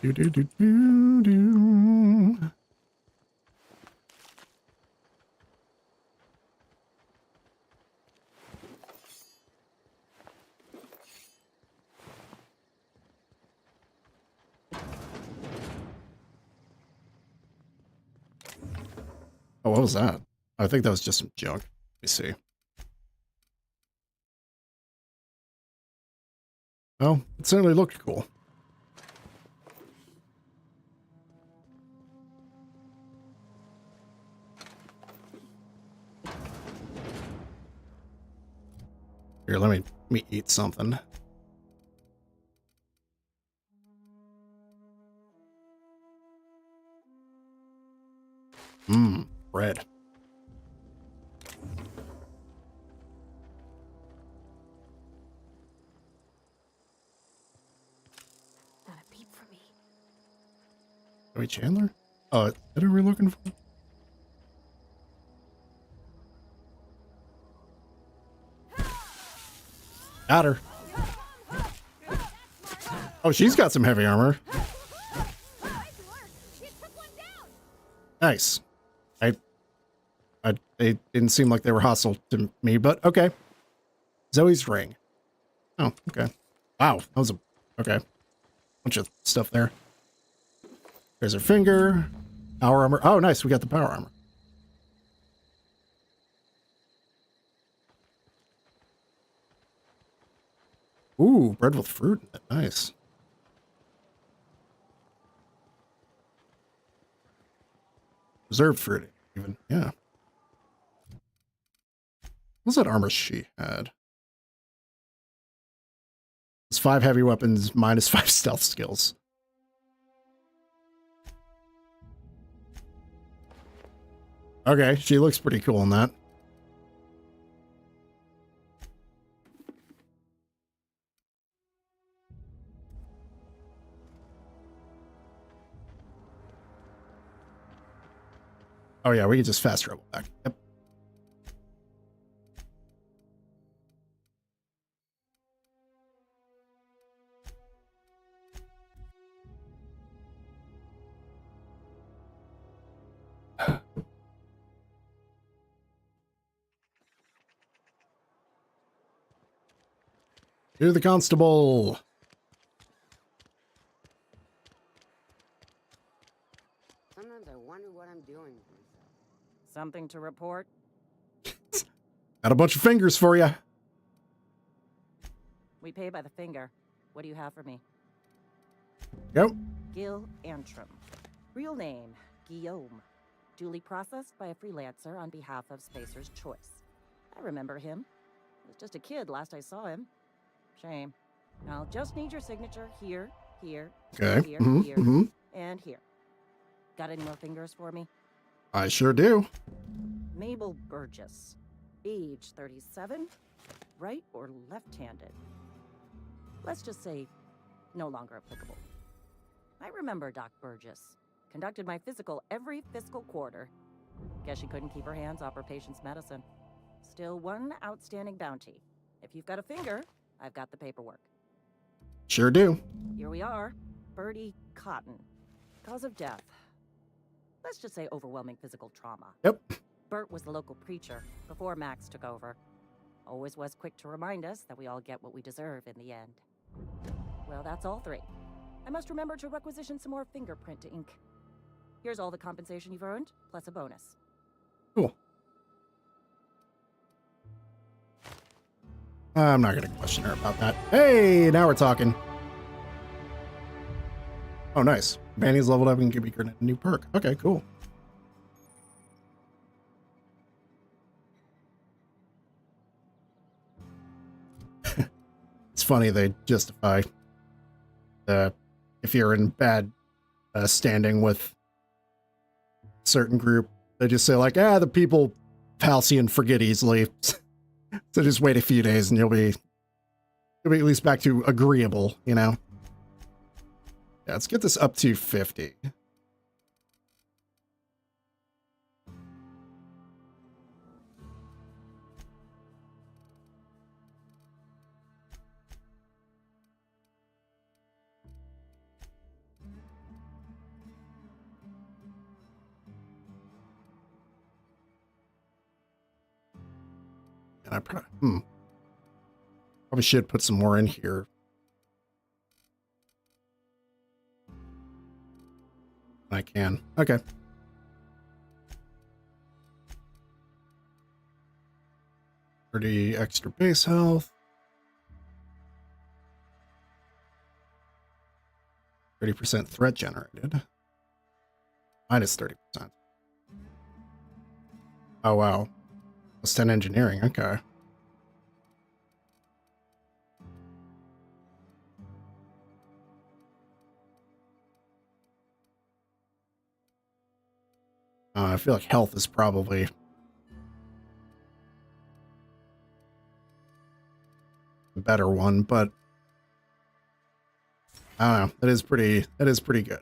Do do do do do. Oh, what was that? I think that was just some junk. Let me see. Oh, it certainly looked cool. Here, let me eat something. Bread. Not a peep for me. Wait, Chandler? Oh, is that who we're looking for? Got her. Oh, she's got some heavy armor. Nice. They didn't seem like they were hostile to me, but okay. Zoe's ring. Oh, okay. Wow, that was a okay. Bunch of stuff there. There's her finger. Power armor. Oh, nice. We got the power armor. Ooh, bread with fruit in it. Nice. Preserved fruit, even. Yeah. What's that armor she had? It's 5 heavy weapons, minus 5 stealth skills. Okay, she looks pretty cool in that. Oh yeah, we can just fast travel back. Yep. To the constable. Sometimes I wonder what I'm doing. Something to report? Got a bunch of fingers for you. We pay by the finger. What do you have for me? Yep. Gil Antrim. Real name, Guillaume. Duly processed by a freelancer on behalf of Spacer's Choice. I remember him. He was just a kid last I saw him. Shame. I'll just need your signature here, here, Okay. here, Mhm, here, mhm. and here. Got any more fingers for me? I sure do. Mabel Burgess. Age 37. Right or left-handed? Let's just say no longer applicable. I remember Doc Burgess. Conducted my physical every fiscal quarter. Guess she couldn't keep her hands off her patient's medicine. Still one outstanding bounty. If you've got a finger, I've got the paperwork. Sure do. Here we are. Bertie Cotton. Cause of death. Let's just say overwhelming physical trauma. Yep. Bert was the local preacher before Max took over. Always was quick to remind us that we all get what we deserve in the end. Well, that's all 3. I must remember to requisition some more fingerprint ink. Here's all the compensation you've earned, plus a bonus. Cool. I'm not going to question her about that. Hey, now we're talking. Oh, nice. Manny's leveled up and can be granted a new perk. Okay, cool. It's funny they justify if you're in bad standing with a certain group, they just say like, the people Halcyon forget easily. So just wait a few days and you'll be at least back to agreeable, you know? Yeah, let's get this up to 50. And I probably should put some more in here. I can. Okay. Pretty extra base health. 30% threat generated. Minus 30%. Oh, wow. Plus 10 engineering. Okay. I feel like health is probably a better one, but I don't know. That is pretty good.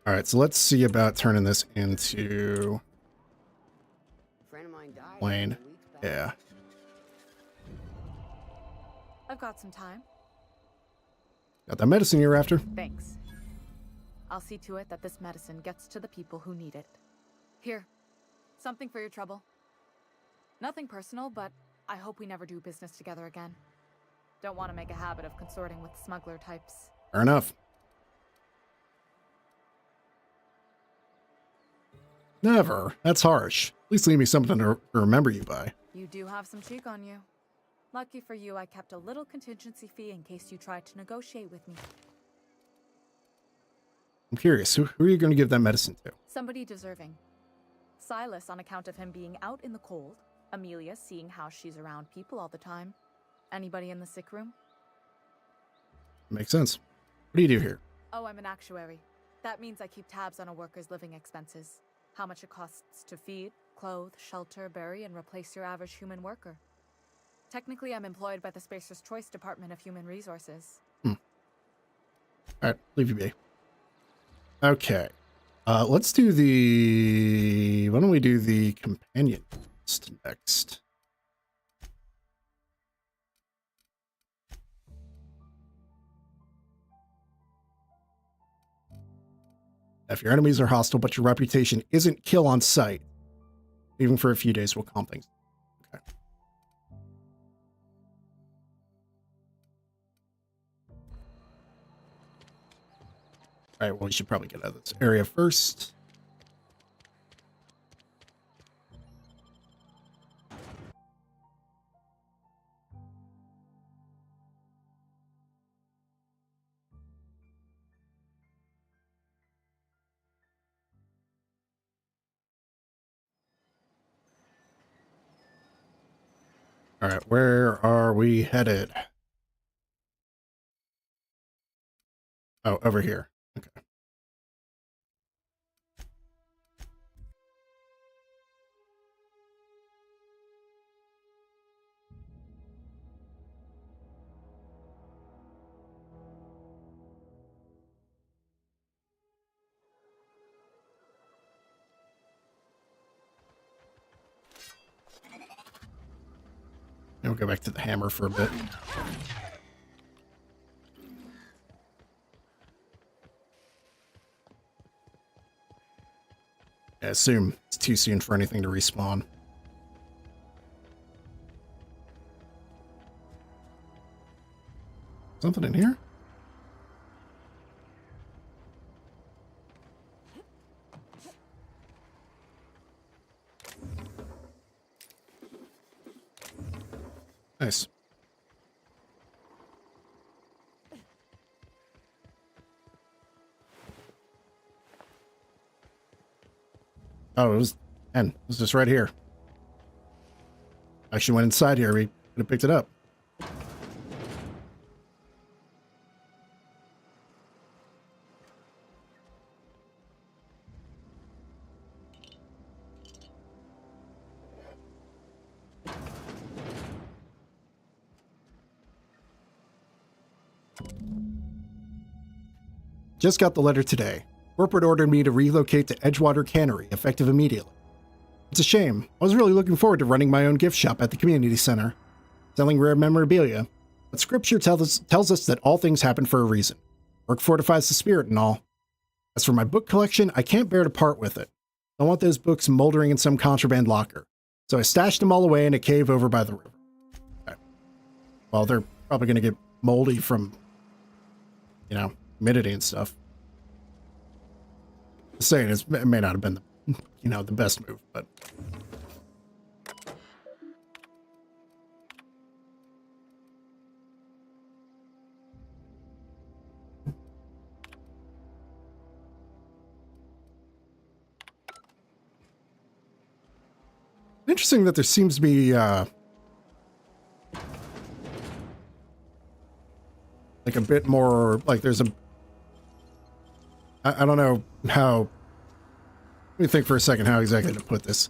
All right, so let's see about turning this into plane. Yeah. I've got some time. Got that medicine you're after? Thanks. I'll see to it that this medicine gets to the people who need it. Here, something for your trouble. Nothing personal, but I hope we never do business together again. Don't want to make a habit of consorting with smuggler types. Fair enough. Never. That's harsh. At least leave me something to remember you by. You do have some cheek on you. Lucky for you, I kept a little contingency fee in case you tried to negotiate with me. I'm curious, who are you going to give that medicine to? Somebody deserving. Silas on account of him being out in the cold. Amelia seeing how she's around people all the time. Anybody in the sick room? Makes sense. What do you do here? Oh, I'm an actuary. That means I keep tabs on a worker's living expenses. How much it costs to feed, clothe, shelter, bury, and replace your average human worker. Technically, I'm employed by the Spacer's Choice Department of Human Resources. Alright, leave you be. Okay. Let's do the... Why don't we do the companion quest next? If your enemies are hostile, but your reputation isn't kill on sight, even for a few days will calm things. Okay. All right, well, we should probably get out of this area first. All right, where are we headed? Oh, over here. Okay. We'll go back to the hammer for a bit. I assume it's too soon for anything to respawn. Something in here? Nice. Oh, it was just right here. Actually went inside here. We could have picked it up. Just got the letter today. Corporate ordered me to relocate to Edgewater Cannery, effective immediately. It's a shame. I was really looking forward to running my own gift shop at the community center, selling rare memorabilia. But scripture tells us that all things happen for a reason. Work fortifies the spirit and all. As for my book collection, I can't bear to part with it. I want those books moldering in some contraband locker. So I stashed them all away in a cave over by the river. Okay. Well, they're probably going to get moldy from, humidity and stuff. Just saying, it may not have been the, the best move, but... Interesting that there seems to be, like a bit more, like there's a, I don't know how, let me think for a second how exactly to put this.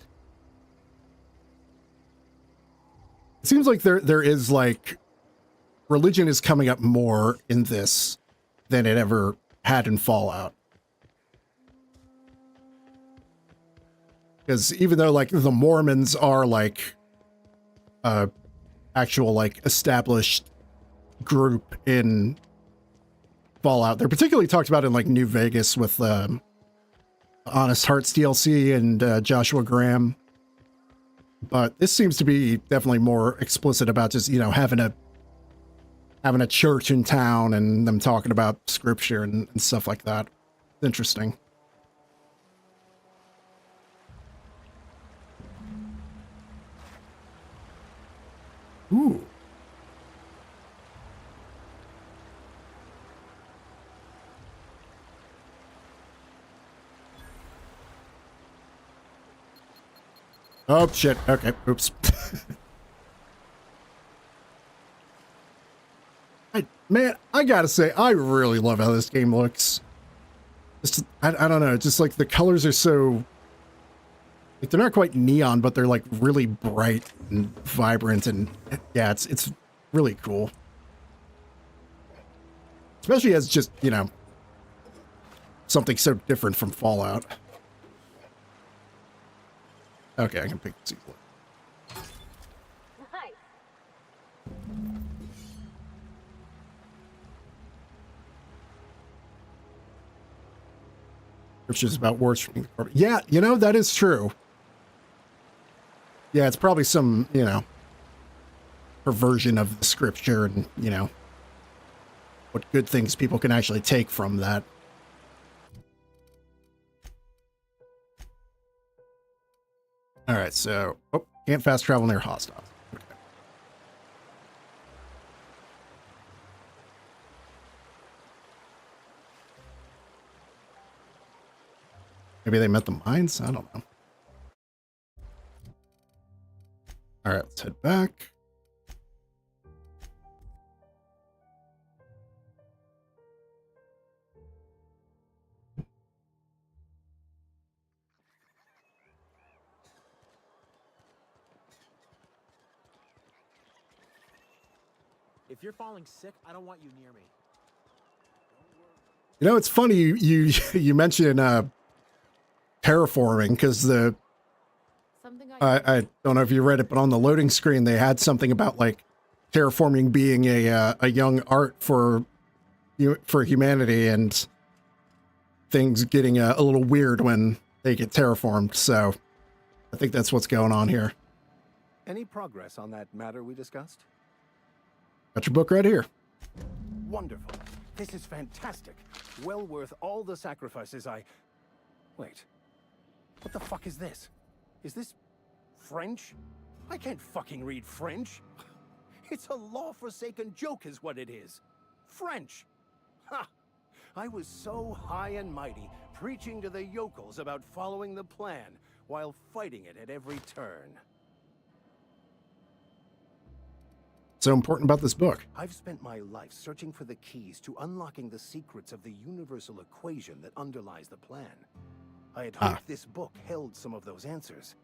It seems like there is like, religion is coming up more in this than it ever had in Fallout. Because even though like the Mormons are like actual like established group in Fallout, they're particularly talked about in like New Vegas with Honest Hearts DLC and Joshua Graham. But this seems to be definitely more explicit about just, you know, having a church in town and them talking about scripture and stuff like that. Interesting. Ooh. Oh, shit. Okay. Oops. Man, I gotta say, I really love how this game looks. Just, I don't know, just like the colors are so... Like, they're not quite neon, but they're like really bright and vibrant, and yeah, it's really cool. Especially as just, you know, something so different from Fallout. Okay, I can pick this easily. Scriptures about wars from the... Yeah, you know, that is true. Yeah, it's probably some, you know, perversion of the scripture and, you know, what good things people can actually take from that. All right, so, oh, can't fast travel near hostiles. Okay. Maybe they met the mines? I don't know. All right, let's head back. If you're falling sick, I don't want you near me. You know, it's funny you mentioned terraforming, because the I don't know if you read it, but on the loading screen they had something about like terraforming being a young art for humanity, and things getting a little weird when they get terraformed. So I think that's what's going on here. Any progress on that matter we discussed? Got your book right here. Wonderful. This is fantastic. Well worth all the sacrifices I... Wait. What the fuck is this? Is this French? I can't fucking read French. It's a law-forsaken joke is what it is. French. Ha! I was so high and mighty, preaching to the yokels about following the plan, while fighting it at every turn. So important about this book? I've spent my life searching for the keys to unlocking the secrets of the universal equation that underlies the plan. I had hoped this book held some of those answers.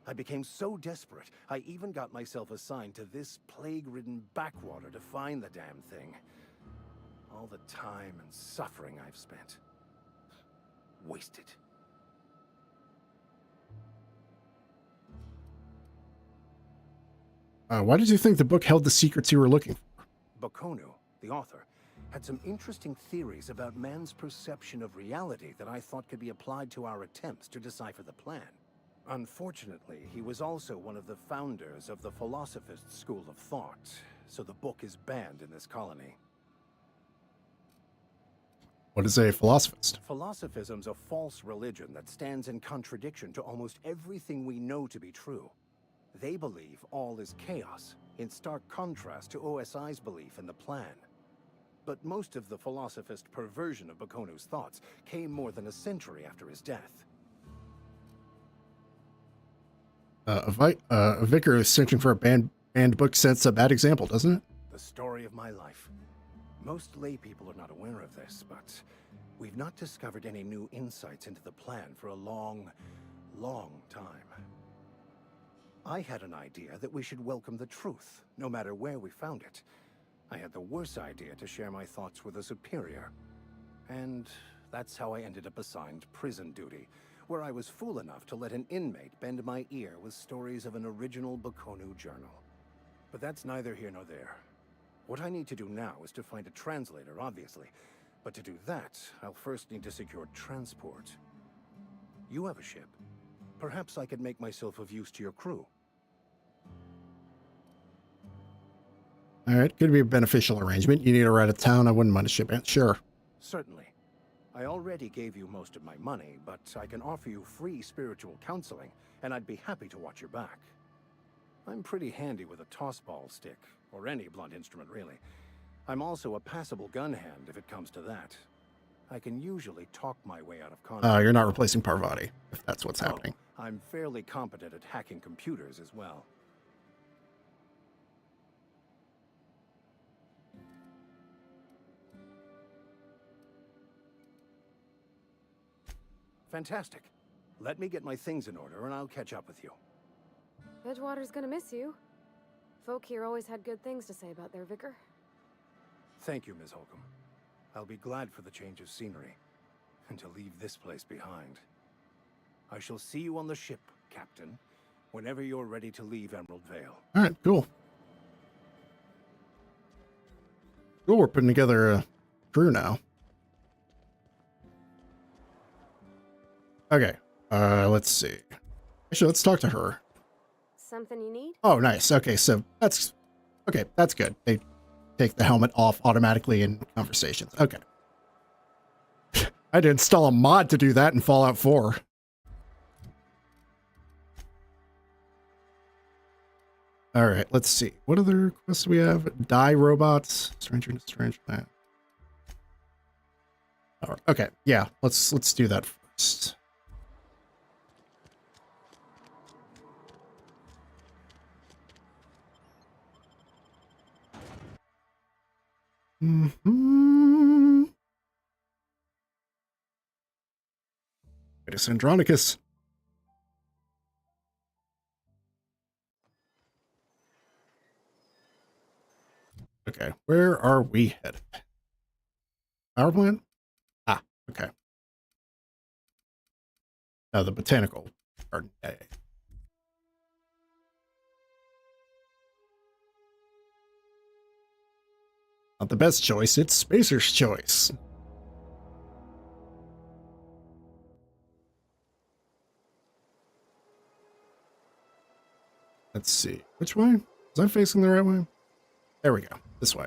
I became so desperate, I even got myself assigned to this plague-ridden backwater to find the damn thing. All the time and suffering I've spent. Wasted. Why did you think the book held the secrets you were looking for? Bokonu, the author, had some interesting theories about man's perception of reality that I thought could be applied to our attempts to decipher the plan. Unfortunately, he was also one of the founders of the Philosophist school of thought, so the book is banned in this colony. What is a philosophist? Philosophism's a false religion that stands in contradiction to almost everything we know to be true. They believe all is chaos, in stark contrast to OSI's belief in the plan. But most of the philosophist perversion of Bokonu's thoughts came more than a century after his death. A vicar is searching for a banned book sets a bad example, doesn't it? The story of my life. Most lay people are not aware of this, but we've not discovered any new insights into the plan for a long, long time. I had an idea that we should welcome the truth, no matter where we found it. I had the worse idea to share my thoughts with a superior. And that's how I ended up assigned prison duty, where I was fool enough to let an inmate bend my ear with stories of an original Bokonu journal. But that's neither here nor there. What I need to do now is to find a translator, obviously. But to do that, I'll first need to secure transport. You have a ship. Perhaps I could make myself of use to your crew. All right, could be a beneficial arrangement. You need a ride to town. I wouldn't mind a ship. Sure. Certainly. I already gave you most of my money, but I can offer you free spiritual counseling, and I'd be happy to watch your back. I'm pretty handy with a tossball stick, or any blunt instrument, really. I'm also a passable gun hand, if it comes to that. I can usually talk my way out of conflict. You're not replacing Parvati, if that's what's happening. I'm fairly competent at hacking computers as well. Fantastic. Let me get my things in order and I'll catch up with you. Edgewater's gonna miss you. Folk here always had good things to say about their vicar. Thank you, Ms. Holcomb. I'll be glad for the change of scenery, and to leave this place behind. I shall see you on the ship, Captain, whenever you're ready to leave Emerald Vale. All right, cool. Cool, we're putting together a crew now. Okay, let's see. Actually, let's talk to her. Something you need? Oh, nice. Okay, so that's good. They take the helmet off automatically in conversations. Okay. I had to install a mod to do that in Fallout 4. All right, let's see. What other quests do we have? Die robots, stranger to strange land. All right, okay, yeah, let's do that first. Mm-hmm. It is Andronicus. Okay, where are we headed? Power plant? Ah, okay. Now the botanical garden. Not the best choice, it's Spacer's choice. Let's see. Which way? Was I facing the right way? There we go. This way.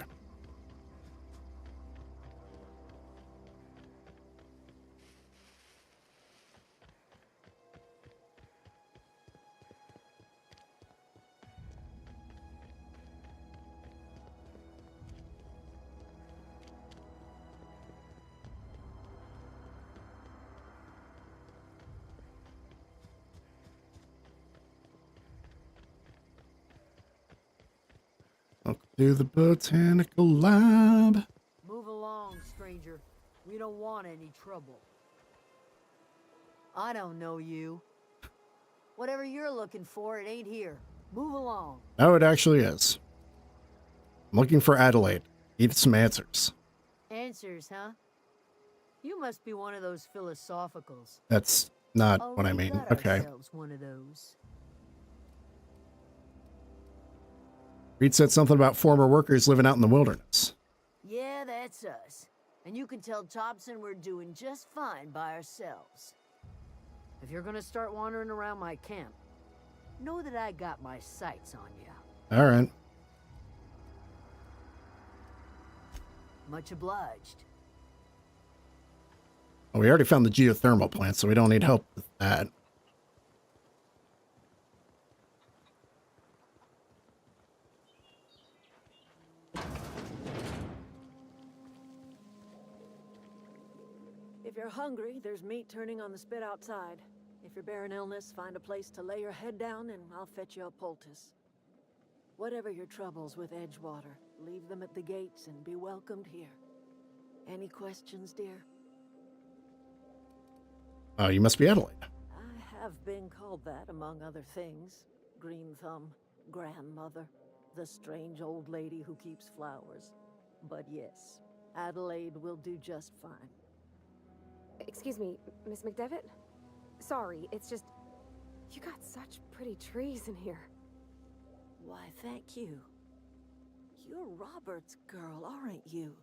To the botanical lab. Move along, stranger. We don't want any trouble. I don't know you. Whatever you're looking for, it ain't here. Move along. No, it actually is. I'm looking for Adelaide. Need some answers. Answers, huh? You must be one of those philosophicals. That's not what I mean. Okay. One of those. Reed said something about former workers living out in the wilderness. Yeah, that's us. And you can tell Thompson we're doing just fine by ourselves. If you're gonna start wandering around my camp, know that I got my sights on you. All right. Much obliged. Well, we already found the geothermal plant, so we don't need help with that. If you're hungry, there's meat turning on the spit outside. If you're bearing illness, find a place to lay your head down and I'll fetch you a poultice. Whatever your troubles with Edgewater, leave them at the gates and be welcomed here. Any questions, dear? You must be Adelaide. I have been called that, among other things. Green Thumb, grandmother, the strange old lady who keeps flowers. But yes, Adelaide will do just fine. Excuse me, Miss McDevitt? Sorry, it's just... You got such pretty trees in here. Why, thank you. You're Robert's girl, aren't you?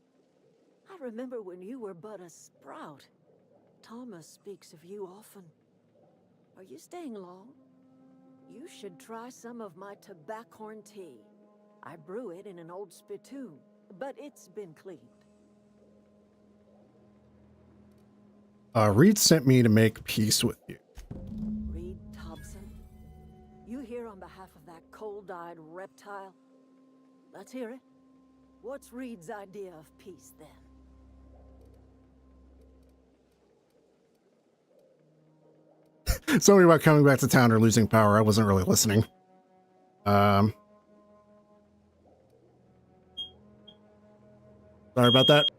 I remember when you were but a sprout. Thomas speaks of you often. Are you staying long? You should try some of my tobaccorn tea. I brew it in an old spittoon, but it's been cleaned. Reed sent me to make peace with you. Reed Thompson? You here on behalf of that cold-eyed reptile? Let's hear it. What's Reed's idea of peace, then? Something about coming back to town or losing power. I wasn't really listening. Sorry about that.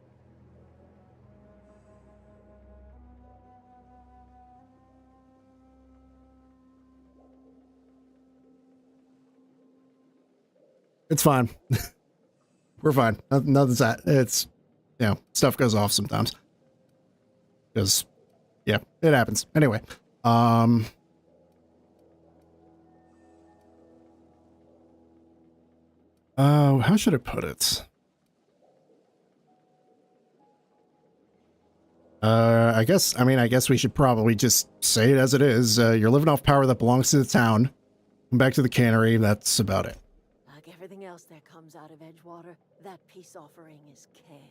It's fine. We're fine. Nothing's that. It's, you know, stuff goes off sometimes. Because, yeah, it happens. Anyway. How should I put it? I guess we should probably just say it as it is. You're living off power that belongs to the town. Come back to the cannery. That's about it. Like everything else that comes out of Edgewater, that peace offering is canned.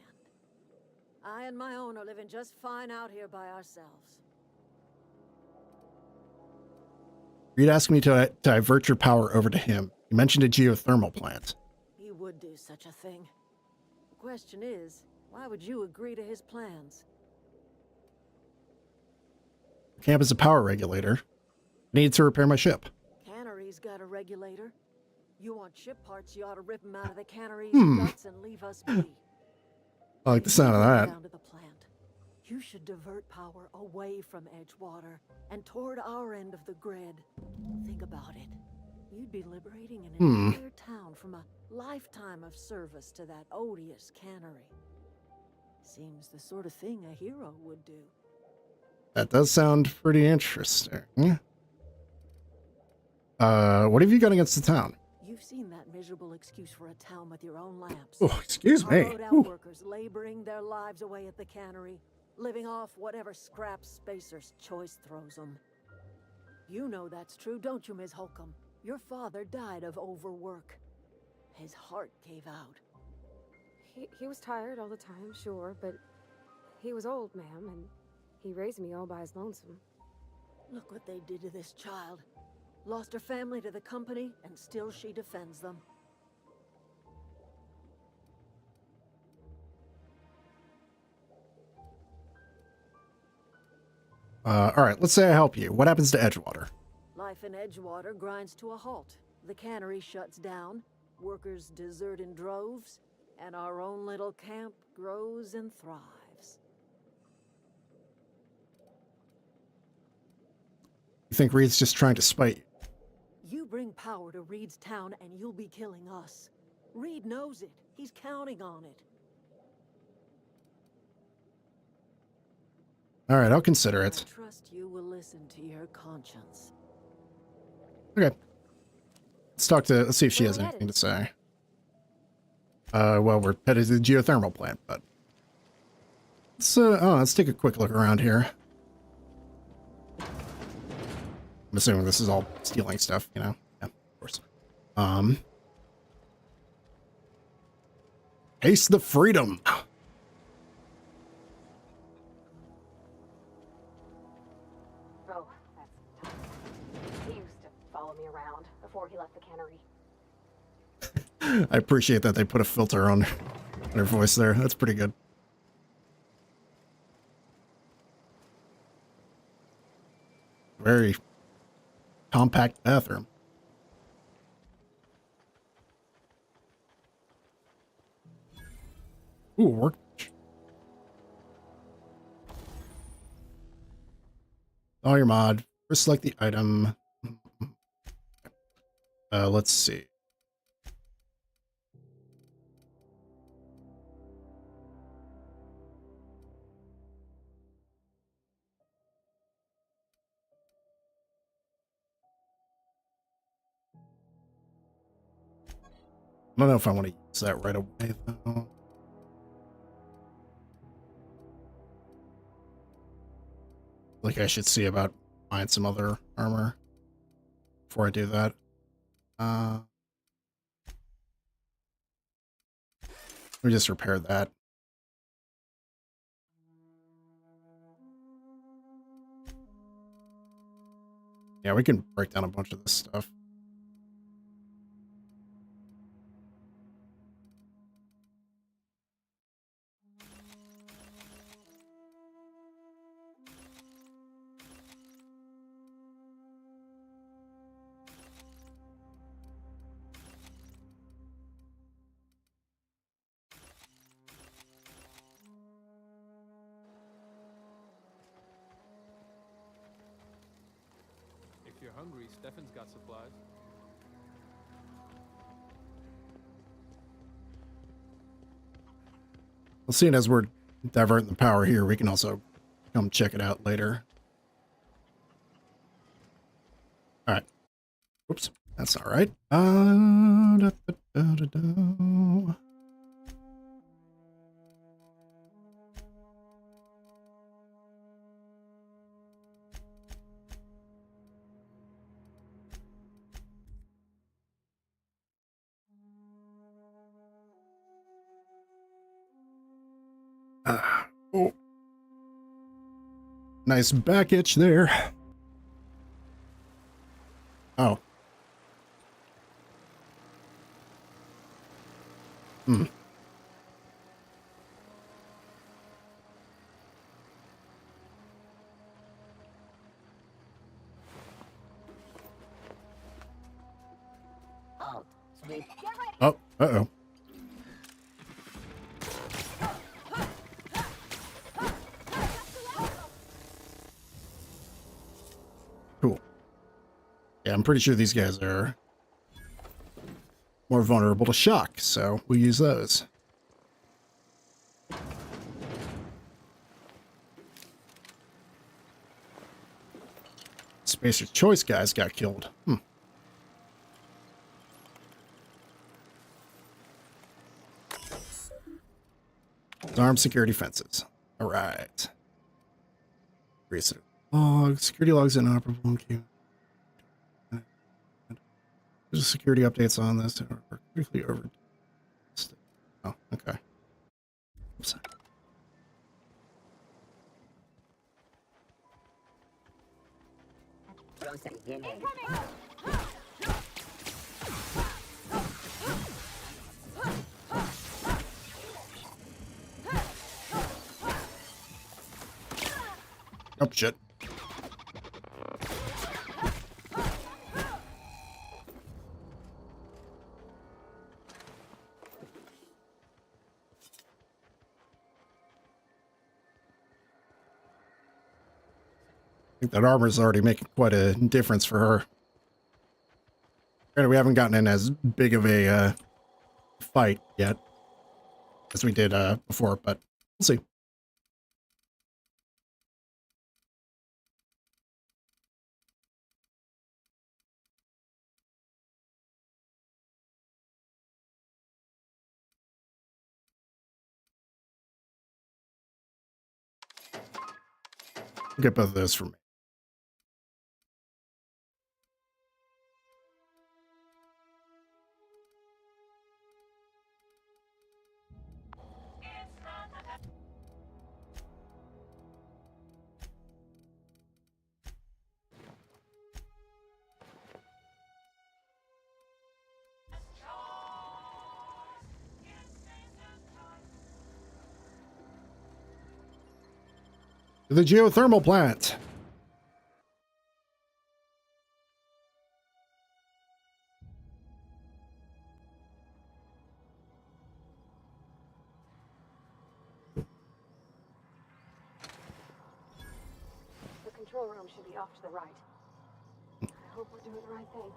I and my own are living just fine out here by ourselves. Reed asked me to divert your power over to him. You mentioned a geothermal plant. He would do such a thing. The question is, why would you agree to his plans? Camp is a power regulator. I need to repair my ship. Cannery's got a regulator. You want ship parts, you ought to rip them out of the cannery's Hmm. guts and leave us be. I like the sound of that. Down to the plant. You should divert power away from Edgewater and toward our end of the grid. Think about it. You'd be liberating an entire town from a lifetime of service to that odious cannery. Seems the sort of thing a hero would do. That does sound pretty interesting. What have you got against the town? You've seen that miserable excuse for a town with your own lamps. Oh, excuse me. Hollowed out workers laboring their lives away at the cannery, living off whatever scraps Spacer's Choice throws them. You know that's true, don't you, Ms. Holcomb? Your father died of overwork. His heart gave out. He was tired all the time, sure, but he was old, ma'am, and he raised me all by his lonesome. Look what they did to this child. Lost her family to the company, and still she defends them. All right, let's say I help you. What happens to Edgewater? Life in Edgewater grinds to a halt. The cannery shuts down, workers desert in droves, and our own little camp grows and thrives. You think Reed's just trying to spite you? You bring power to Reed's town and you'll be killing us. Reed knows it. He's counting on it. All right, I'll consider it. I trust you will listen to your conscience. Okay. Let's see if she has anything to say. Well, we're headed to the geothermal plant, but let's take a quick look around here. I'm assuming this is all stealing stuff, you know? Yeah, of course. Taste the freedom. Oh, that's He used to follow me around before he left the cannery. I appreciate that they put a filter on her voice there. That's pretty good. Very compact bathroom. Ooh, workbench. All your mod. First select the item. Let's see. I don't know if I want to use that right away, though. Like, I should see about buying some other armor before I do that. Let me just repair that. Yeah, we can break down a bunch of this stuff. If you're hungry, Stefan's got supplies. Well, seeing as we're diverting the power here, we can also come check it out later. All right. Oops, that's all right. Oh. Nice back itch there. Oh. Hmm. Oh, uh-oh. Cool. Yeah, I'm pretty sure these guys are more vulnerable to shock, so we use those. Spacer's Choice guys got killed. Armed security fences. All right. Recent logs, security logs inoperable. There's security updates on this. We're quickly over. Oh, okay. Oops. Oh, shit. I think that armor's already making quite a difference for her. Granted, we haven't gotten in as big of a fight yet as we did before, but we'll see. I'll get both of those for me. To the geothermal plant. control room should be off to the right. I hope we're doing the right thing.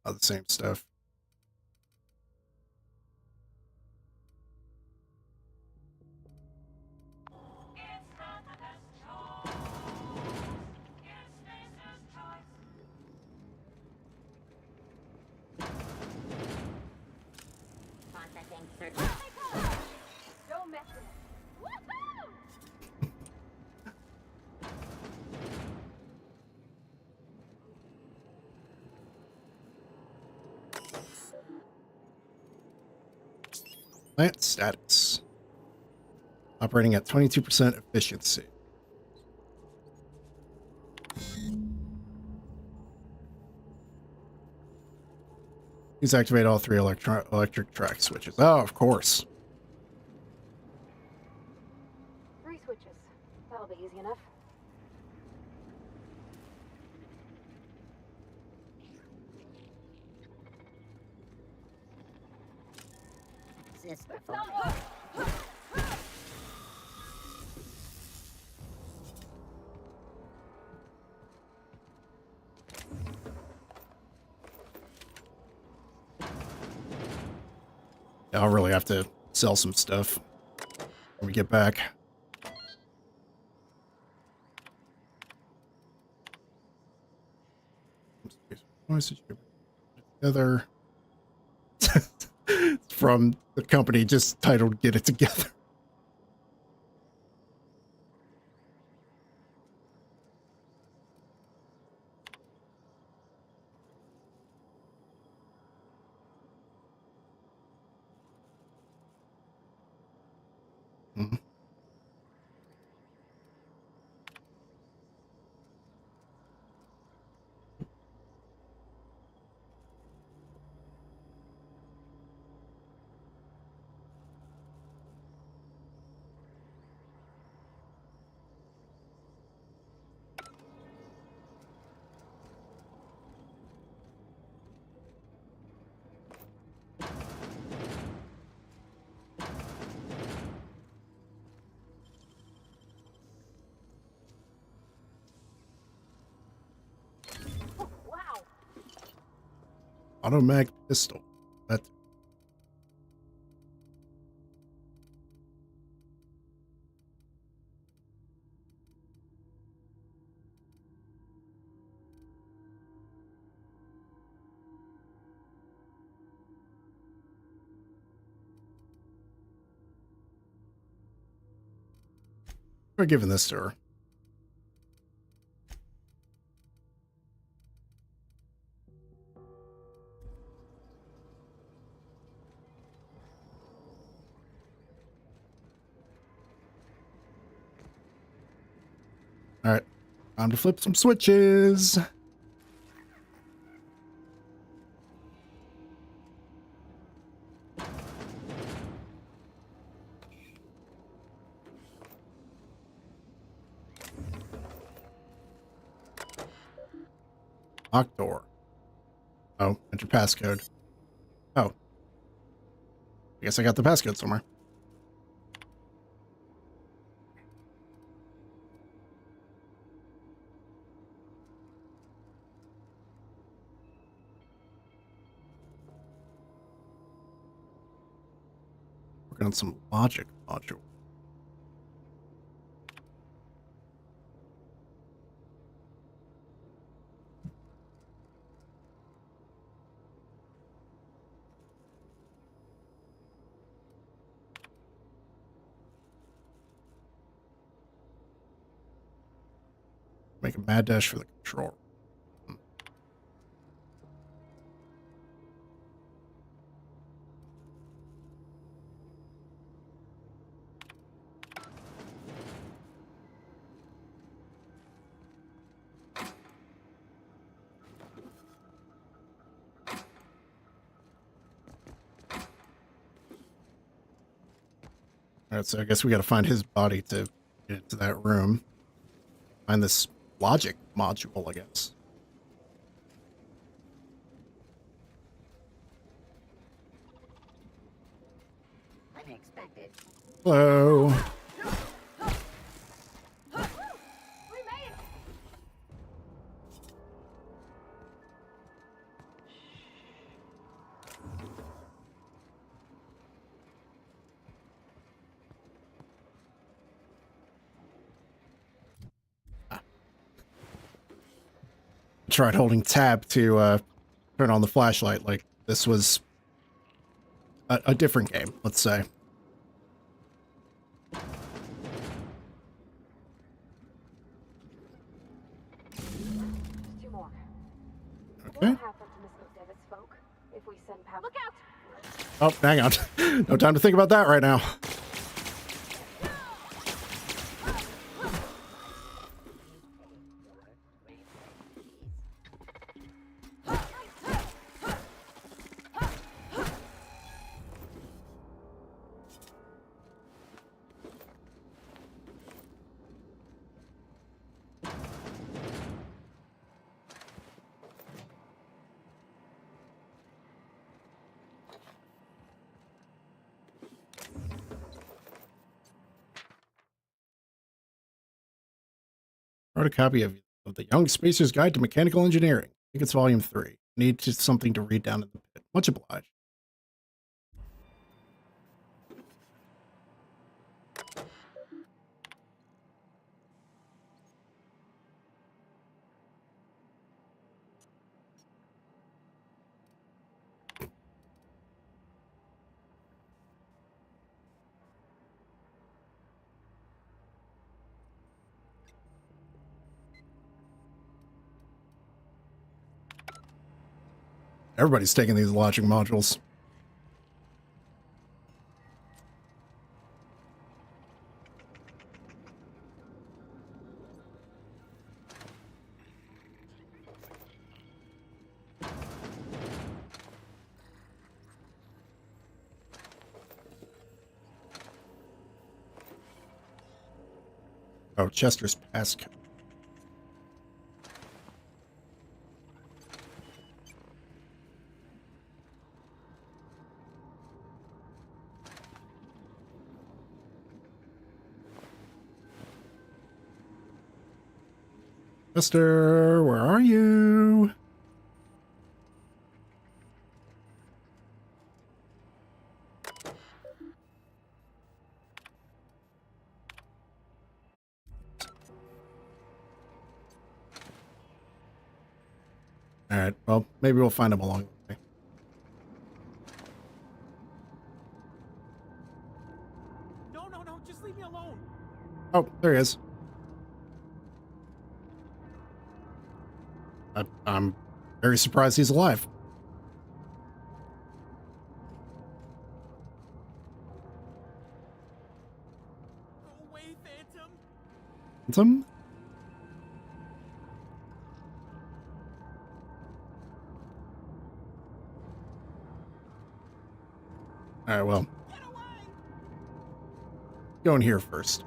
All the same stuff. Don't mess with it. Woohoo! Plant status. Operating at 22% efficiency. Please activate all 3 electric track switches. Oh, of course. 3 switches. That'll be easy enough. Is this for I'll really have to sell some stuff when we get back. Together from the company just titled Get It Together. Mhm. Wow. Automag pistol. That. We're giving this to her. All right, time to flip some switches. Lock door. Oh, enter passcode. Oh. I guess I got the passcode somewhere. Working on some logic module. Make a mad dash for the control. Alright, so I guess we gotta find his body to get into that room. Find this logic module, I guess. Hello. Tried holding tab to turn on the flashlight like this was a different game, let's say. Two more. Okay. What happened to Miss McDevitt's folk if we send power? Look out! Oh, hang on. No time to think about that right now. Wrote a copy of the Young Spacer's Guide to Mechanical Engineering. I think it's volume 3. Need just something to read down in the pit. Much obliged. Everybody's taking these logic modules. Oh, Chester's passcode. Chester, where are you? All right, well, maybe we'll find him along the way. No, just leave me alone. Oh, there he is. I'm very surprised he's alive. Go away, Phantom. Phantom? All right, well. Go in here first.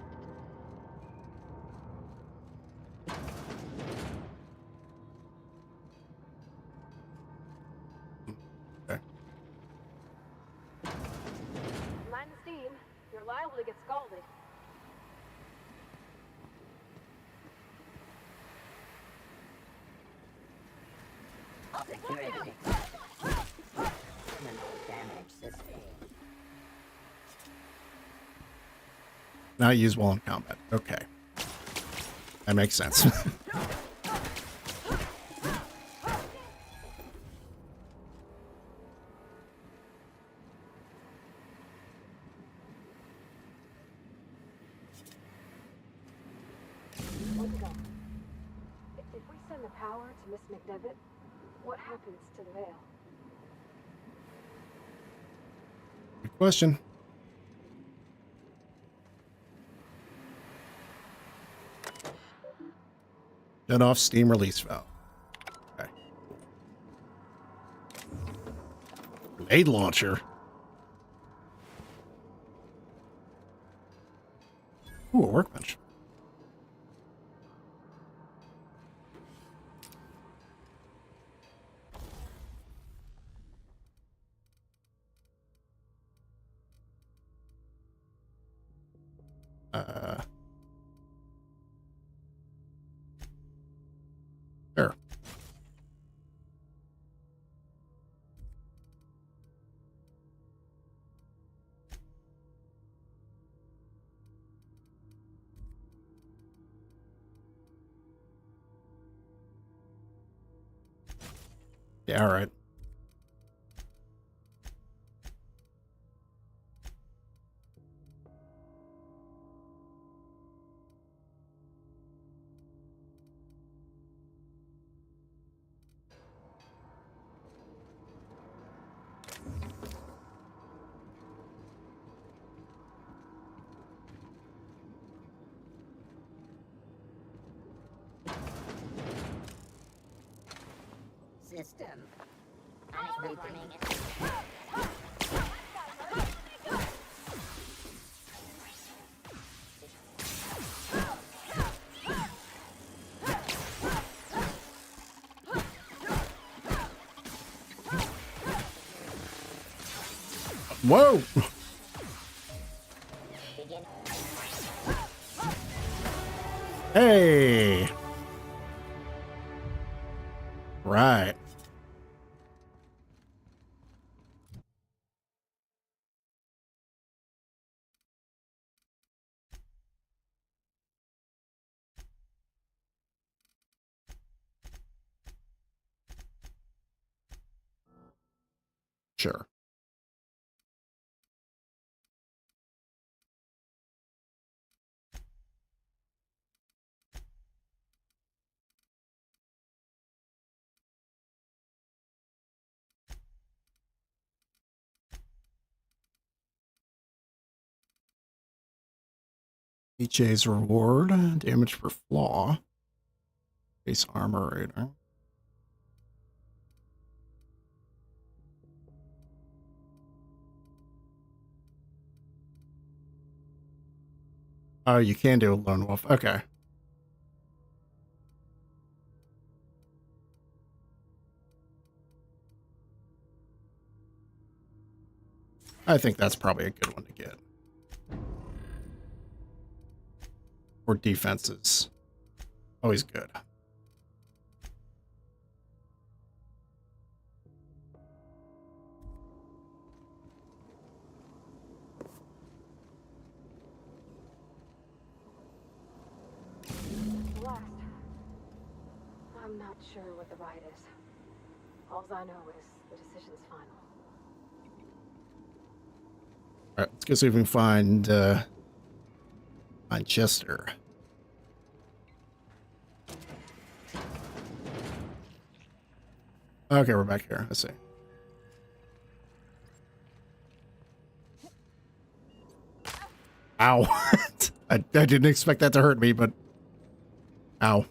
Okay. Mind the steam. You're liable to get scalded. Not used while in combat. Okay. That makes sense. Let's go. If we send the power to Miss McDevitt, what happens to the veil? Good question. Shut off steam release valve. Okay. Grenade launcher. Ooh, a workbench. There. Yeah, all right. System. Transforming it. Whoa! Hey! Right. Sure. HA's reward, damage per flaw, base armor rating. Oh, you can do a lone wolf. Okay. I think that's probably a good one to get. Or defenses. Always good. Last. I'm not sure what the ride is. All I know is the decision's final. Alright, let's go see if we can find Chester. Okay, we're back here. Let's see. Ow. I didn't expect that to hurt me, but ow.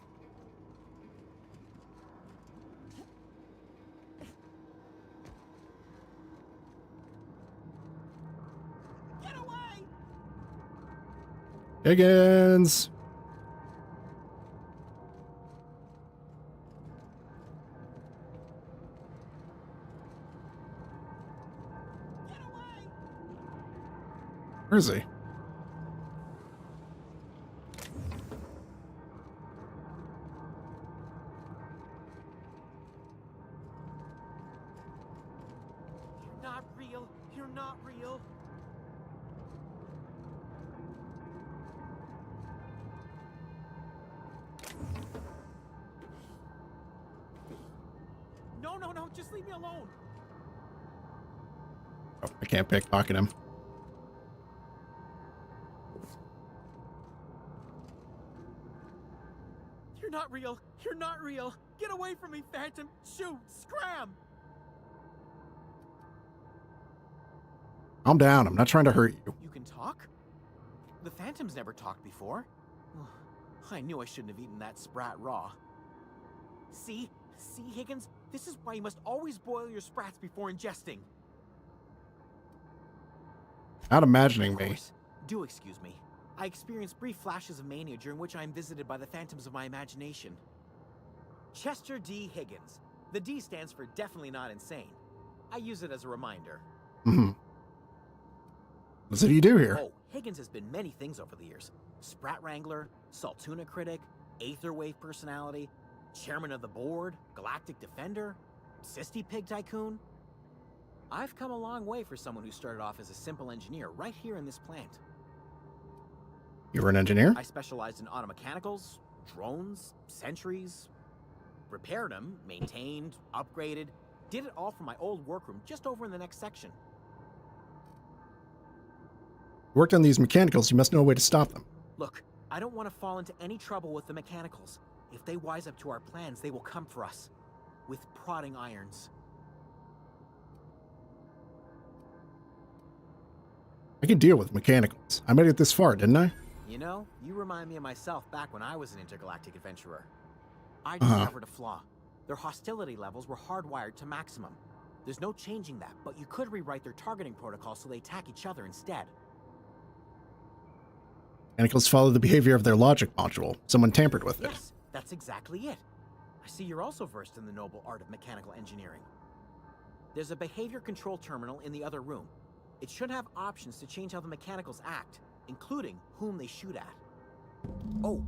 Higgins. Where is he? You're not real. You're not real. No, just leave me alone. Oh, I can't pickpocket him. You're not real. You're not real. Get away from me, Phantom. Shoot. Scram. Calm down. I'm not trying to hurt you. You can talk? The Phantom's never talked before. I knew I shouldn't have eaten that sprat raw. See, Higgins? This is why you must always boil your sprats before ingesting. Not imagining me. Do excuse me. I experience brief flashes of mania during which I am visited by the phantoms of my imagination. Chester D. Higgins. The D stands for definitely not insane. I use it as a reminder. Mm-hmm. What did he do here? Oh, Higgins has been many things over the years. Sprat Wrangler, Saltuna critic, Aetherwave personality, chairman of the board, Galactic Defender, Sisty Pig Tycoon. I've come a long way for someone who started off as a simple engineer right here in this plant. You were an engineer? I specialized in automechanicals, drones, sentries, repaired them, maintained, upgraded, did it all from my old workroom just over in the next section. Worked on these mechanicals, you must know a way to stop them. Look, I don't want to fall into any trouble with the mechanicals. If they wise up to our plans, they will come for us. With prodding irons. I can deal with mechanicals. I made it this far, didn't I? You know, you remind me of myself back when I was an intergalactic adventurer. I discovered a flaw. Their hostility levels were hardwired to maximum. There's no changing that, but you could rewrite their targeting protocol so they attack each other instead. Mechanicals follow the behavior of their logic module. Someone tampered with it. Yes, that's exactly it. I see you're also versed in the noble art of mechanical engineering. There's a behavior control terminal in the other room. It should have options to change how the mechanicals act, including whom they shoot at. Oh,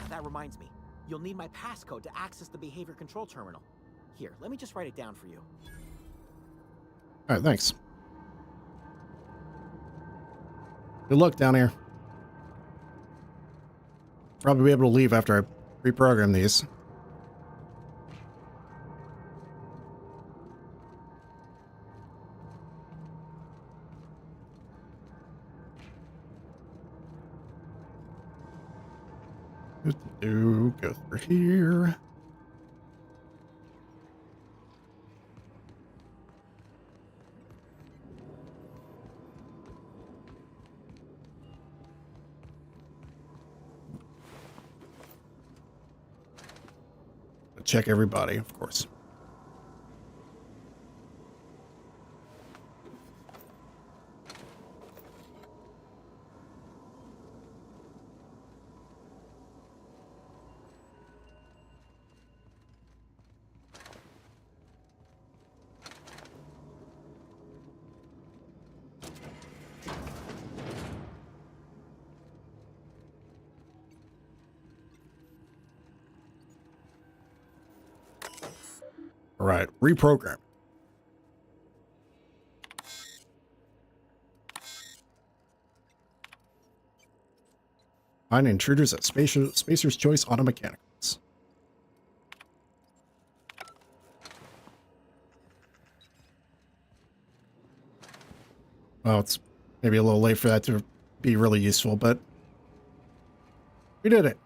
that reminds me. You'll need my passcode to access the behavior control terminal. Here, let me just write it down for you. All right, thanks. Good luck down here. Probably be able to leave after I reprogram these. Go through here. Check everybody, of course. All right, reprogram. Find intruders at Spacer's Choice Automechanicals. Well, it's maybe a little late for that to be really useful, but we did it.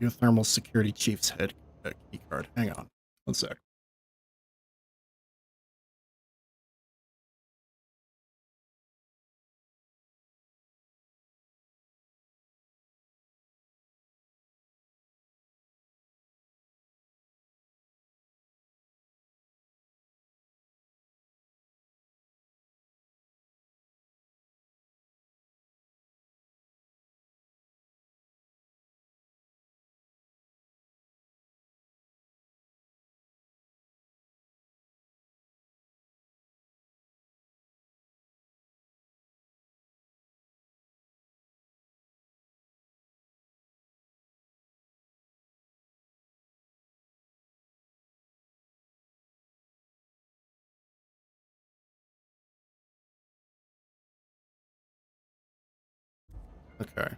Geothermal Security Chief's head key card. Hang on. One sec. Okay.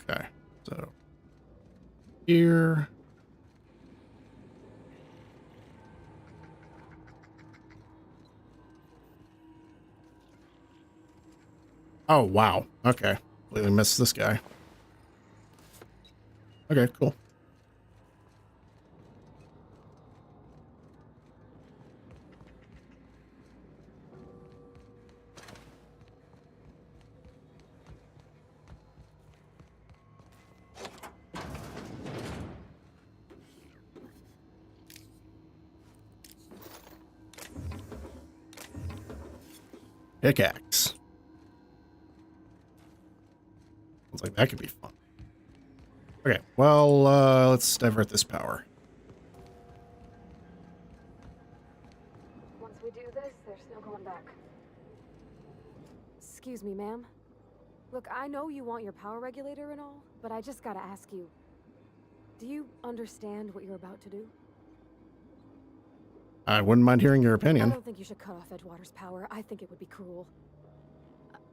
Okay, so here. Oh, wow. Okay. Completely missed this guy. Okay, cool. Pickaxe. Sounds like that could be fun. Okay, well, let's divert this power. Once we do this, there's no going back. Excuse me, ma'am. Look, I know you want your power regulator and all, but I just gotta ask you. Do you understand what you're about to do? I wouldn't mind hearing your I opinion. don't think you should cut off Edgewater's power. I think it would be cruel.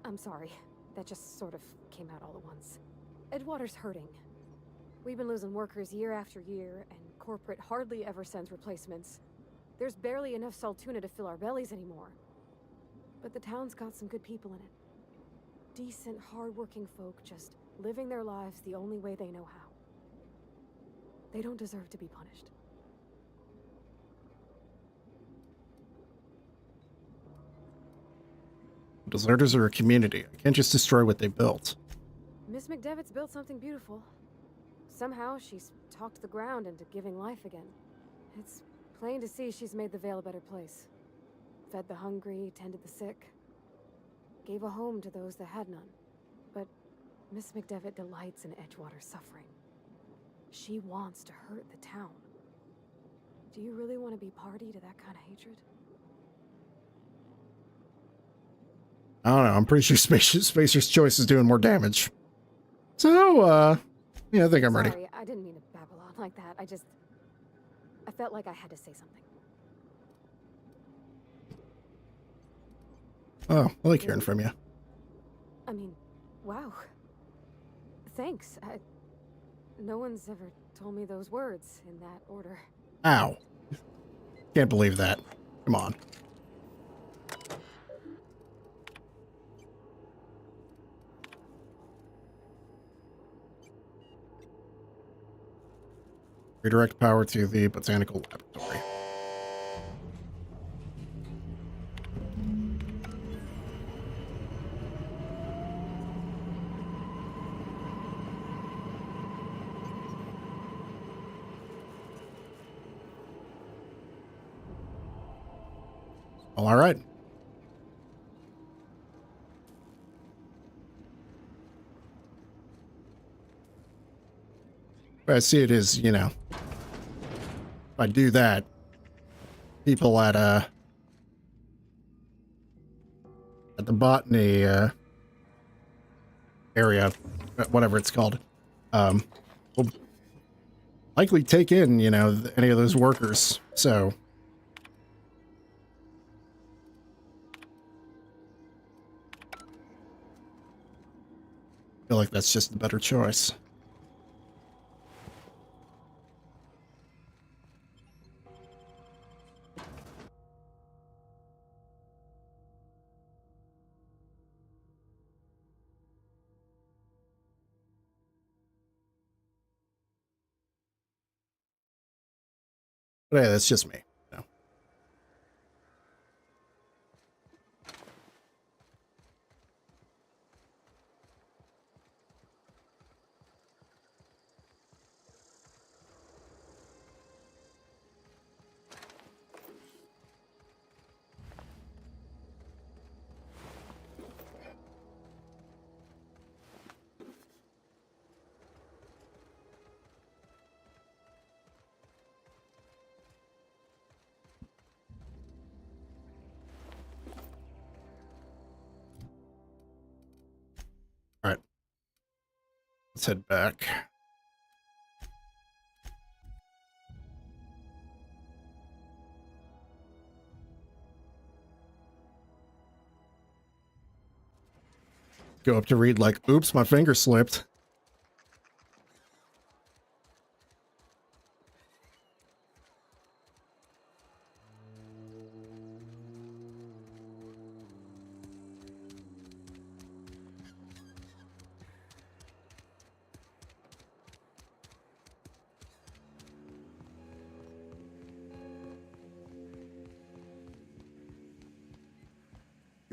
I'm sorry. That just sort of came out all at once. Edgewater's hurting. We've been losing workers year after year, and corporate hardly ever sends replacements. There's barely enough Saltuna to fill our bellies anymore. But the town's got some good people in it. Decent, hard-working folk just living their lives the only way they know how. They don't deserve to be punished. Deserters are a community. I can't just destroy what they built. Miss McDevitt's built something beautiful. Somehow she's talked the ground into giving life again. It's plain to see she's made the Vale a better place. Fed the hungry, tended the sick. Gave a home to those that had none. But Miss McDevitt delights in Edgewater's suffering. She wants to hurt the town. Do you really want to be party to that kind of hatred? I don't know. I'm pretty sure Spacer's Choice is doing more damage. So, yeah, I think I'm ready. Sorry, I didn't mean to babble on like that. I felt like I had to say something. Oh, I like hearing from you. I mean, wow. Thanks. No one's ever told me those words in that order. Ow. Can't believe that. Come on. Redirect power to the botanical laboratory. All right. I see it as, you know, if I do that, people at the botany area, whatever it's called, will likely take in, you know, any of those workers. So I feel like that's just the better choice. But yeah, that's just me. You know. All right. Let's head back. Go up to read like, oops, my finger slipped.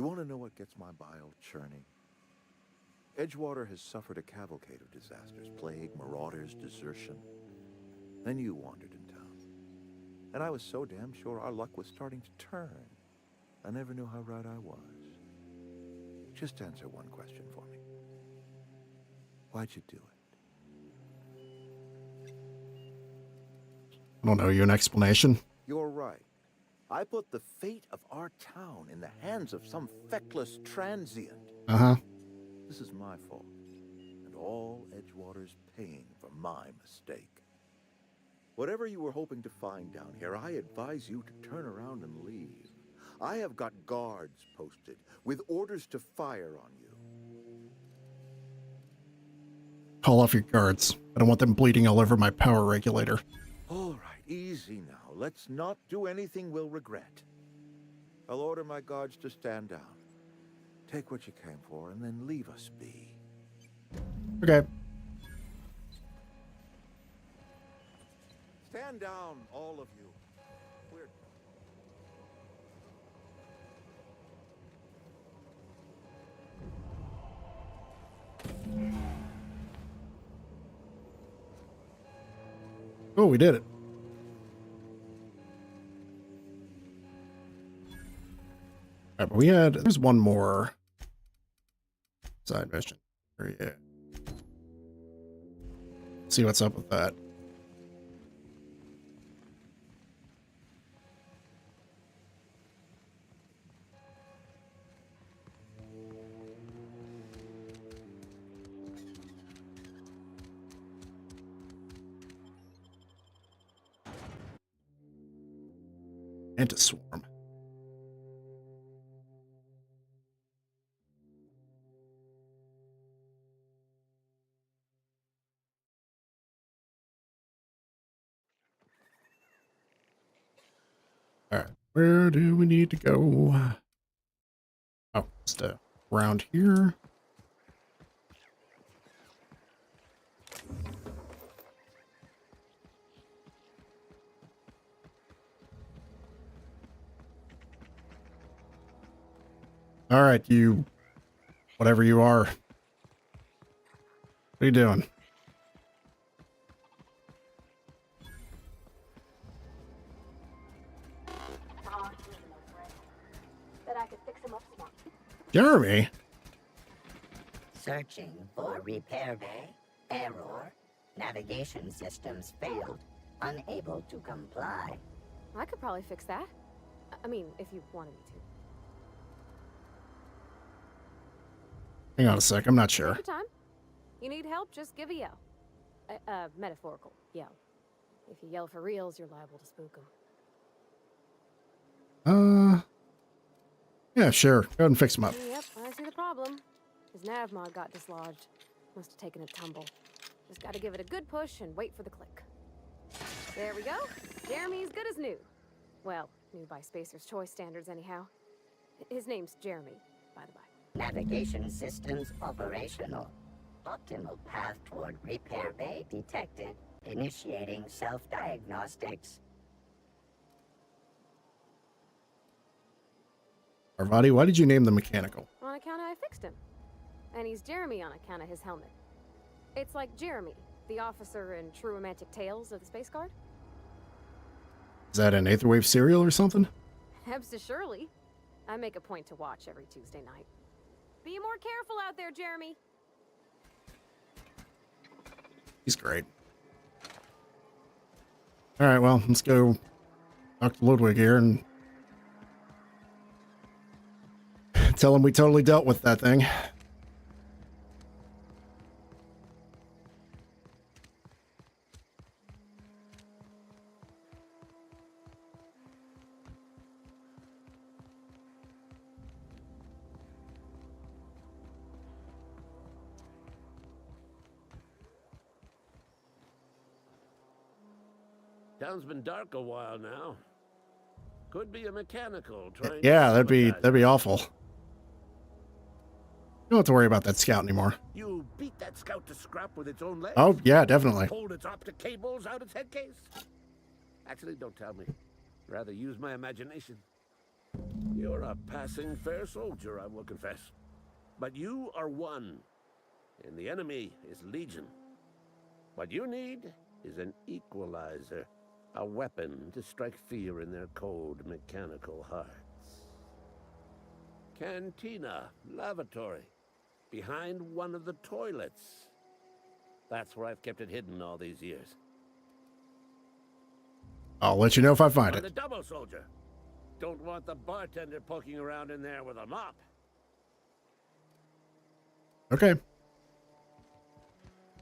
You want to know what gets my bile churning? Edgewater has suffered a cavalcade of disasters, plague, marauders, desertion. Then you wandered in town. And I was so damn sure our luck was starting to turn. I never knew how right I was. Just answer one question for me. Why'd you do it? I don't know you an explanation. You're right. I put the fate of our town in the hands of some feckless transient. Uh-huh. This is my fault. And all Edgewater's paying for my mistake. Whatever you were hoping to find down here, I advise you to turn around and leave. I have got guards posted with orders to fire on you. Call off your guards. I don't want them bleeding all over my power regulator. All right, easy now. Let's not do anything we'll regret. I'll order my guards to stand down. Take what you came for and then leave us be. Okay. Stand down, all of you. We're... Oh, we did it. All right, but there's one more side mission. Yeah. See what's up with that. Anti-swarm. All right, where do we need to go? Oh, just around here. All right, you, whatever you are. What are you doing? That I could fix him up smart. Jeremy? Searching for repair bay. Error. Navigation systems failed. Unable to comply. I could probably fix that. I mean, if you wanted me to. Hang on a sec, I'm not sure. Take your time. You need help, just give a yell. Metaphorical yell. If you yell for reals, you're liable to spook them. Yeah, sure. Go ahead and fix him up. Yep, I see the problem. His nav mod got dislodged. Must have taken a tumble. Just gotta give it a good push and wait for the click. There we go. Jeremy's good as new. Well, new by Spacer's Choice standards anyhow. His name's Jeremy, by the by. Navigation systems operational. Optimal path toward repair bay detected. Initiating self-diagnostics. Arvadi, why did you name the mechanical? On account of I fixed him. And he's Jeremy on account of his helmet. It's like Jeremy, the officer in True Romantic Tales of the Space Guard. Is that an Aetherwave serial or something? Surely. I make a point to watch every Tuesday night. Be more careful out there, Jeremy. He's great. All right, well, let's go talk to Ludwig here and tell him we totally dealt with that thing. Town's been dark a while now. Could be a mechanical trying. Yeah, that'd be awful. You don't have to worry about that scout anymore. You beat that scout to scrap with its own legs? Oh, yeah, definitely. Pulled its optic cables out its head case? Actually, don't tell me. Rather use my imagination. You're a passing fair soldier, I will confess. But you are one, and the enemy is legion. What you need is an equalizer, a weapon to strike fear in their cold, mechanical hearts. Cantina, lavatory, behind one of the toilets. That's where I've kept it hidden all these years. I'll let you know if I find On it. the double, soldier. Don't want the bartender poking around in there with a mop. Okay.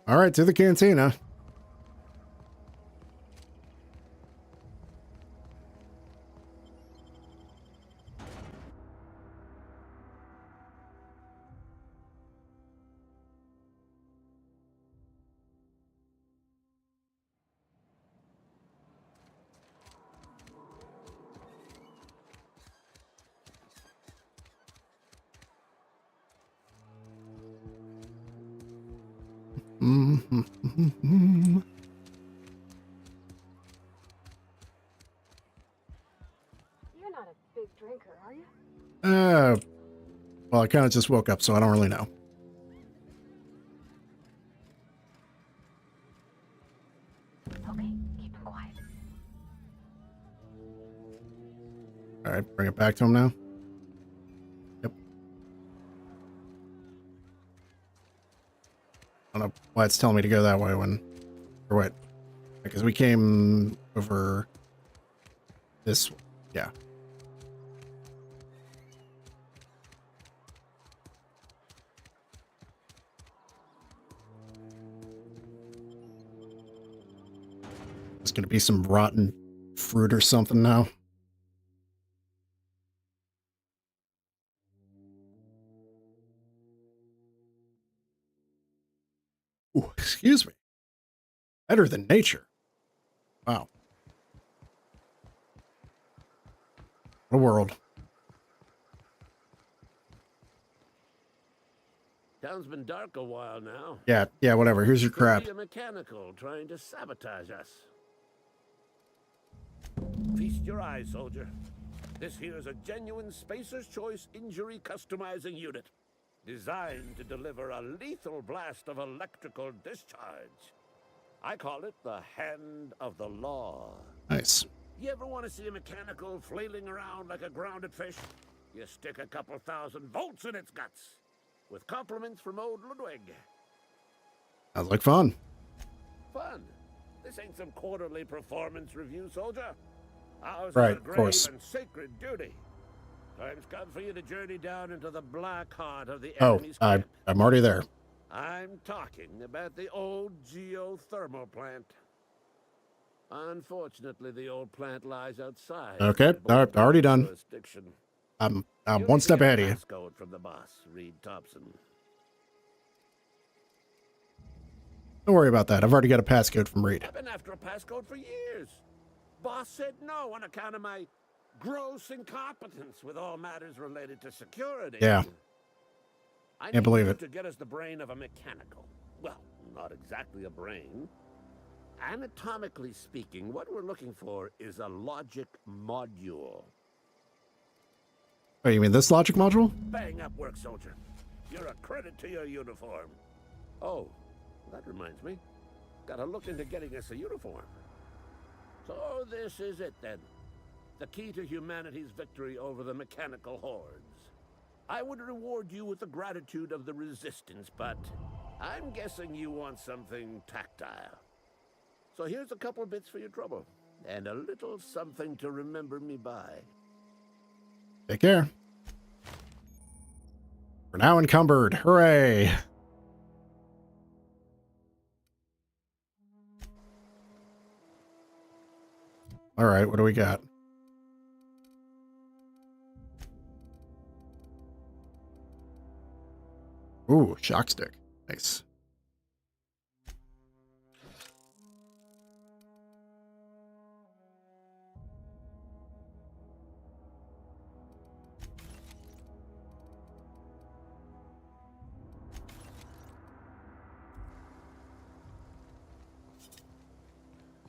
All right, to the cantina. Mm-hmm. You're not a big drinker, are you? Well, I kind of just woke up, so I don't really know. Okay, keep him quiet. All right, bring it back to him now. Yep. I don't know why it's telling me to go that way when, or what? Because we came over this, yeah. It's gonna be some rotten fruit or something now. Ooh, excuse me. Better than nature. Wow. What a world. Town's been dark a while now. Yeah, whatever. Here's your crap. Could be a mechanical trying to sabotage us. Feast your eyes, soldier. This here is a genuine Spacer's Choice injury customizing unit, designed to deliver a lethal blast of electrical discharge. I call it the Hand of the Law. Nice. You ever want to see a mechanical flailing around like a grounded fish? You stick a couple thousand volts in its guts. With compliments from old Ludwig. Sounds like fun. Fun? This ain't some quarterly performance review, soldier. Ours Right, is a of grave course. and sacred duty. Time's come for you to journey down into the black heart of the Oh, enemy's camp. I'm already there. I'm talking about the old geothermal plant. Unfortunately, the old plant lies outside. Okay, the all right, already done. jurisdiction. I'm You'll one need to step get a ahead of you. passcode from the boss, Reed Thompson. Don't worry about that. I've already got a passcode from Reed. I've been after a passcode for years. Boss said no on account of my gross incompetence with all matters related to security. Yeah. I Can't believe you it. to get us the brain of a mechanical. Well, not exactly a brain. Anatomically speaking, what we're looking for is a logic module. Oh, you mean this logic module? Bang up work, soldier. You're a credit to your uniform. Oh, that reminds me. Gotta look into getting us a uniform. So this is it then. The key to humanity's victory over the mechanical hordes. I would reward you with the gratitude of the resistance, but I'm guessing you want something tactile. So here's a couple bits for your trouble, and a little something to remember me by. Take care. We're now encumbered. Hooray. All right, what do we got? Ooh, shock stick. Nice.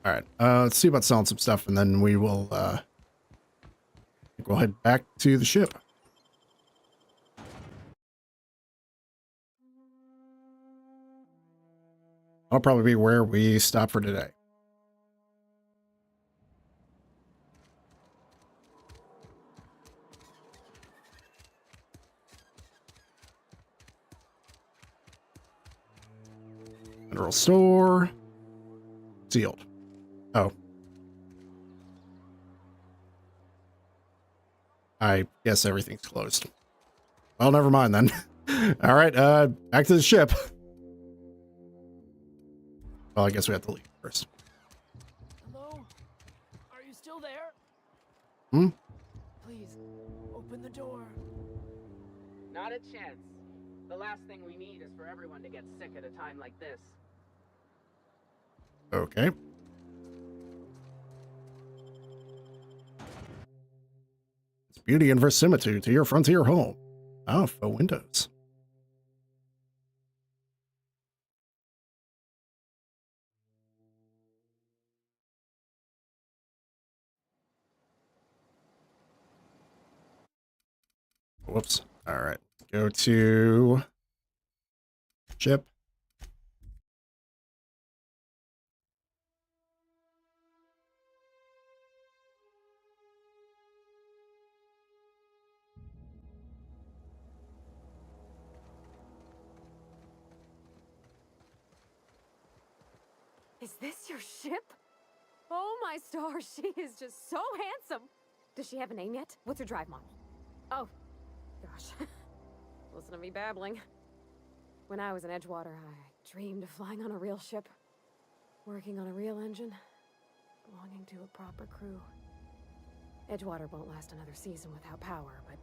All right, let's see about selling some stuff, and then we will Go ahead back to the ship. That'll probably be where we stop for today. Mineral store. Sealed. Oh. I guess everything's closed. Well, never mind then. All right, back to the ship. Well, I guess we have to leave first. Hello? Are you still there? Hmm? Please, open the door. Not a chance. The last thing we need is for everyone to get sick at a time like this. Okay. It's beauty and verisimilitude to your frontier home. Ah, faux windows. Whoops. All right. Go to ship. Is this your ship? Oh my stars, she is just so handsome. Does she have a name yet? What's her drive model? Oh, gosh. Listen to me babbling. When I was in Edgewater, I dreamed of flying on a real ship, working on a real engine, belonging to a proper crew. Edgewater won't last another season without power, but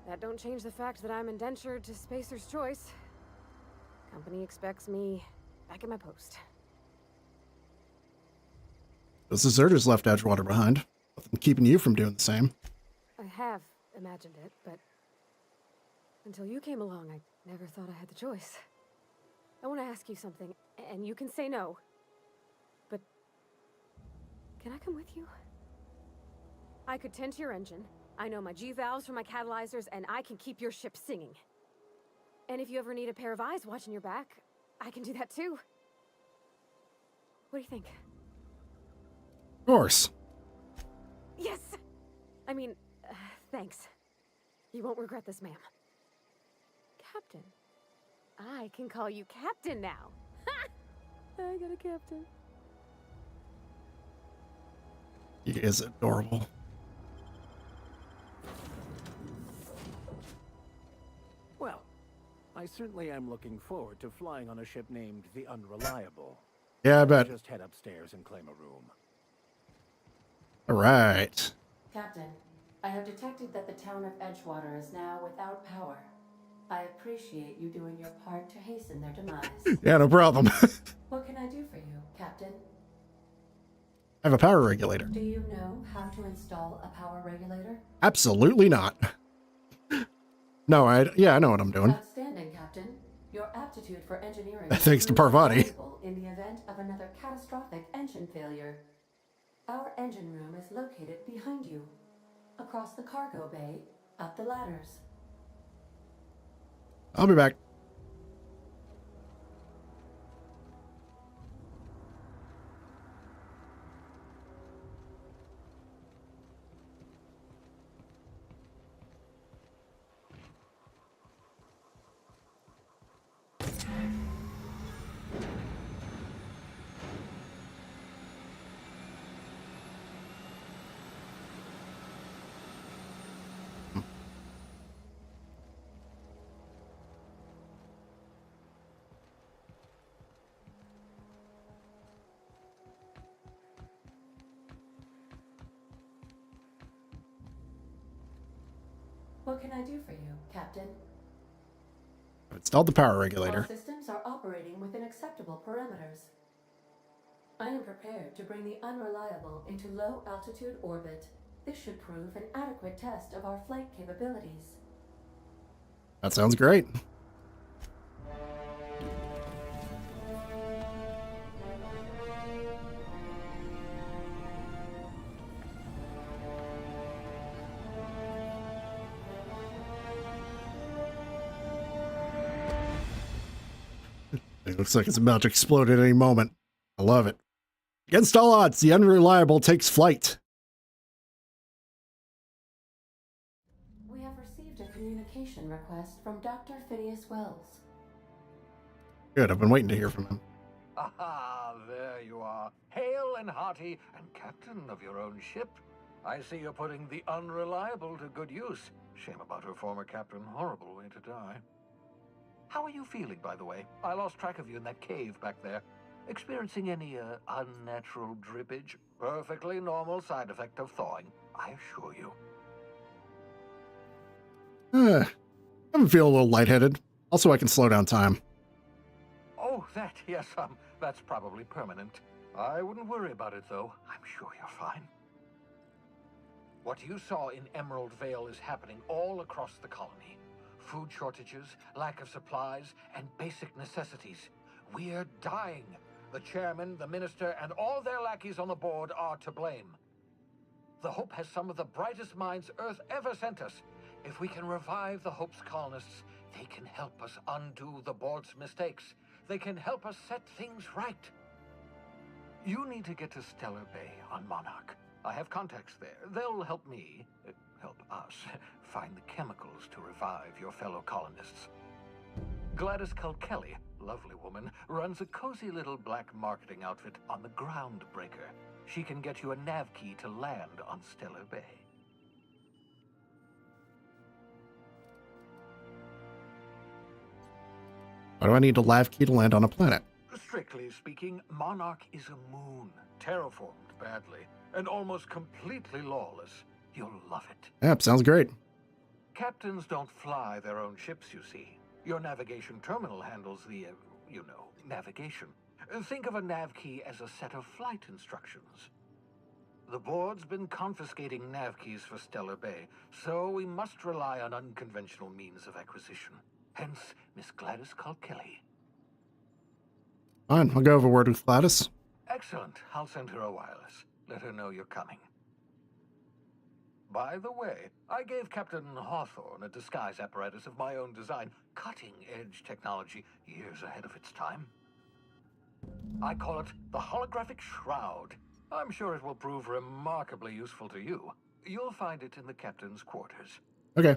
that don't change the fact that I'm indentured to Spacer's Choice. Company expects me back at my post. Those deserters left Edgewater behind. Nothing keeping you from doing the same. I have imagined it, but until you came along, I never thought I had the choice. I want to ask you something, and you can say no. But can I come with you? I could tend to your engine. I know my G-valves for my catalyzers, and I can keep your ship singing. And if you ever need a pair of eyes watching your back, I can do that too. What do you think? Of course. Yes! I mean, thanks. You won't regret this, ma'am. Captain. I can call you Captain now. Ha! I got a captain. He is adorable. Well, I certainly am looking forward to flying on a ship named the Unreliable. Yeah, I bet. Just head upstairs and claim a room. All right. Captain, I have detected that the town of Edgewater is now without power. I appreciate you doing your part to hasten their demise. Yeah, no problem. What can I do for you, Captain? I have a power regulator. Do you know how to install a power regulator? Absolutely not. No, I know what I'm doing. Outstanding, Captain. Your aptitude for engineering Thanks to will prove Parvati. valuable in the event of another catastrophic engine failure. Our engine room is located behind you, across the cargo bay, up the ladders. I'll be back. What can I do for you, Captain? I've installed the power All regulator. systems are operating within acceptable parameters. I am prepared to bring the Unreliable into low-altitude orbit. This should prove an adequate test of our flight capabilities. That sounds great. Looks like it's about to explode at any moment. I love it. Against all odds, the Unreliable takes flight. We have received a communication request from Dr. Phineas Wells. Good, I've been waiting to hear from him. Ah, there you are. Hale and hearty, and captain of your own ship. I see you're putting the Unreliable to good use. Shame about her former captain. Horrible way to die. How are you feeling, by the way? I lost track of you in that cave back there. Experiencing any, unnatural drippage? Perfectly normal side effect of thawing, I assure you. I'm feeling a little lightheaded. Also, I can slow down time. Oh, that, yes, that's probably permanent. I wouldn't worry about it, though. I'm sure you're fine. What you saw in Emerald Vale is happening all across the colony. Food shortages, lack of supplies, and basic necessities. We're dying. The chairman, the minister, and all their lackeys on the board are to blame. The Hope has some of the brightest minds Earth ever sent us. If we can revive the Hope's colonists, they can help us undo the board's mistakes. They can help us set things right. You need to get to Stellar Bay on Monarch. I have contacts there. They'll help me, help us, find the chemicals to revive your fellow colonists. Gladys Culkelly, lovely woman, runs a cozy little black marketing outfit on the Groundbreaker. She can get you a nav key to land on Stellar Bay. Why do I need a lav key to land on a planet? Strictly speaking, Monarch is a moon, terraformed badly, and almost completely lawless. You'll love it. Yep, sounds great. Captains don't fly their own ships, you see. Your navigation terminal handles the, navigation. Think of a nav key as a set of flight instructions. The board's been confiscating nav keys for Stellar Bay, so we must rely on unconventional means of acquisition. Hence, Miss Gladys Culkelly. Fine, I'll go have a word with Gladys. Excellent. I'll send her a wireless. Let her know you're coming. By the way, I gave Captain Hawthorne a disguise apparatus of my own design, cutting-edge technology, years ahead of its time. I call it the Holographic Shroud. I'm sure it will prove remarkably useful to you. You'll find it in the captain's quarters. Okay.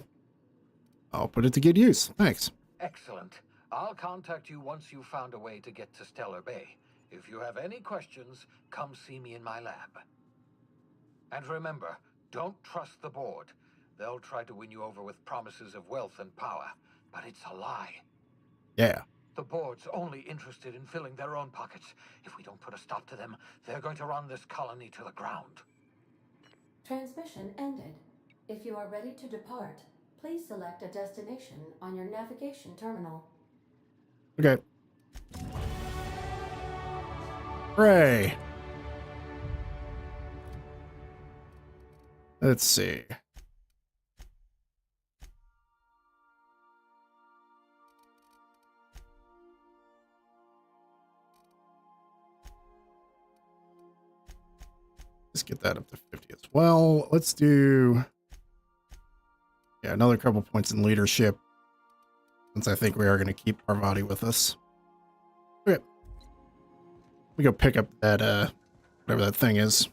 I'll put it to good use. Thanks. Excellent. I'll contact you once you've found a way to get to Stellar Bay. If you have any questions, come see me in my lab. And remember, don't trust the board. They'll try to win you over with promises of wealth and power, but it's a lie. Yeah. The board's only interested in filling their own pockets. If we don't put a stop to them, they're going to run this colony to the ground. Transmission ended. If you are ready to depart, please select a destination on your navigation terminal. Okay. Hooray. Let's see. Let's get that up to 50 as well. Let's do, yeah, another couple points in leadership, since I think we are going to keep Parvati with us. Okay. We go pick up that, whatever that thing is.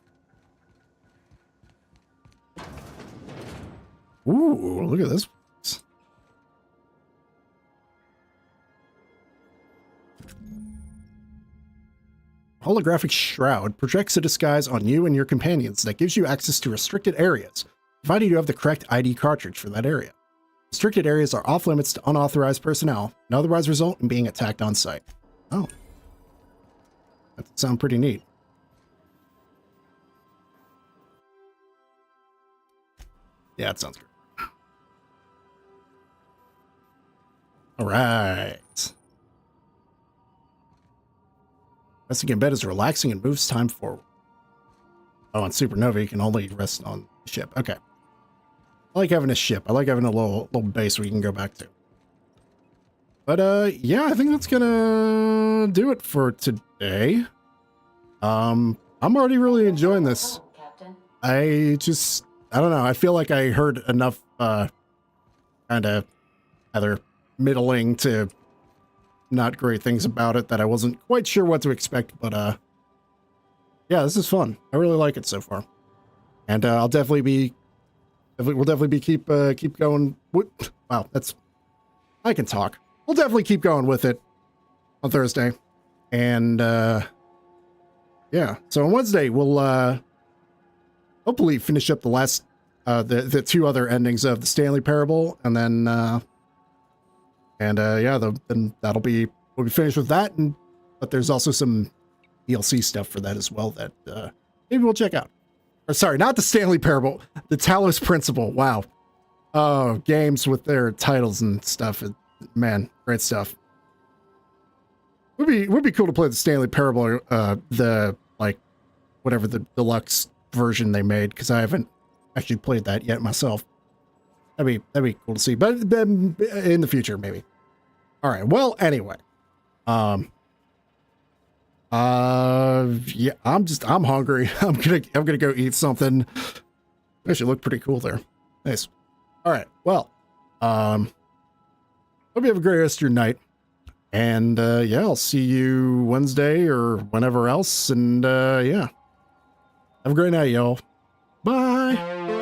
Ooh, look at this. Holographic Shroud projects a disguise on you and your companions that gives you access to restricted areas, provided you have the correct ID cartridge for that area. Restricted areas are off limits to unauthorized personnel and otherwise result in being attacked on site. Oh. That sounds pretty neat. Yeah, it sounds good. All right. Resting in bed is relaxing and moves time forward. Oh, on Supernova, you can only rest on the ship. Okay. I like having a ship. I like having a little base we can go back to. But, yeah, I think that's gonna do it for today. I'm already really enjoying this. I don't know. I feel like I heard enough, kind of either middling to not great things about it that I wasn't quite sure what to expect, but yeah, this is fun. I really like it so far, and I'll definitely be, we'll definitely be keep going. Wow, that's, I can talk. We'll definitely keep going with it on Thursday, and yeah, so on Wednesday we'll hopefully finish up the last the two other endings of the Stanley Parable, and then yeah, then we'll be finished with that, and but there's also some DLC stuff for that as well that maybe we'll check out. Or sorry, not the Stanley Parable, the Talos Principle. Wow. Oh, games with their titles and stuff. Man, great stuff. Would be cool to play the Stanley Parable, the like whatever the deluxe version they made, because I haven't actually played that yet myself. That'd be cool to see, but then in the future maybe. All right. Well, anyway, yeah, I'm hungry. I'm gonna go eat something. Actually look pretty cool there. Nice. All right. Well, hope you have a great rest of your night. And yeah, I'll see you Wednesday or whenever else. And yeah, have a great night, y'all. Bye.